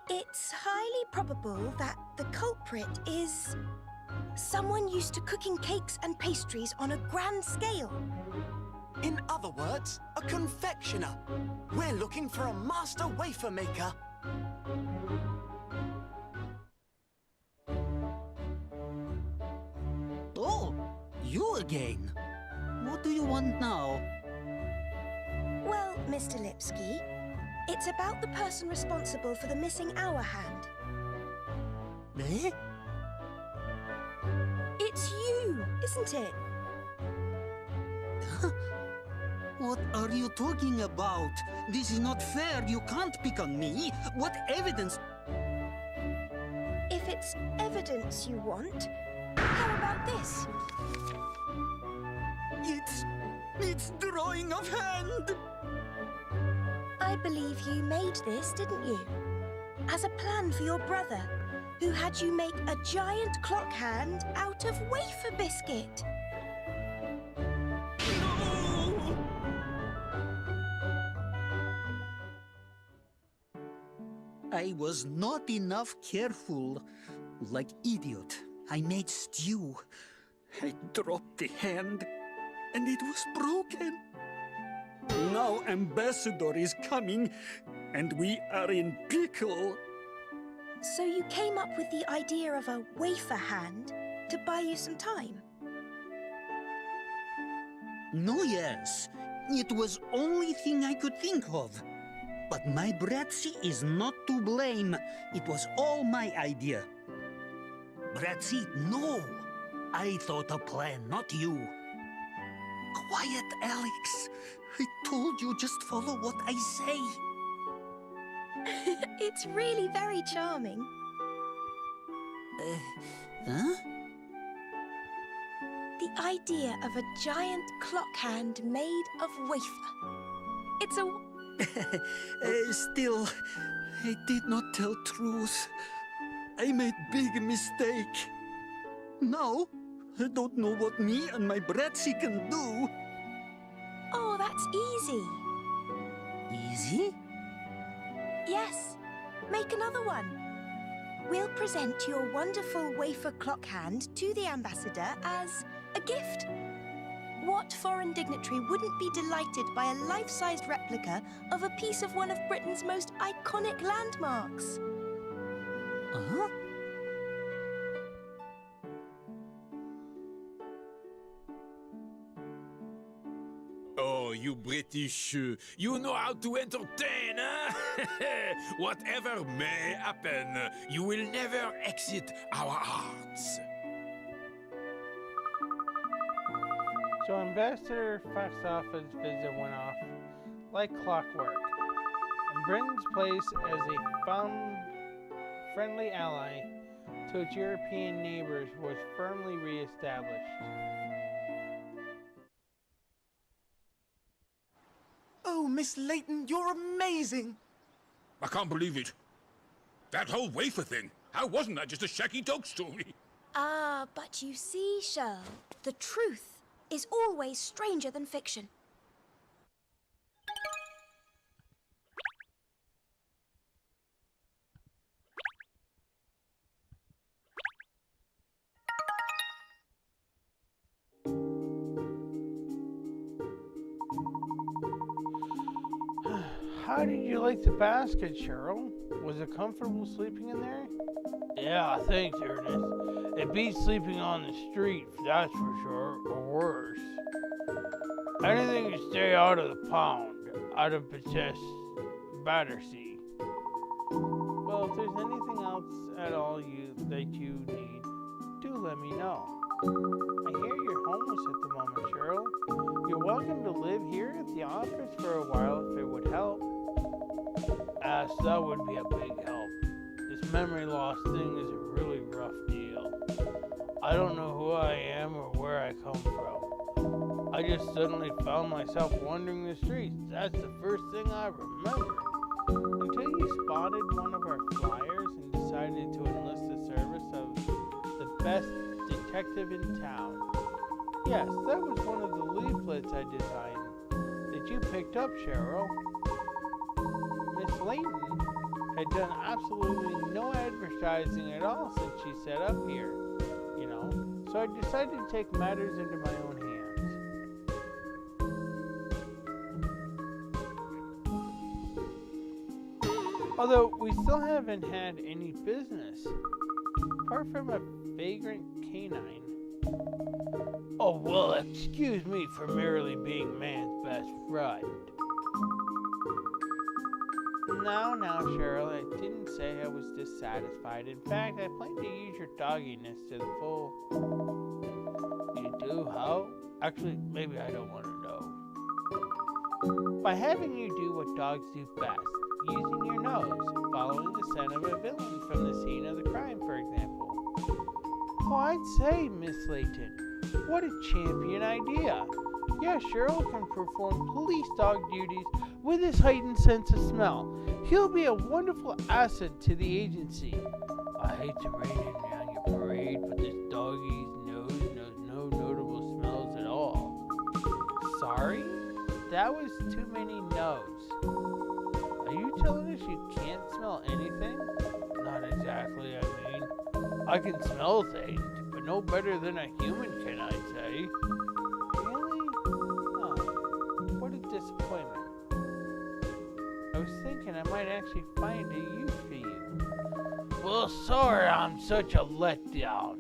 It's highly probable that the culprit is someone used to cooking cakes and pastries on a grand scale. In other words, a confectioner. We're looking for a master wafer maker. Oh, you again. What do you want now? Well, Mr. Lipsky, it's about the person responsible for the missing hour hand. Eh? It's you, isn't it? What are you talking about? This is not fair. You can't pick on me. What evidence? If it's evidence you want, how about this? It's drawing of hand. I believe you made this, didn't you? As a plan for your brother, who had you make a giant clock hand out of wafer biscuit. No! I was not enough careful. Like idiot, I made stew. I dropped the hand, and it was broken. Now Ambassador is coming, and we are in pickle. So you came up with the idea of a wafer hand to buy you some time? No, yes. It was only thing I could think of. But my Bratzy is not to blame. It was all my idea. Bratzy, no. I thought a plan, not you. Quiet, Alex. I told you just follow what I say. It's really very charming. Huh? The idea of a giant clock hand made of wafer. It's a... Still, I did not tell truth. I made big mistake. Now, I don't know what me and my Bratzy can do. Oh, that's easy. Easy? Yes, make another one. We'll present your wonderful wafer clock hand to the ambassador as a gift. What foreign dignitary wouldn't be delighted by a life-sized replica of a piece of one of Britain's most iconic landmarks? Huh? Oh, you British, you know how to entertain, huh? Whatever may happen, you will never exit our hearts. So Ambassador Foxoff's visit went off like clockwork, and Britain's place as a friendly ally to its European neighbors was firmly re-established. Oh, Miss Layton, you're amazing! I can't believe it. That whole wafer thing, how wasn't that just a shaky dog story? Ah, but you see, Shirl, the truth is always stranger than fiction. How did you like the basket, Cheryl? Was it comfortable sleeping in there? Yeah, thanks, Ernest. It beats sleeping on the street, that's for sure, or worse. Anything to stay out of the pound, out of Battersea. Well, if there's anything else at all that you need, do let me know. I hear you're homeless at the moment, Cheryl. You're welcome to live here at the office for a while if it would help. So that would be a big help. This memory loss thing is a really rough deal. I don't know who I am or where I come from. I just suddenly found myself wandering the streets. That's the first thing I remember. Until you spotted one of our flyers and decided to enlist the service of the best detective in town. Yes, that was one of the leaflets I designed that you picked up, Cheryl. Miss Layton, had done absolutely no advertising at all since she set up here, so I decided to take matters into my own hands. Although we still haven't had any business, apart from a vagrant canine. Oh, well, excuse me for merely being man's best friend. Now, Cheryl, I didn't say I was dissatisfied. In fact, I plan to use your dogginess to the full. You do how? Actually, maybe I don't want to know. By having you do what dogs do best, using your nose, following the scent of a villain from the scene of the crime, for example. Oh, I'd say, Miss Layton, what a champion idea. Yeah, Cheryl can perform police dog duties with his heightened sense of smell. He'll be a wonderful asset to the agency. I hate to rain in on your parade, but this doggie's nose knows no notable smells at all. Sorry? That was too many no's. Are you telling us you can't smell anything? Not exactly, I mean. I can smell things, but no better than a human can, I'd say. Really? Oh, what a disappointment. I was thinking I might actually find a use for you. Well, sorry I'm such a letdown.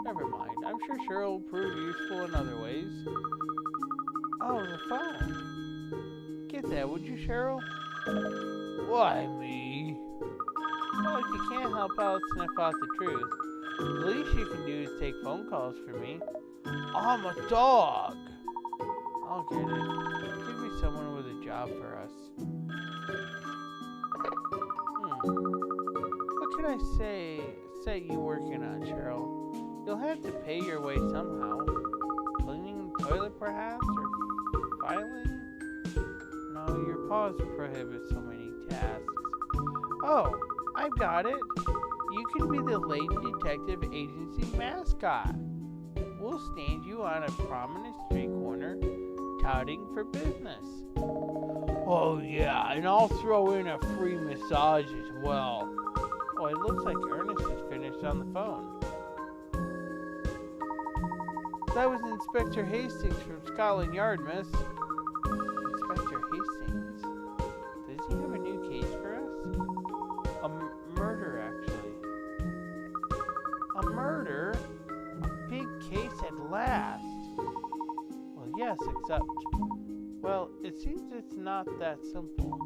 Never mind. I'm sure Cheryl will prove useful in other ways. Oh, the phone. Get that, would you, Cheryl? Why me? Well, if you can't help out sniff out the truth, the least you can do is take phone calls for me. I'm a dog. I'll get it. Give me someone with a job for us. What can I set you working on, Cheryl? You'll have to pay your way somehow. Cleaning the toilet, perhaps, or filing? No, your paws prohibit so many tasks. Oh, I've got it. You can be the Layton Detective Agency mascot. We'll stand you on a prominent street corner, touting for business. Oh yeah, and I'll throw in a free massage as well. Oh, it looks like Ernest is finished on the phone. That was Inspector Hastings from Scotland Yard, miss. Inspector Hastings? Does he have a new case for us? A murder, actually. A murder? A big case at last. Well, yes, except... Well, it seems it's not that simple.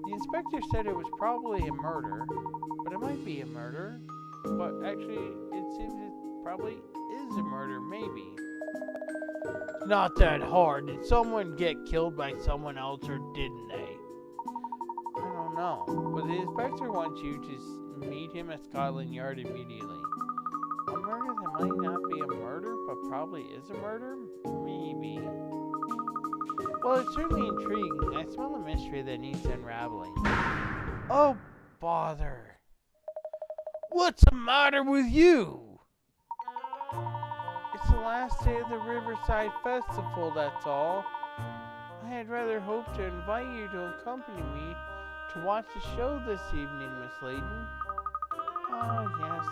The inspector said it was probably a murder, but it might be a murder. But actually, it seems it probably is a murder, maybe. It's not that hard. Did someone get killed by someone else, or didn't they? I don't know. But the inspector wants you to meet him at Scotland Yard immediately. A murder that might not be a murder, but probably is a murder? Maybe. Well, it's certainly intriguing. I smell a mystery that needs unraveling. Oh, bother. What's the matter with you? It's the last day of the Riverside Festival, that's all. I had rather hoped to invite you to accompany me to watch the show this evening, Miss Layton. Oh, yes.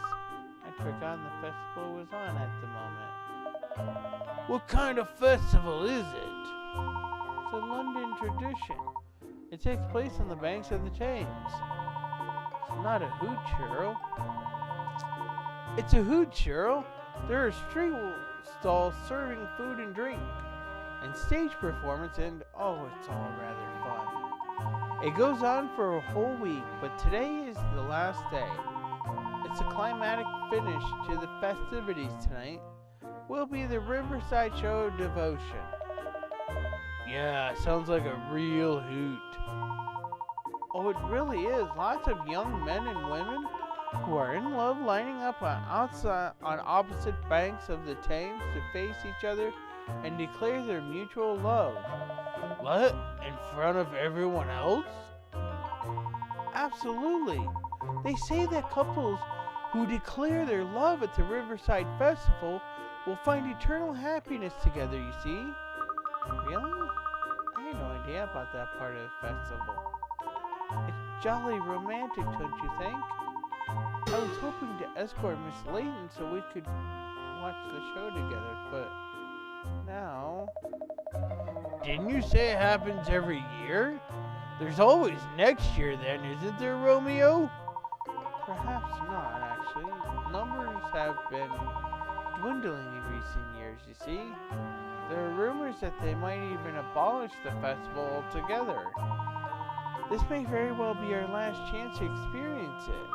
I forgot the festival was on at the moment. What kind of festival is it? It's a London tradition. It takes place on the banks of the Thames. It's not a hoot, Cheryl. It's a hoot, Cheryl. There are street stalls serving food and drink, and stage performance, and oh, it's all rather fun. It goes on for a whole week, but today is the last day. It's a climatic finish to the festivities tonight. Will be the Riverside Show of Devotion. Yeah, sounds like a real hoot. Oh, it really is. Lots of young men and women who are in love lining up on opposite banks of the Thames to face each other and declare their mutual love. What? In front of everyone else? Absolutely. They say that couples who declare their love at the Riverside Festival will find eternal happiness together, you see. Really? I had no idea about that part of the festival. It's jolly romantic, don't you think? I was hoping to escort Miss Layton so we could watch the show together, but now... Didn't you say it happens every year? There's always next year then, isn't there, Romeo? Perhaps not, actually. Numbers have been dwindling in recent years, you see. There are rumors that they might even abolish the festival altogether. This may very well be our last chance to experience it.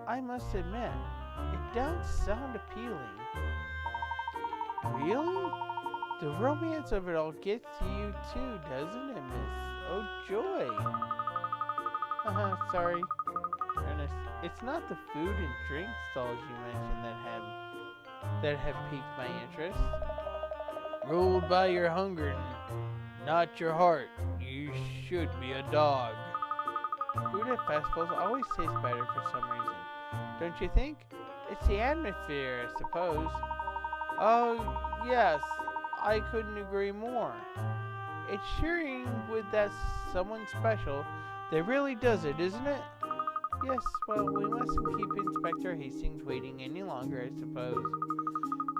I must admit, it does sound appealing. Really? The romance of it all gets to you too, doesn't it, Miss? Oh, joy. Sorry, Ernest. It's not the food and drink stalls you mentioned that have piqued my interest. Ruled by your hunger, not your heart. You should be a dog. Food at festivals always tastes better for some reason. Don't you think? It's the atmosphere, I suppose. Oh, yes. I couldn't agree more. It's cheering with that someone special that really does it, isn't it? Yes, well, we mustn't keep Inspector Hastings waiting any longer, I suppose.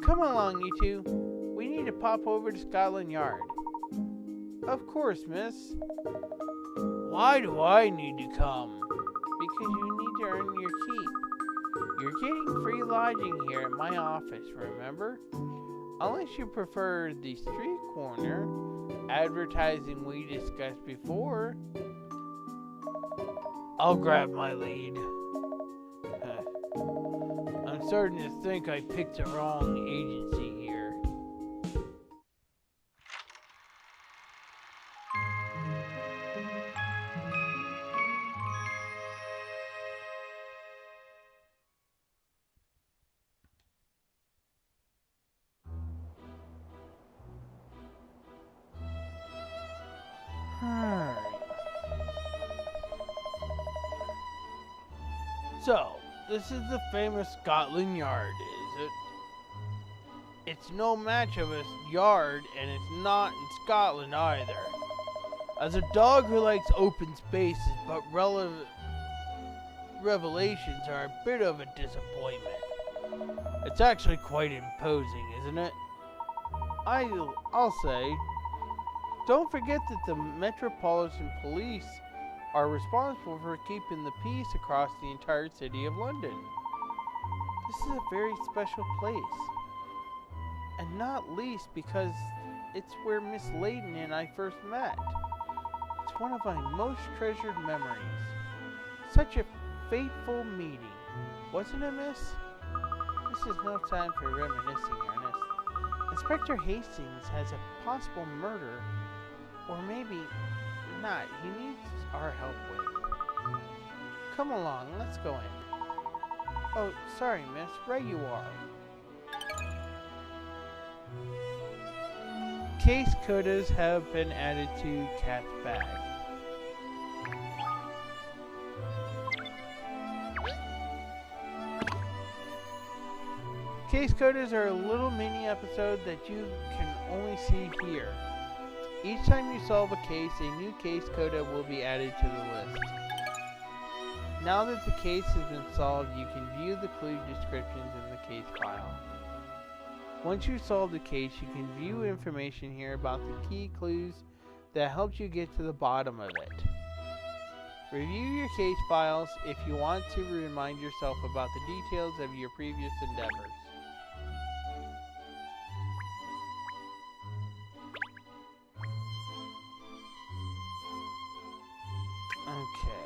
Come along, you two. We need to pop over to Scotland Yard. Of course, miss. Why do I need to come? Because you need to earn your keep. You're getting free lodging here at my office, remember? Unless you prefer the street corner advertising we discussed before. I'll grab my lead. I'm starting to think I picked the wrong agency here. So, this is the famous Scotland Yard, is it? It's no match of a yard, and it's not in Scotland either. As a dog who likes open spaces, but revelations are a bit of a disappointment. It's actually quite imposing, isn't it? I'll say. Don't forget that the Metropolitan Police are responsible for keeping the peace across the entire city of London. This is a very special place. And not least because it's where Miss Layton and I first met. It's one of my most treasured memories. Such a fateful meeting. Wasn't it, miss? This is no time for reminiscing, Ernest. Inspector Hastings has a possible murder, or maybe not. He needs our help with. Come along, let's go in. Oh, sorry, miss. Right you are. Case codas have been added to Cat's bag. Case codas are a little mini episode that you can only see here. Each time you solve a case, a new case coda will be added to the list. Now that the case has been solved, you can view the clue descriptions in the case file. Once you solve the case, you can view information here about the key clues that helped you get to the bottom of it. Review your case files if you want to remind yourself about the details of your previous endeavors. Okay.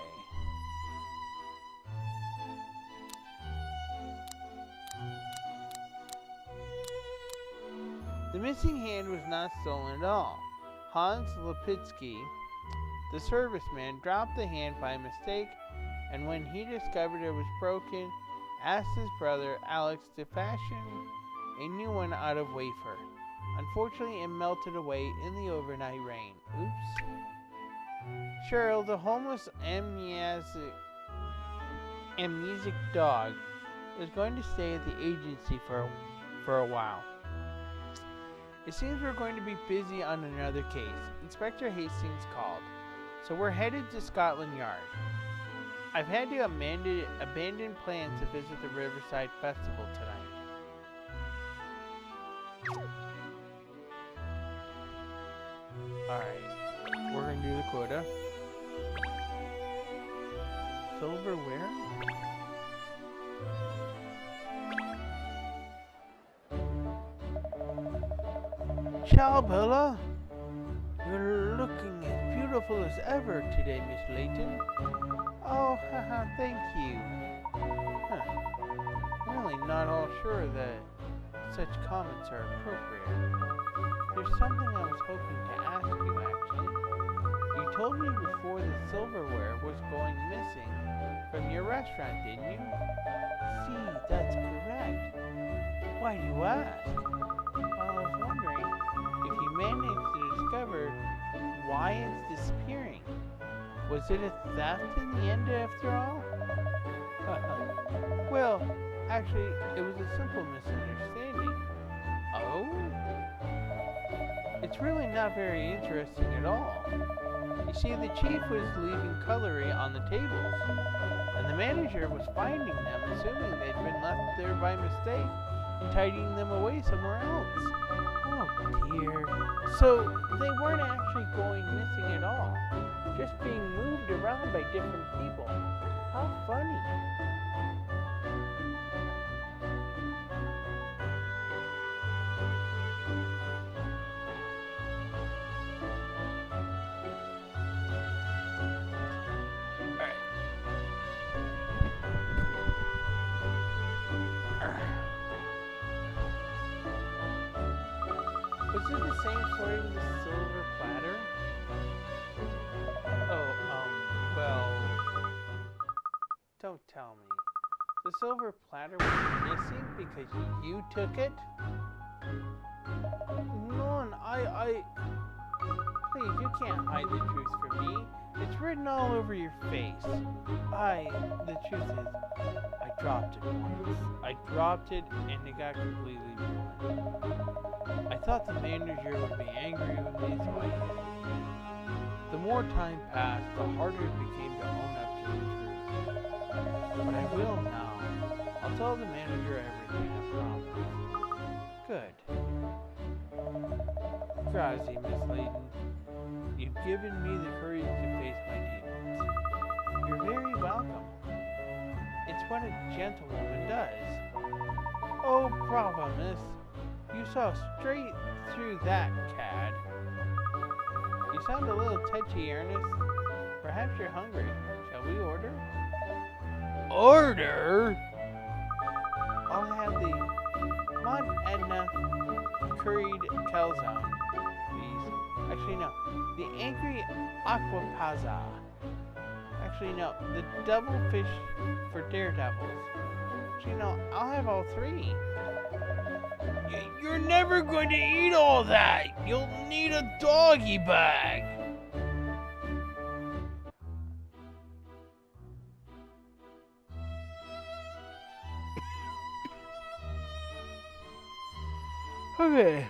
The missing hand was not stolen at all. Hans Lipitsky, the serviceman, dropped the hand by mistake, and when he discovered it was broken, asked his brother Alex to fashion a new one out of wafer. Unfortunately, it melted away in the overnight rain. Oops. Cheryl, the homeless amnesic dog, is going to stay at the agency for a while. It seems we're going to be busy on another case. Inspector Hastings called. So we're headed to Scotland Yard. I've had to abandon plans to visit the Riverside Festival tonight. Alright, we're gonna do the quota. Silverware? Ciao, Bella! You're looking as beautiful as ever today, Miss Layton. Oh, haha, thank you. Huh. Really not all sure that such comments are appropriate. There's something I was hoping to ask you, actually. You told me before the silverware was going missing from your restaurant, didn't you? See, that's correct. Why do you ask? Well, I was wondering if you managed to discover why it's disappearing. Was it a theft in the end after all? Well, actually, it was a simple misunderstanding. Oh? It's really not very interesting at all. You see, the chief was leaving cutlery on the tables, and the manager was finding them, assuming they'd been left there by mistake, and tidying them away somewhere else. Oh dear. So, they weren't actually going missing at all, just being moved around by different people. How funny. Was it the same story with the silver platter? Oh, well, don't tell me. The silver platter was missing because you took it? None, please, you can't hide the truth from me. It's written all over your face. The truth is, I dropped it once. I dropped it and it got completely ruined. I thought the manager would be angry with me, so I hid it. The more time passed, the harder it became to own up to the truth. But I will now. I'll tell the manager everything, I promise. Good. Grazie, Miss Layton. You've given me the courage to face my demons. You're very welcome. It's what a gentlewoman does. Oh, bravo, miss. You saw straight through that, cad. You sound a little touchy, Ernest. Perhaps you're hungry. Shall we order? Order? I'll have the Mont Etna curried calzone, please. Actually, no. The angry aquapazza. Actually, no. The double fish for daredevils. Actually, no. I'll have all three. You're never going to eat all that. You'll need a doggy bag. Okay.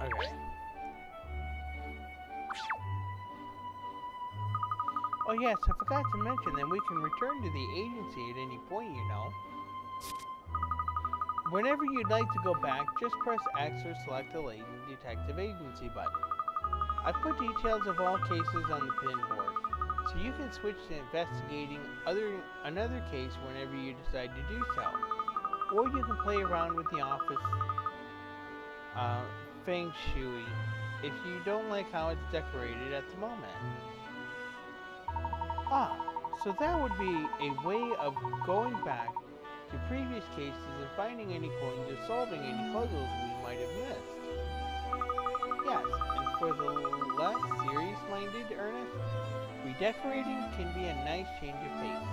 Okay. Oh yes, I forgot to mention that we can return to the agency at any point, you know. Whenever you'd like to go back, just press X or select the Layton Detective Agency button. I've put details of all cases on the pinboard, so you can switch to investigating another case whenever you decide to do so. Or you can play around with the office Feng Shui if you don't like how it's decorated at the moment. Ah, so that would be a way of going back to previous cases and finding any coins or solving any puzzles we might have missed. Yes, and for the less serious-minded Ernest, redecorating can be a nice change of pace.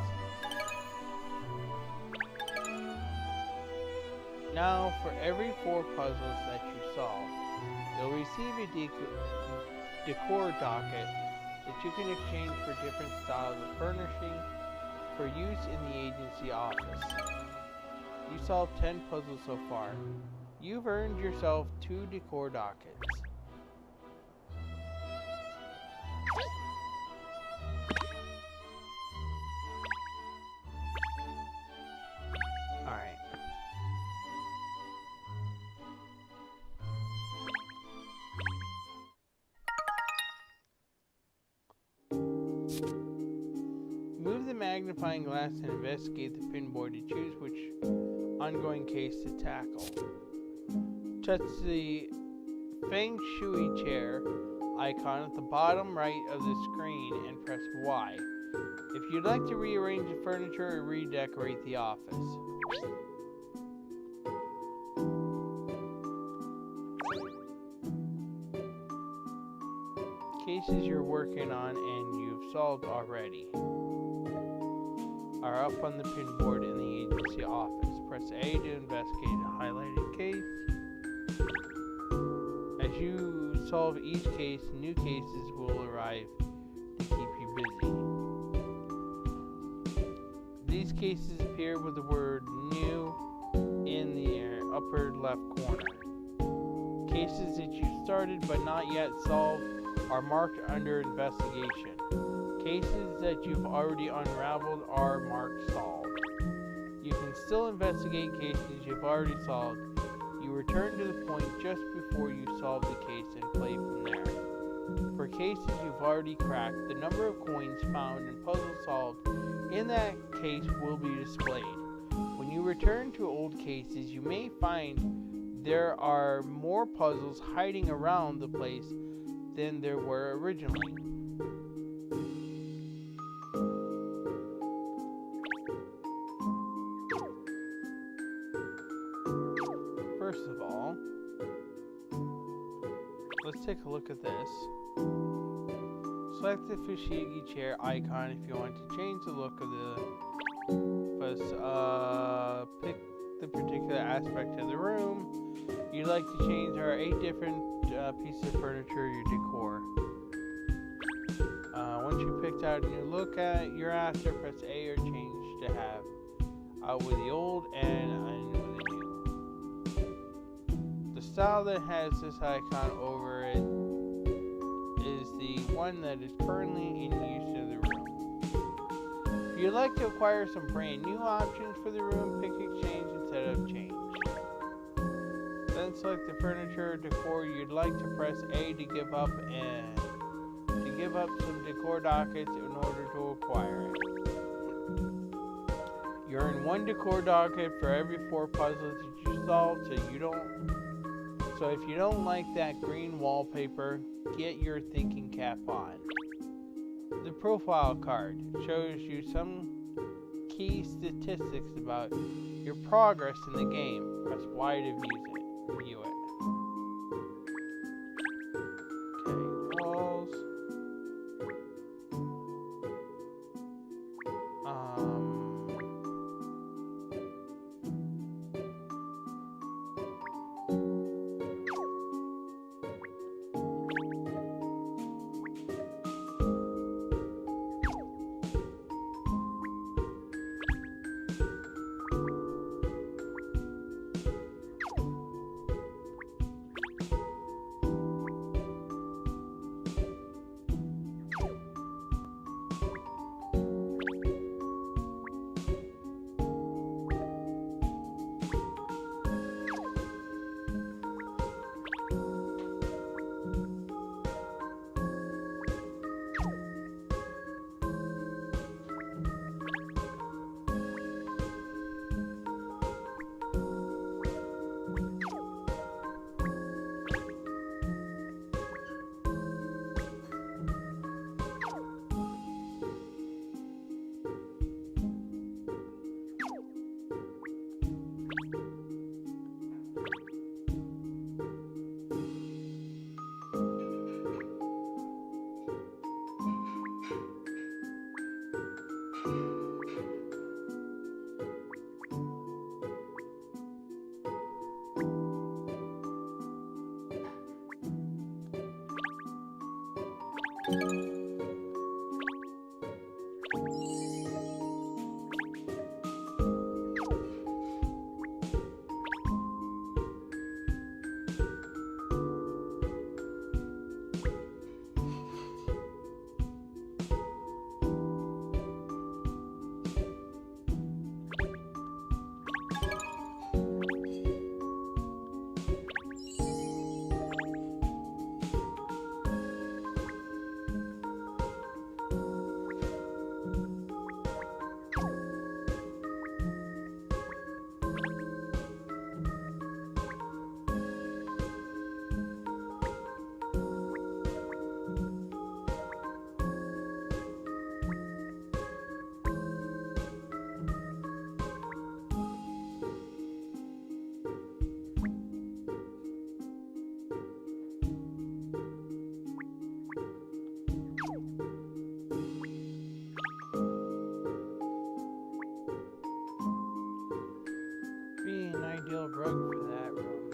Now, for every 4 puzzles that you solve, you'll receive a decor docket that you can exchange for different styles of furnishing for use in the agency office. You solved 10 puzzles so far. You've earned yourself 2 decor dockets. Alright. Move the magnifying glass and investigate the pinboard to choose which ongoing case to tackle. Touch the Feng Shui chair icon at the bottom right of the screen and press Y if you'd like to rearrange the furniture or redecorate the office. Cases you're working on and you've solved already are up on the pinboard in the agency office. Press A to investigate a highlighted case. As you solve each case, new cases will arrive to keep you busy. These cases appear with the word new in the upper left corner. Cases that you started but not yet solved are marked under investigation. Cases that you've already unraveled are marked solved. You can still investigate cases you've already solved. You return to the point just before you solve the case and play from there. For cases you've already cracked, the number of coins found and puzzles solved in that case will be displayed. When you return to old cases, you may find there are more puzzles hiding around the place than there were originally. First of all, let's take a look at this. Select the Fushigi chair icon if you want to change the look of the pick the particular aspect of the room you'd like to change. There are 8 different pieces of furniture, your decor. Once you picked out a new look at you're after, press A or change to have out with the old and in with the new. The style that has this icon over it is the one that is currently in use in the room. If you'd like to acquire some brand new options for the room, pick exchange instead of change. Then select the furniture or decor you'd like to press A to give up some decor dockets in order to acquire it. You earn 1 decor docket for every 4 puzzles that you solve, so if you don't like that green wallpaper, get your thinking cap on. The profile card shows you some key statistics about your progress in the game. Press Y to view it. Okay, walls. Be an ideal rug for that room.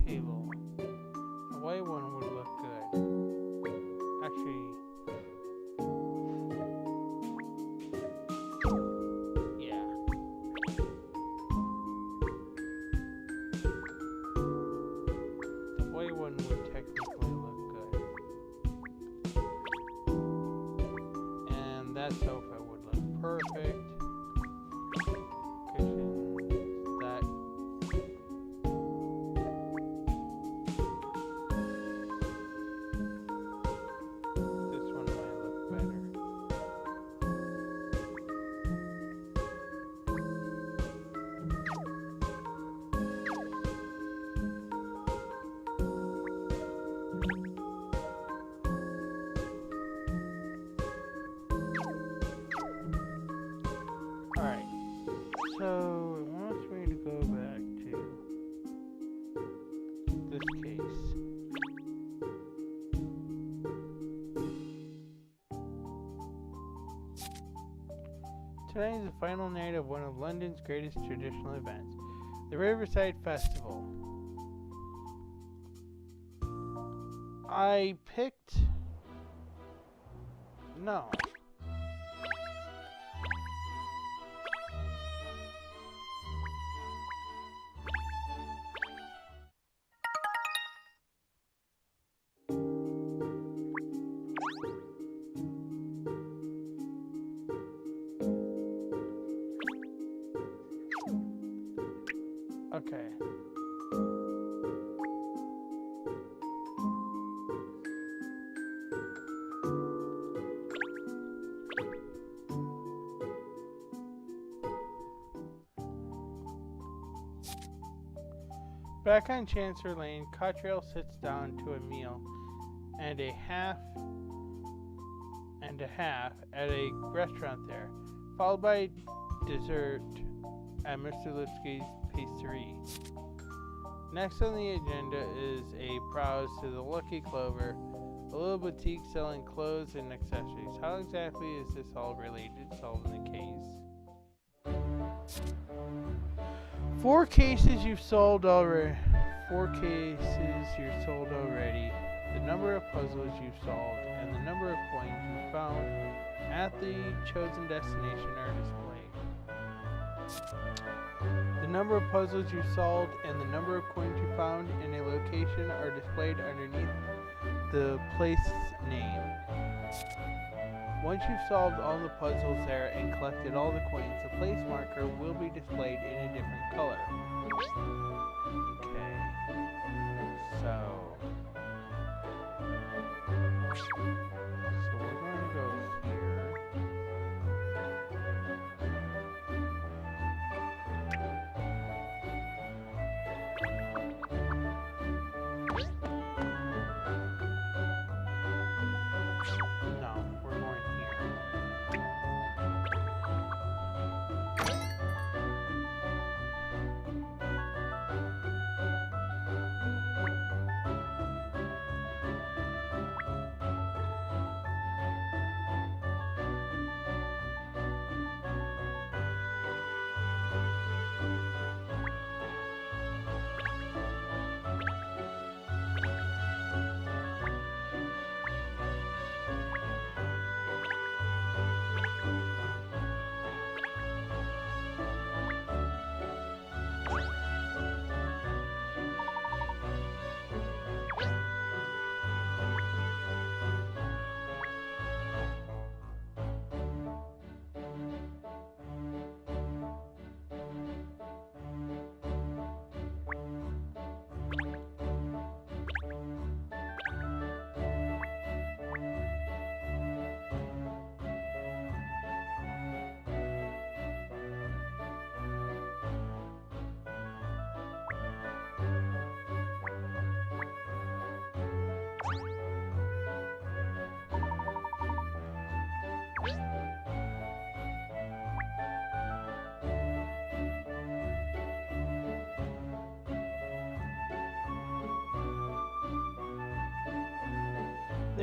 Table. The white one would look good. Actually, yeah. The white one would technically look good. And that sofa would look perfect. Cushions, that. This one might look better. Alright, so it wants me to go back to this case. Tonight is the final night of one of London's greatest traditional events, the Riverside Festival. I picked... No. Okay. Back on Chancellor Lane, Katrielle sits down to a meal and a half at a restaurant there, followed by dessert at Mr. Lipsky's Pastry. Next on the agenda is a browse to the Lucky Clover, a little boutique selling clothes and accessories. How exactly is this all related? Solving the case. 4 cases you've solved already. 4 cases you've sold already. The number of puzzles you've solved and the number of coins you found at the chosen destination are displayed. The number of puzzles you solved and the number of coins you found in a location are displayed underneath the place name. Once you've solved all the puzzles there and collected all the coins, the place marker will be displayed in a different color. Okay. So we're going to go here. No, we're going here.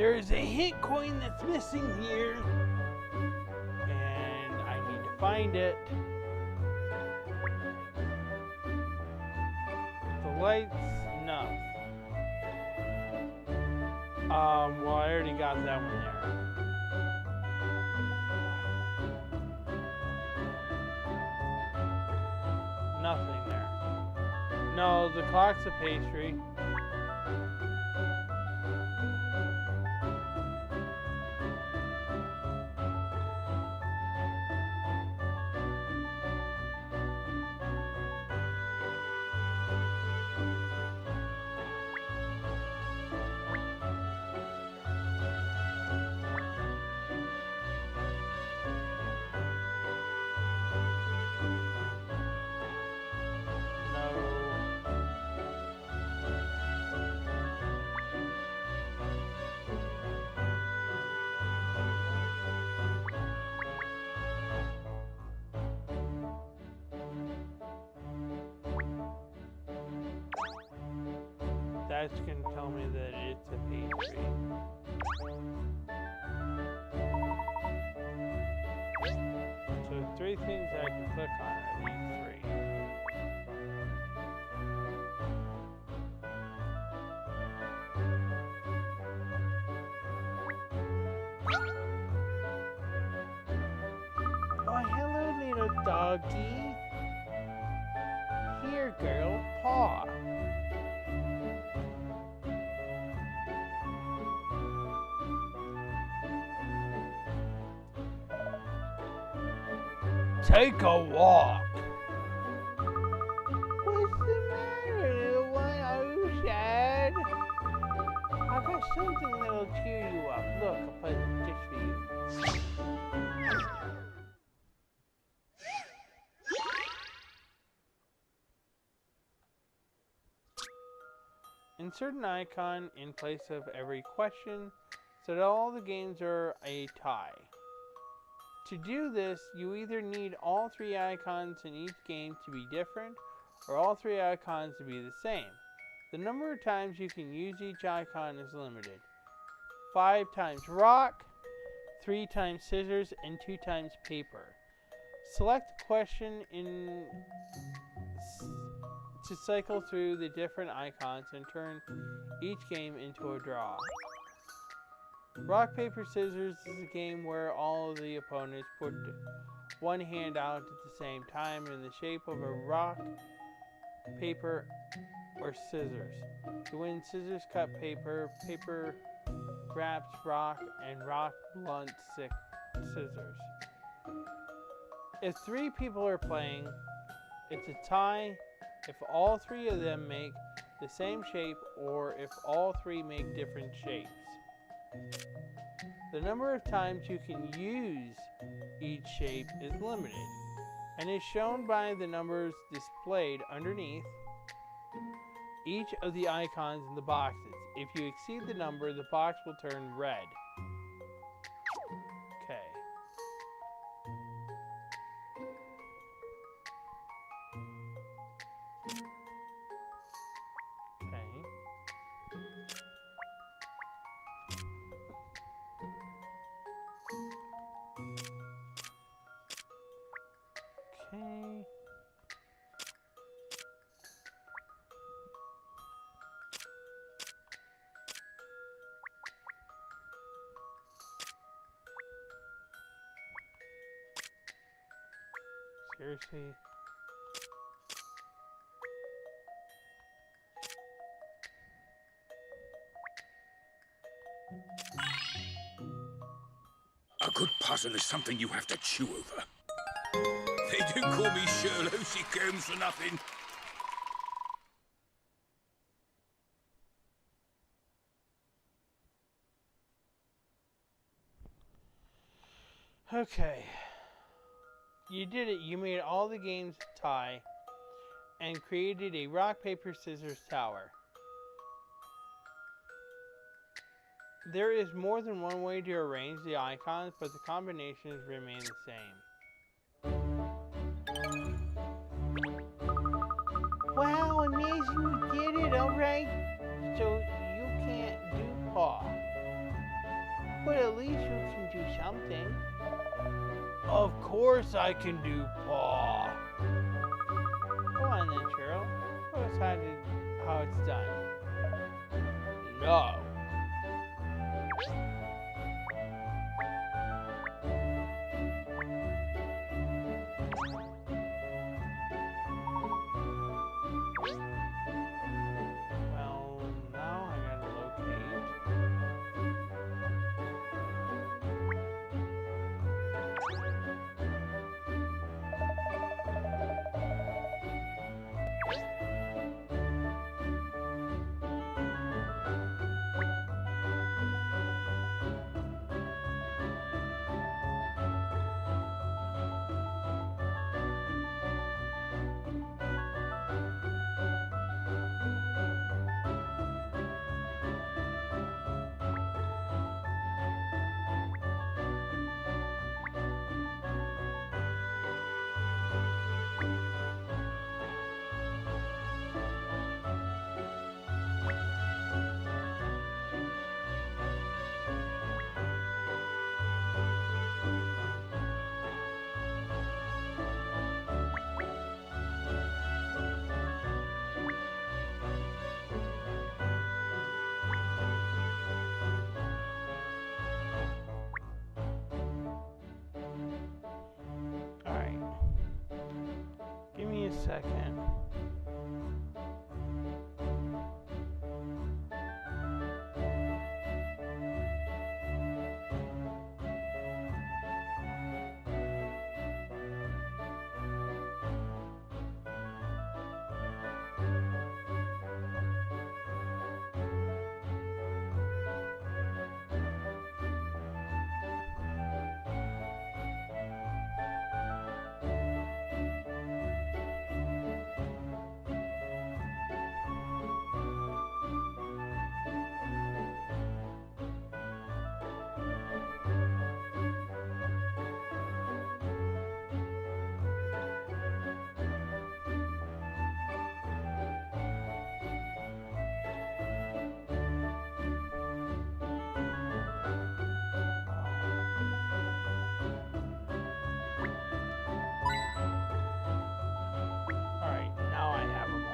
There is a hit coin that's missing here, and I need to find it. The lights, no. Well, I already got that one there. Nothing there. No, the clock's a pastry. That's going to tell me that it's a pastry. So 3 things I can click on are these 3. Oh, hello, little doggy. Here, girl, paw. Take a walk. What's the matter, little one? Are you sad? I've got something that'll cheer you up. Look, I'll put it just for you. Insert an icon in place of every question so that all the games are a tie. To do this, you either need all 3 icons in each game to be different, or all 3 icons to be the same. The number of times you can use each icon is limited. 5 times rock, 3 times scissors, and 2 times paper. Select a question to cycle through the different icons and turn each game into a draw. Rock, paper, scissors is a game where all of the opponents put one hand out at the same time in the shape of a rock, paper, or scissors. To win, scissors cut paper, paper wraps rock, and rock blunts scissors. If 3 people are playing, it's a tie if all 3 of them make the same shape or if all 3 make different shapes. The number of times you can use each shape is limited and is shown by the numbers displayed underneath each of the icons in the boxes. If you exceed the number, the box will turn red. Okay. Okay. Seriously? A good puzzle is something you have to chew over. They do call me Sherlock Holmes for nothing. Okay. You did it. You made all the games tie and created a rock, paper, scissors tower. There is more than one way to arrange the icons, but the combinations remain the same. Wow, amazing, you did it, alright. So you can't do paw. But at least you can do something. Of course I can do paw. Go on then, Cheryl. Show us how it's done. No. Well, now I gotta locate. Alright. Give me a second. Alright, now I have them all.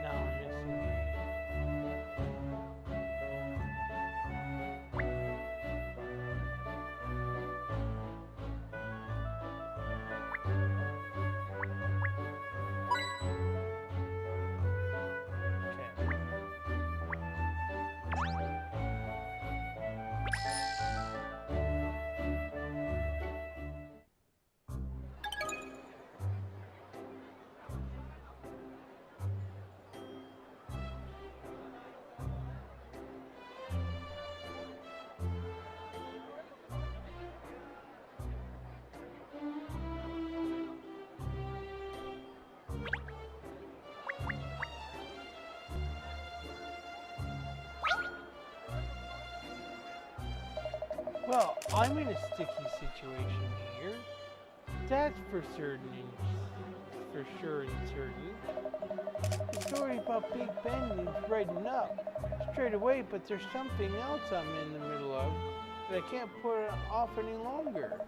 Now I'm missing Okay. Well, I'm in a sticky situation here. That's for certain and for sure and certain. The story about Big Ben needs writing up straight away, but there's something else I'm in the middle of that I can't put off any longer.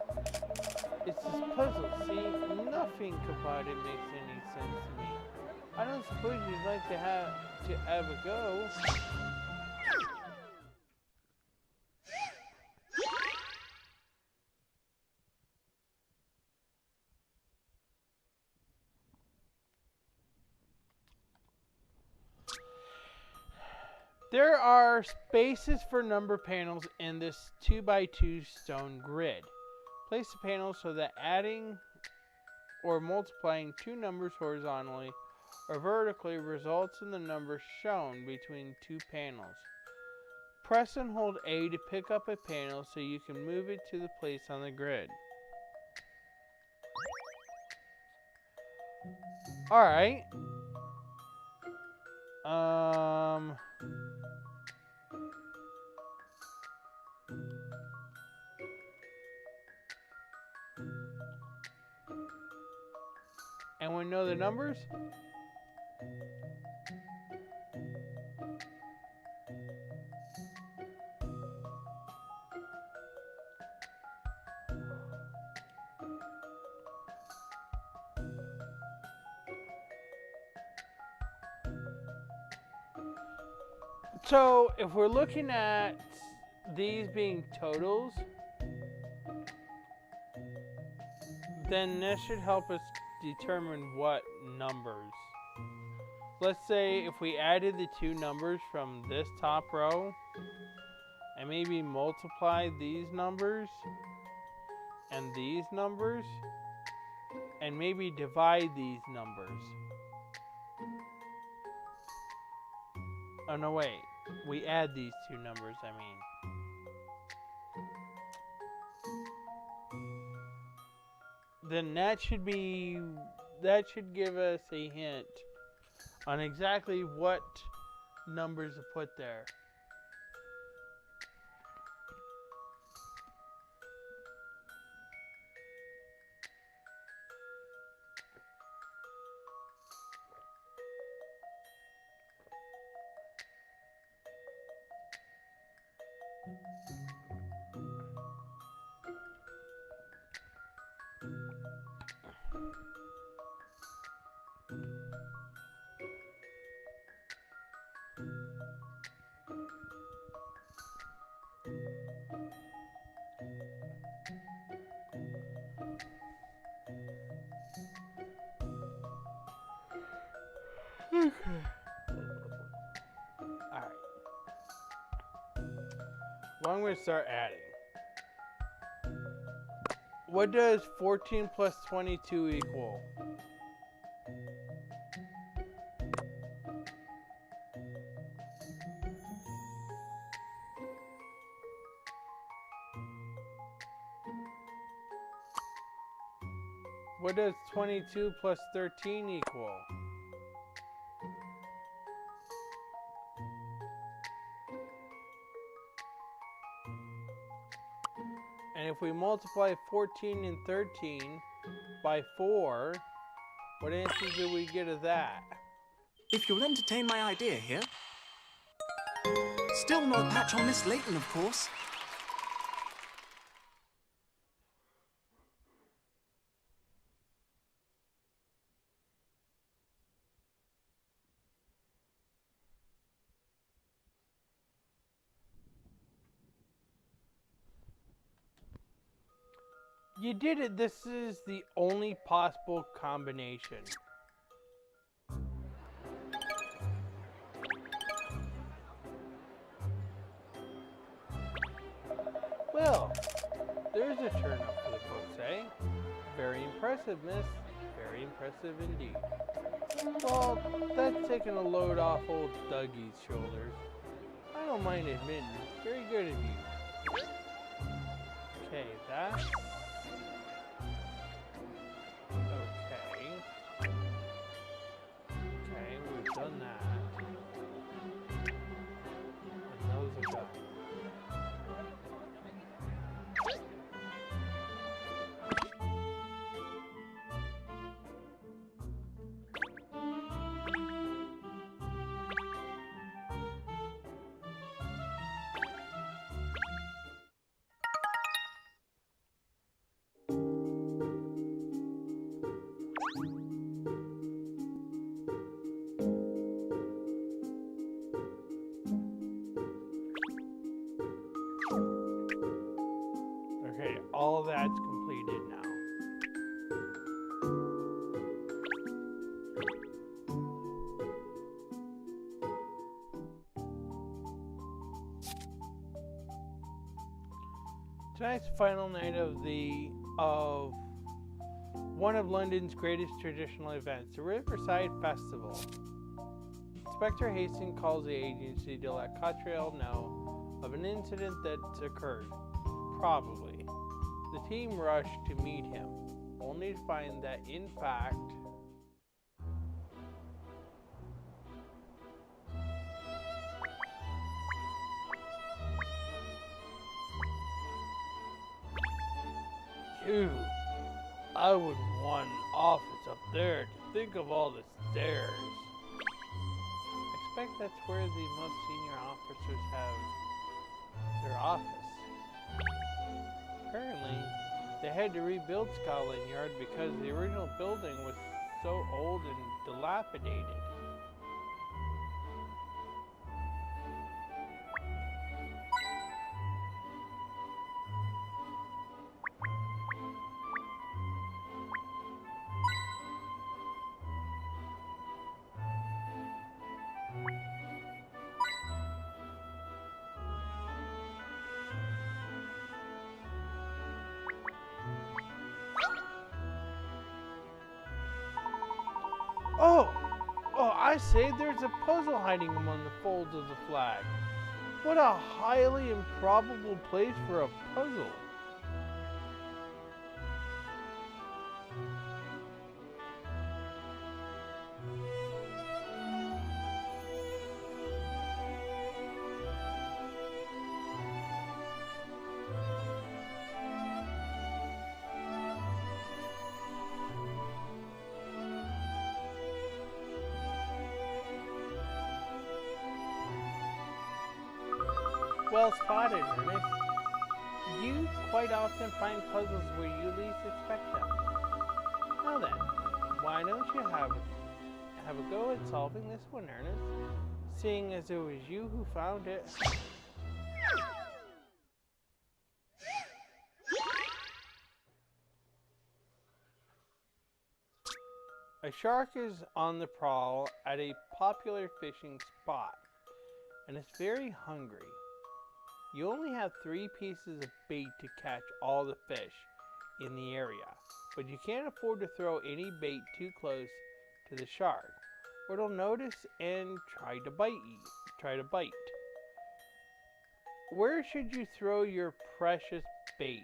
It's this puzzle, see? Nothing about it makes any sense to me. I don't suppose you'd like to have a go. There are spaces for number panels in this 2x2 stone grid. Place the panels so that adding or multiplying two numbers horizontally or vertically results in the number shown between two panels. Press and hold A to pick up a panel so you can move it to the place on the grid. Alright. And we know the numbers? So, if we're looking at these being totals, then this should help us determine what numbers. Let's say if we added the two numbers from this top row and maybe multiply these numbers and these numbers and maybe divide these numbers. Oh no, wait. We add these two numbers, I mean. Then that should give us a hint on exactly what numbers to put there. Okay. Alright. Well, I'm going to start adding. What does 14 plus 22 equal? What does 22 plus 13 equal? And if we multiply 14 and 13 by 4, what answer do we get of that? If you'll entertain my idea here. Still no patch on Miss Layton, of course. You did it. This is the only possible combination. Well, there's a turn up for the books, eh? Very impressive, miss. Very impressive indeed. Well, that's taking a load off old Dougie's shoulders. I don't mind admitting, very good of you. Okay, that's... Okay, we've done that. And those are done. Tonight's the final night of one of London's greatest traditional events, the Riverside Festival. Inspector Hastings calls the agency to let Katrielle know of an incident that's occurred. Probably. The team rush to meet him, only to find that, in fact, Phew, I wouldn't want an office up there. To think of all the stairs. I expect that's where the most senior officers have their office. Apparently, they had to rebuild Scotland Yard because the original building was so old and dilapidated. Oh, I say, there's a puzzle hiding among the folds of the flag. What a highly improbable place for a puzzle. Well spotted, Ernest. You quite often find puzzles where you least expect them. Now then, why don't you have a go at solving this one, Ernest? Seeing as it was you who found it. A shark is on the prowl at a popular fishing spot, and it's very hungry. You only have 3 pieces of bait to catch all the fish in the area, but you can't afford to throw any bait too close to the shark, or it'll notice and try to bite. Where should you throw your precious bait?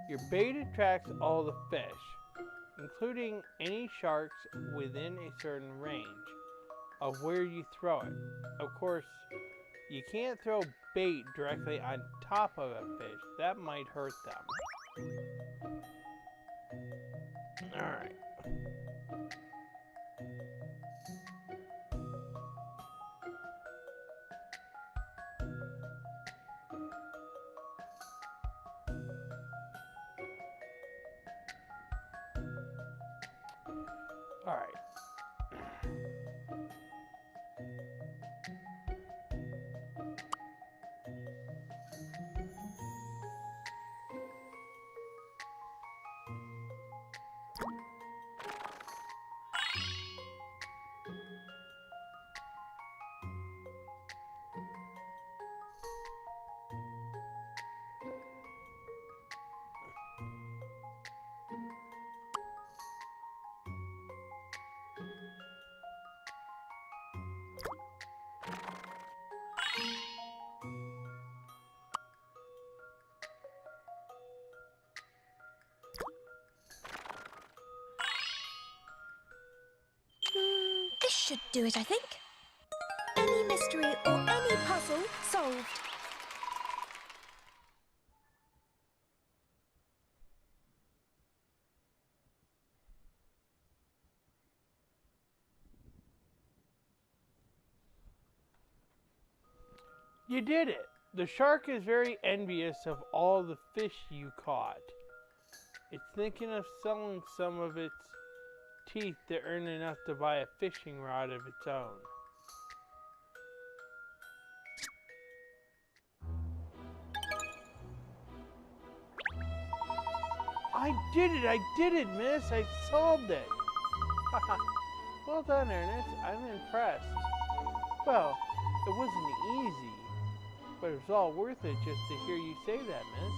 Your bait attracts all the fish, including any sharks within a certain range of where you throw it. Of course, you can't throw bait directly on top of a fish. That might hurt them. Alright. Alright. This should do it, I think. Any mystery or any puzzle solved. You did it! The shark is very envious of all the fish you caught. It's thinking of selling some of its teeth to earn enough to buy a fishing rod of its own. I did it, miss! I solved it! Well done, Ernest. I'm impressed. Well, it wasn't easy, But it was all worth it just to hear you say that, miss.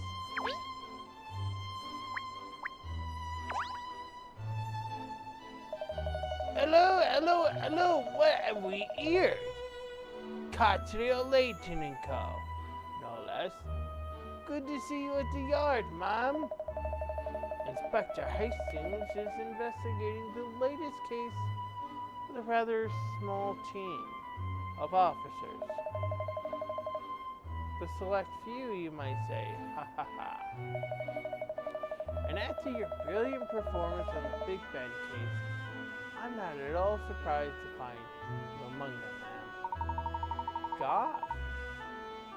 Hello, hello, hello, what have we here? Katrielle, Layton and Co. No less. Good to see you at the yard, Mom. Inspector Hastings is investigating the latest case with a rather small team of officers. The select few, you might say. Ha ha ha. And after your brilliant performance on the Big Ben case, I'm not at all surprised to find you among them, ma'am. Gosh,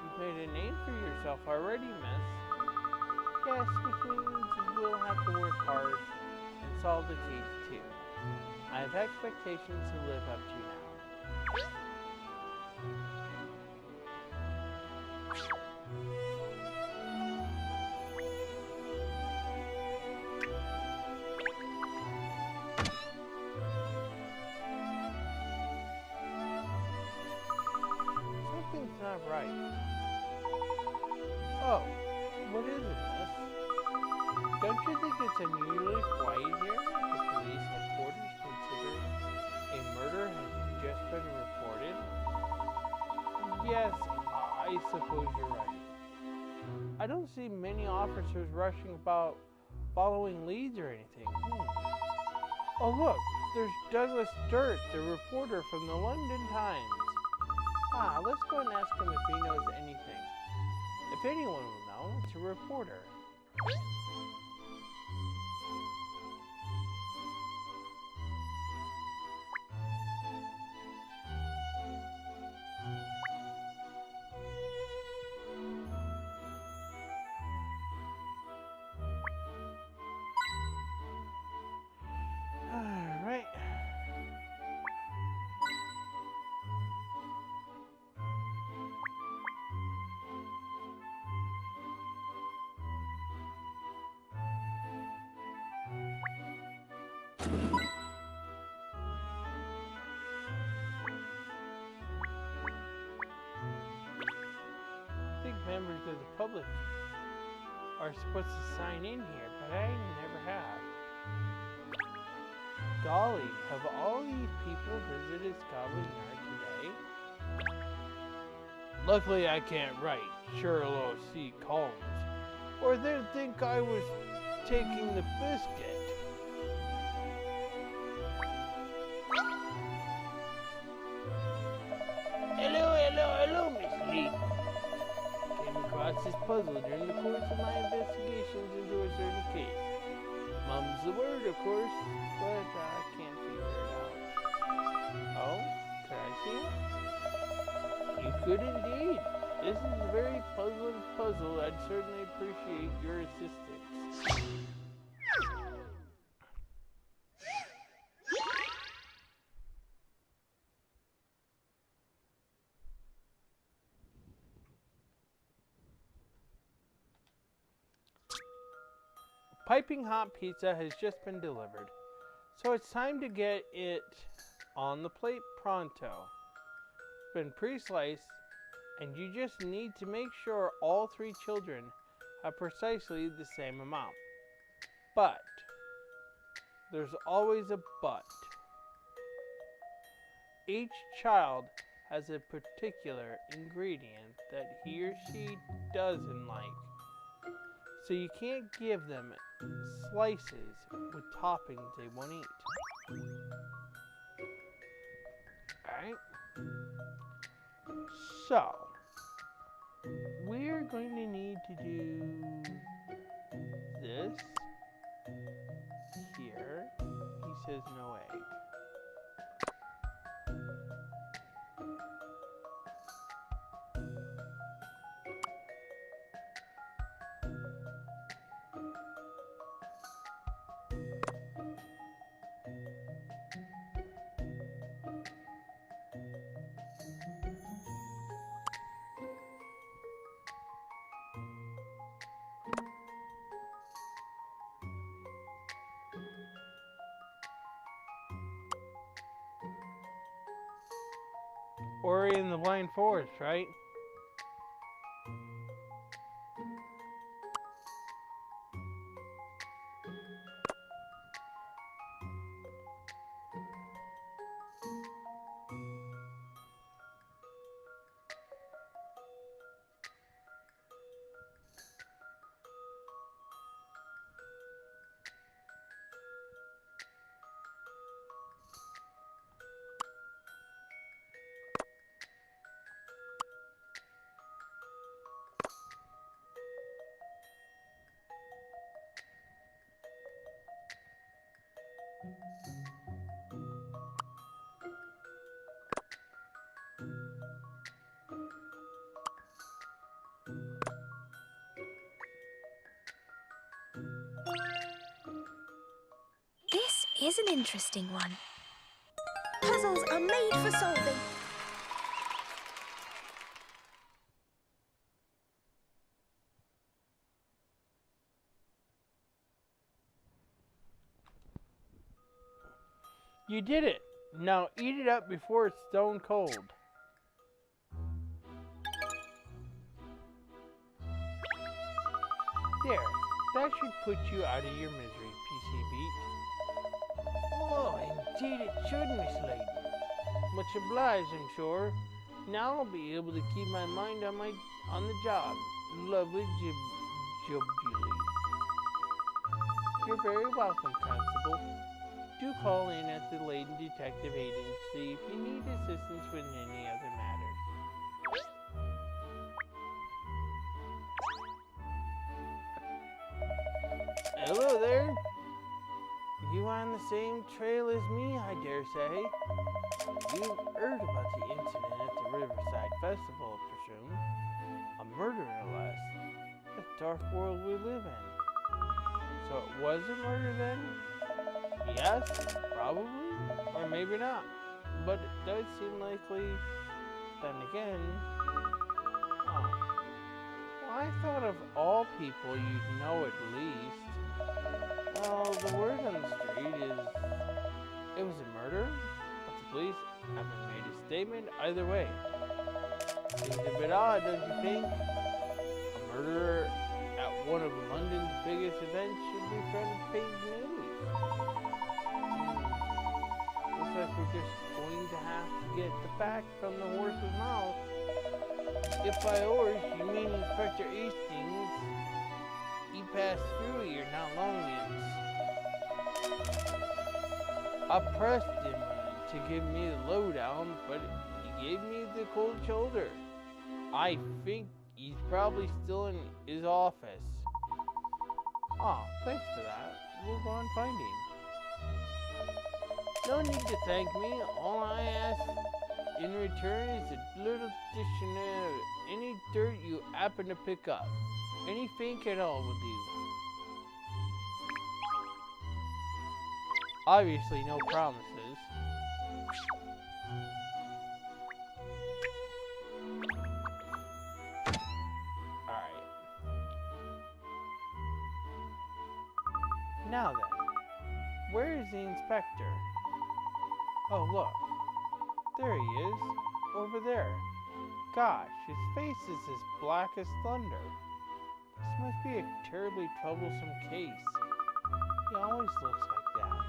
you've made a name for yourself already, miss. Yes, which means we'll have to work hard and solve the case too. I have expectations to live up to now. Something's not right. Oh, what is it, miss? Don't you think it's unusually quiet here at the police headquarters considering a murder has just been reported? Yes, I suppose you're right. I don't see many officers rushing about following leads or anything. Oh look, there's Douglas Sturt, the reporter from the London Times. Let's go and ask him if he knows anything. If anyone will know, it's a reporter. Alright. Big members of the public are supposed to sign in here, but I never have. Golly, have all these people visited Scotland Yard today? Luckily I can't write Sherlock C. Holmes, or they'd think I was taking the biscuit. Hello, Miss Lee. Came across this puzzle during the course of my investigations into a certain case. Mum's the word, of course, but I can't figure it out. Oh, could I see it? You could indeed. This is a very puzzling puzzle. I'd certainly appreciate your assistance. Piping hot pizza has just been delivered, so it's time to get it on the plate pronto. It's been pre-sliced, and you just need to make sure all three children have precisely the same amount. But, there's always a but. Each child has a particular ingredient that he or she doesn't like. So you can't give them slices with toppings they won't eat. Alright? So, we're going to need to do this here. He says no egg. Ori and the Blind Forest, right? Here's an interesting one. Puzzles are made for solving. You did it! Now eat it up before it's stone cold. There, that should put you out of your misery, PC Beat. Oh, indeed it should, Miss Layton. Much obliged, I'm sure. Now I'll be able to keep my mind on the job. Lovely Jubilee. You're very welcome, Constable. Do call in at the Layton Detective Agency if you need assistance with any other matters. Hello there. You on the same trail as me, I dare say. You've heard about the incident at the Riverside Festival, I presume. A murder, alas. The dark world we live in. So it was a murder then? Yes, probably, or maybe not. But it does seem likely. Then again, well, I thought of all people you'd know at least. Well, the word on the street is it was a murder, but the police haven't made a statement either way. Seems a bit odd, don't you think? A murderer at one of London's biggest events should be front page news. Looks like we're just going to have to get the fact from the horse's mouth. If by horse you mean Inspector Hastings, he passed through here not long since. I pressed him to give me the lowdown, but he gave me the cold shoulder. I think he's probably still in his office. Oh, thanks for that. We'll go and find him. No need to thank me. All I ask in return is a little dictionary of any dirt you happen to pick up. Anything at all will do. Obviously, no promises. Alright. Now then, where is the inspector? Oh, look. There he is. Over there. Gosh, his face is as black as thunder. This must be a terribly troublesome case. He always looks like that.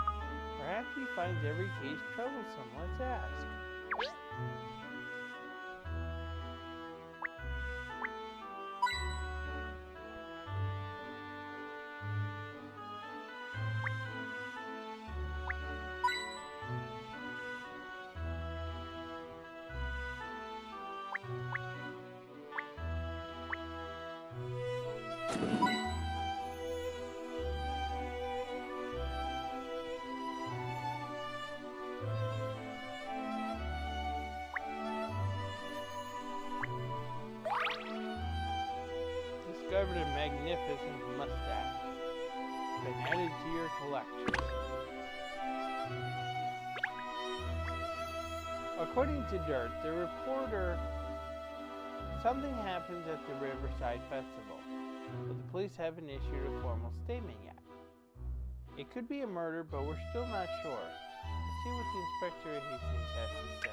Perhaps he finds every case troublesome. Let's ask. Discovered a magnificent mustache. Been added to your collection. According to Dirt, the reporter, something happens at the Riverside Festival, but the police haven't issued a formal statement yet. It could be a murder, but we're still not sure. Let's see what the inspector at Hastings has to say.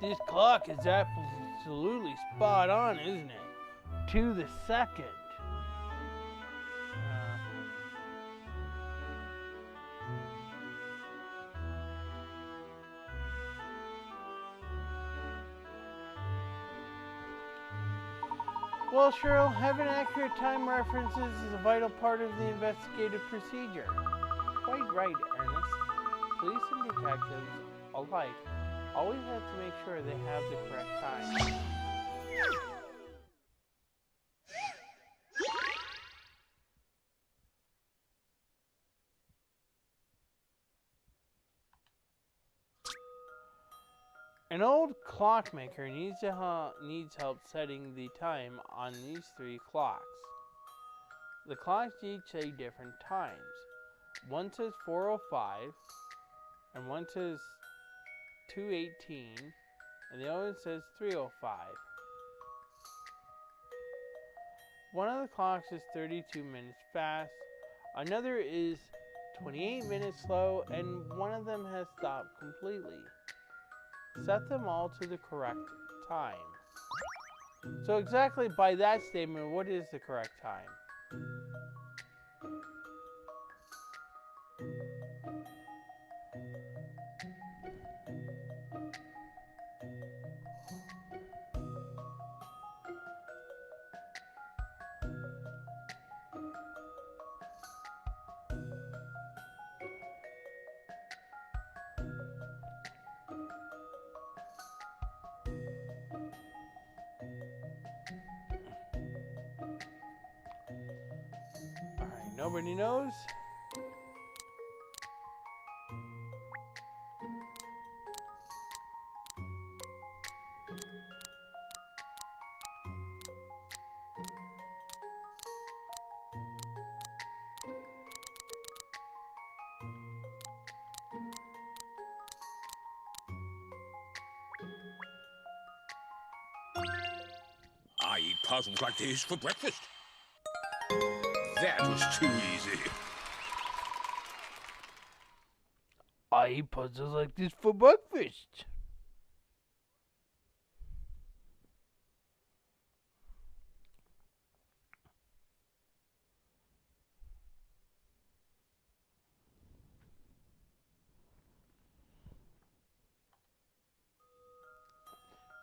This clock is absolutely spot on, isn't it? To the second. Well, Cheryl, having accurate time references is a vital part of the investigative procedure. Quite right, Ernest. Police and detectives alike always have to make sure they have the correct time. An old clockmaker needs help setting the time on these 3 clocks. The clocks each say different times. One says 4:05, and one says 2:18, and the other one says 3:05. One of the clocks is 32 minutes fast, another is 28 minutes slow, and one of them has stopped completely. Set them all to the correct time. So exactly by that statement, what is the correct time? Alright, nobody knows? I eat puzzles like this for breakfast. That was too easy. I eat puzzles like this for breakfast.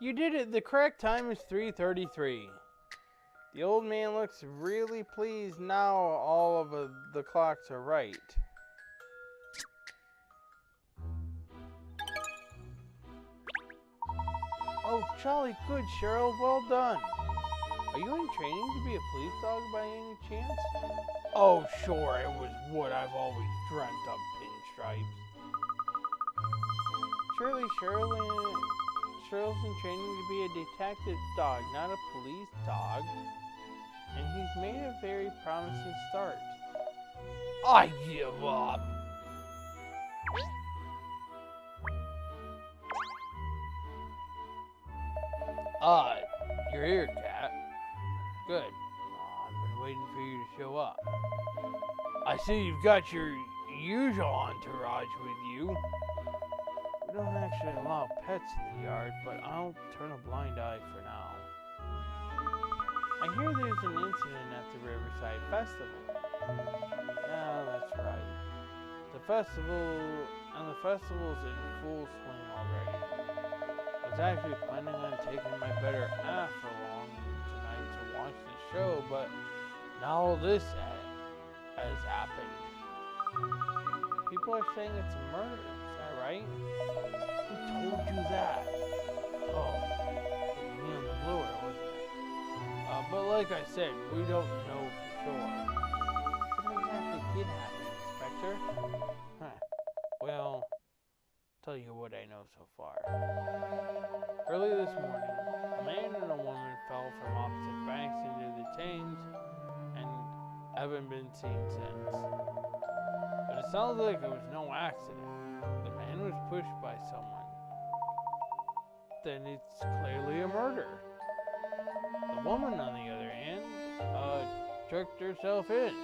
You did it. The correct time is 3:33. The old man looks really pleased now all of the clocks are right. Oh, jolly good, Cheryl. Well done. Are you in training to be a police dog by any chance? Oh, sure. It was what I've always dreamt of, Pinstripes. Surely Cheryl's in training to be a detective dog, not a police dog. And he's made a very promising start. I give up. You're here, Cat. Good. I've been waiting for you to show up. I see you've got your usual entourage with you. We don't actually allow pets in the yard, but I'll turn a blind eye for now. I hear there's an incident at the Riverside Festival. Yeah, that's right. The festival's in full swing already. I was actually planning on taking my better half along tonight to watch the show, but now all this has happened. People are saying it's a murder, is that right? Who told you that? Oh, me on the blower, wasn't it? But like I said, we don't know for sure. What exactly did happen, Inspector? Huh. Well, tell you what I know so far. Early this morning, a man and a woman fell from opposite banks into the Thames and haven't been seen since. But it sounds like it was no accident. The man was pushed by someone. Then it's clearly a murder. The woman, on the other hand, jerked herself in.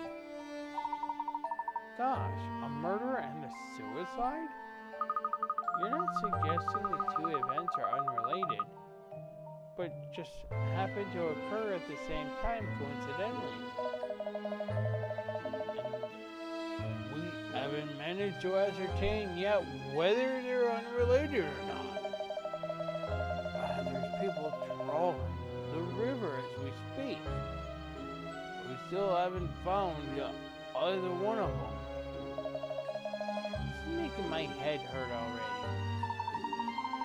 Gosh, a murder and a suicide? You're not suggesting the two events are unrelated, but just happen to occur at the same time coincidentally. And we haven't managed to ascertain yet whether they're unrelated or not. There's people trawling the river as we speak. still haven't found either one of them. It's making my head hurt already.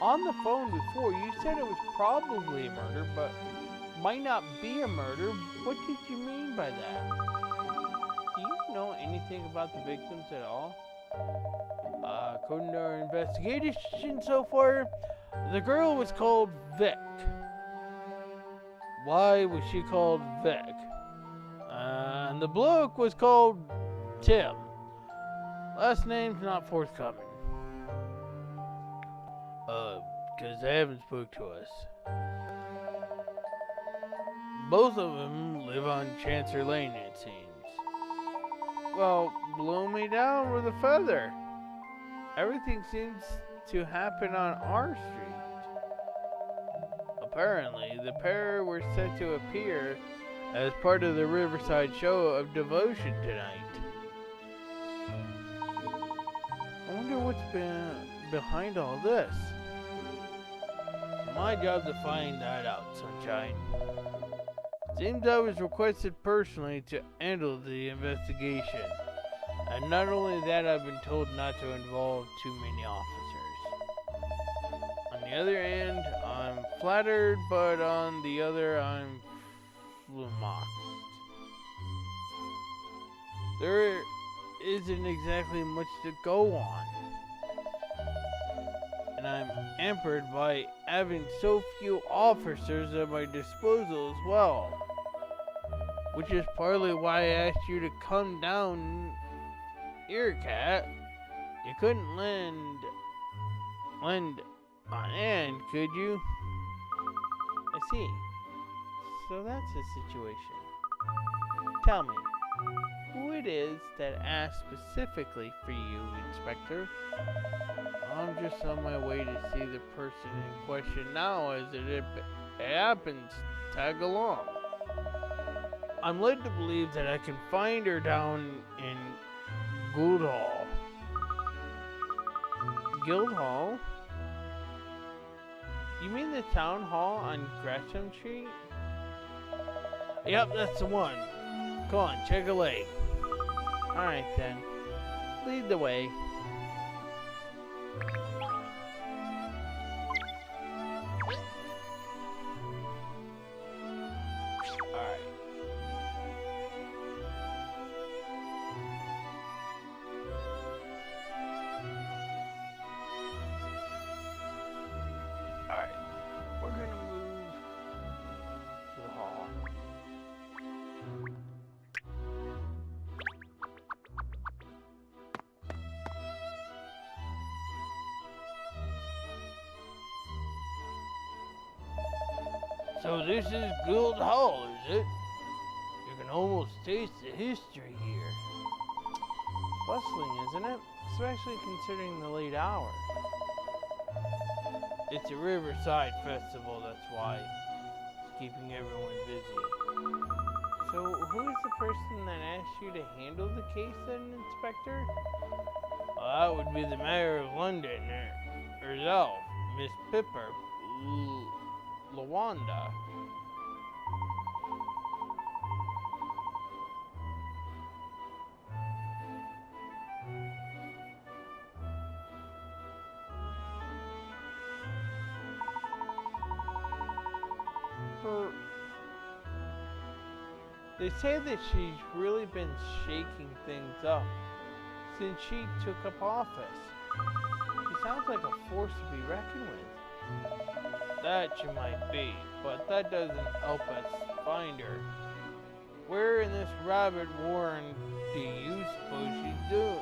On the phone before, you said it was probably a murder, but might not be a murder. What did you mean by that? Do you know anything about the victims at all? According to our investigation so far, the girl was called Vic. Why was she called Vic? And the bloke was called Tim. Last name's not forthcoming. Because they haven't spoke to us. Both of them live on Chancer Lane, it seems. Well, blow me down with a feather. Everything seems to happen on our street. Apparently, the pair were set to appear as part of the Riverside show of devotion tonight. I wonder what's been behind all this. It's my job to find that out, Sunshine. Seems I was requested personally to handle the investigation. And not only that, I've been told not to involve too many officers. On the other hand, I'm flattered, but on the other, I'm flummoxed. There isn't exactly much to go on. And I'm hampered by having so few officers at my disposal as well. Which is partly why I asked you to come down here, Cat. You couldn't lend a hand, could you? I see. So that's the situation. Tell me, who it is that asked specifically for you, Inspector? I'm just on my way to see the person in question now as it happens. Tag along. I'm led to believe that I can find her down in Guildhall. Guildhall? You mean the town hall on Gresham Street? Yep, that's the one. Come on, check a leg. Alright then. Lead the way. So this is Guildhall, is it? You can almost taste the history here. It's bustling, isn't it? Especially considering the late hour. It's a Riverside festival, that's why. It's keeping everyone busy. So who is the person that asked you to handle the case then, Inspector? Well, that would be the Mayor of London, herself, Miss Pipper. Lawanda. They say that she's really been shaking things up since she took up office. She sounds like a force to be reckoned with. That she might be, but that doesn't help us find her. Where in this rabbit warren do you suppose she's doing?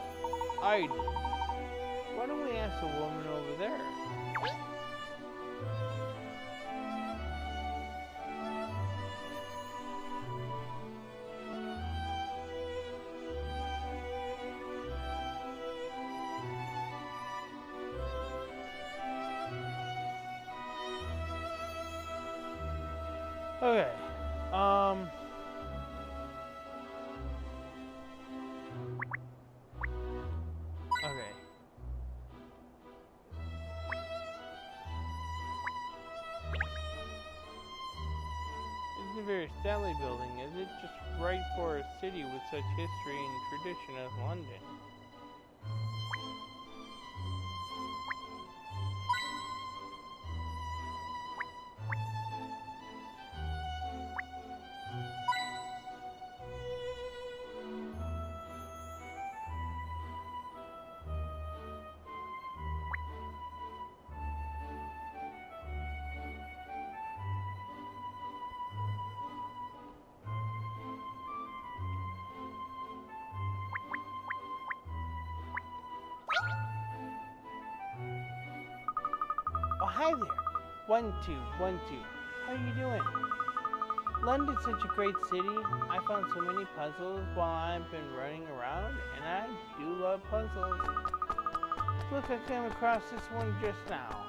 Hiding? Why don't we ask the woman over there? Okay, okay. Isn't very very stately building, is it? Just right for a city with such history and tradition as London. Oh, hi there. 1, 2, 1, 2. How are you doing? London's such a great city. I found so many puzzles while I've been running around, and I do love puzzles. Look, I came across this one just now.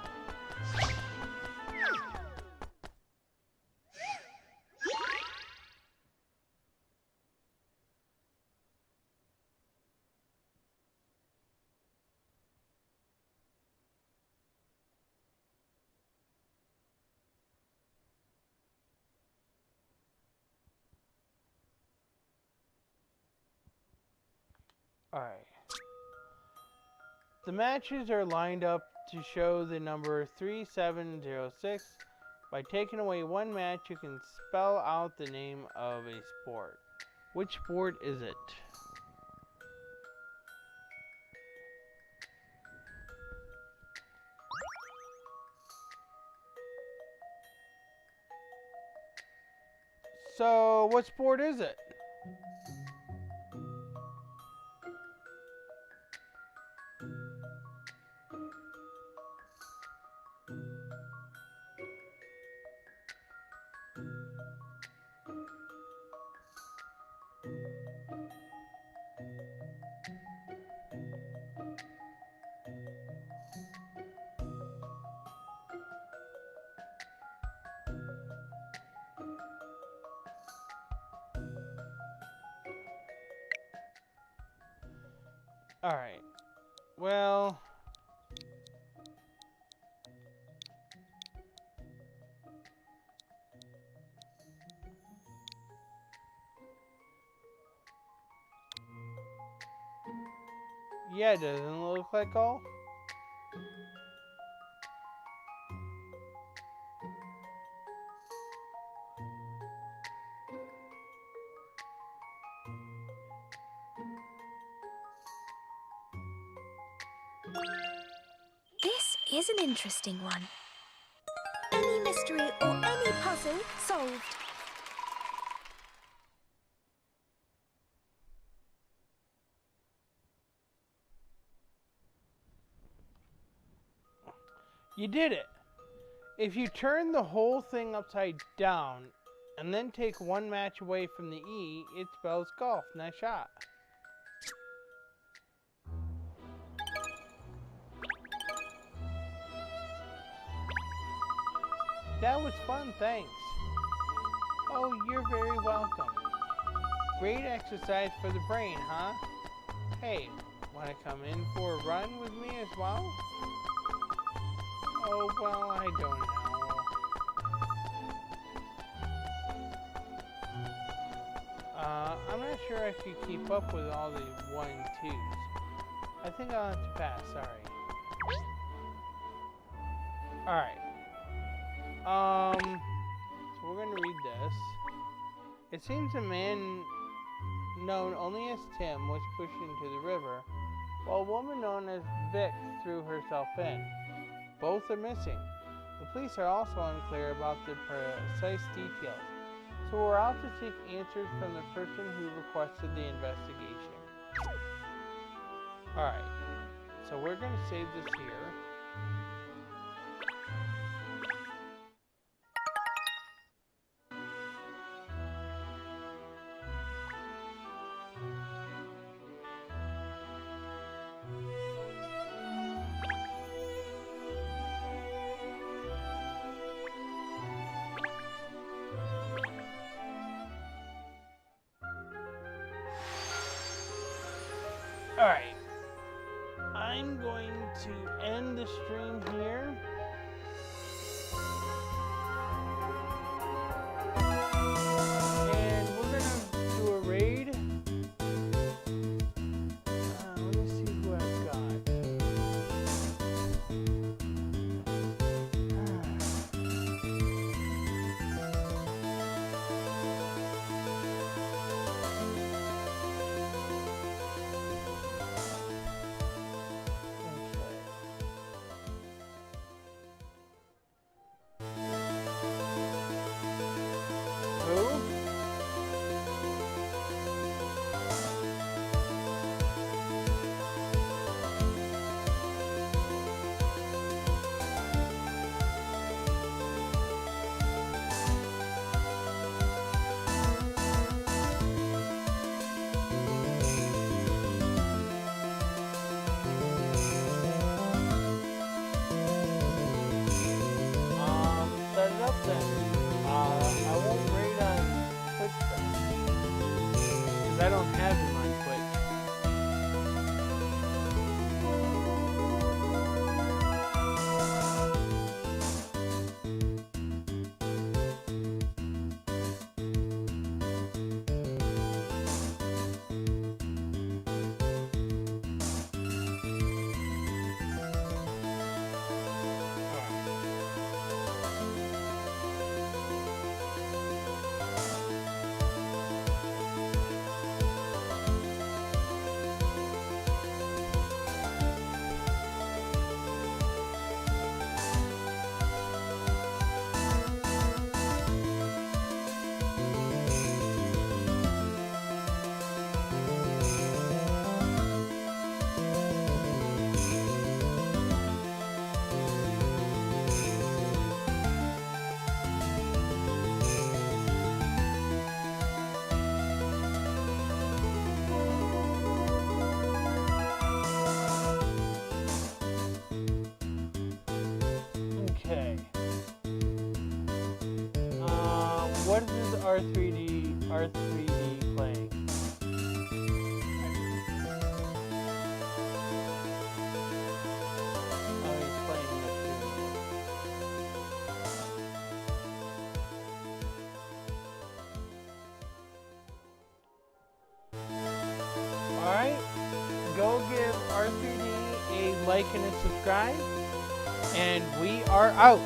Alright. The matches are lined up to show the number 3706. By taking away one match, you can spell out the name of a sport. Which sport is it? So, what sport is it? Alright. Well, yeah, doesn't it look like golf? This is an interesting one. Any mystery or any puzzle solved. You did it! If you turn the whole thing upside down and then take one match away from the E, it spells golf. Nice shot. That was fun, thanks. Oh, you're very welcome. Great exercise for the brain, huh? Hey, want to come in for a run with me as well? Oh, well, I don't know. I'm not sure I could keep up with all the 1-2s. I think I'll have to pass, sorry. Alright. So we're gonna read this. It seems a man known only as Tim was pushed into the river, while a woman known as Vic threw herself in. Both are missing. The police are also unclear about the precise details, so we're out to seek answers from the person who requested the investigation. Alright, so we're gonna save this here. Alright, I'm going to end the stream here. what is R3D playing? Oh, he's playing this too. Alright, go give R3D a like and a subscribe, and we are out.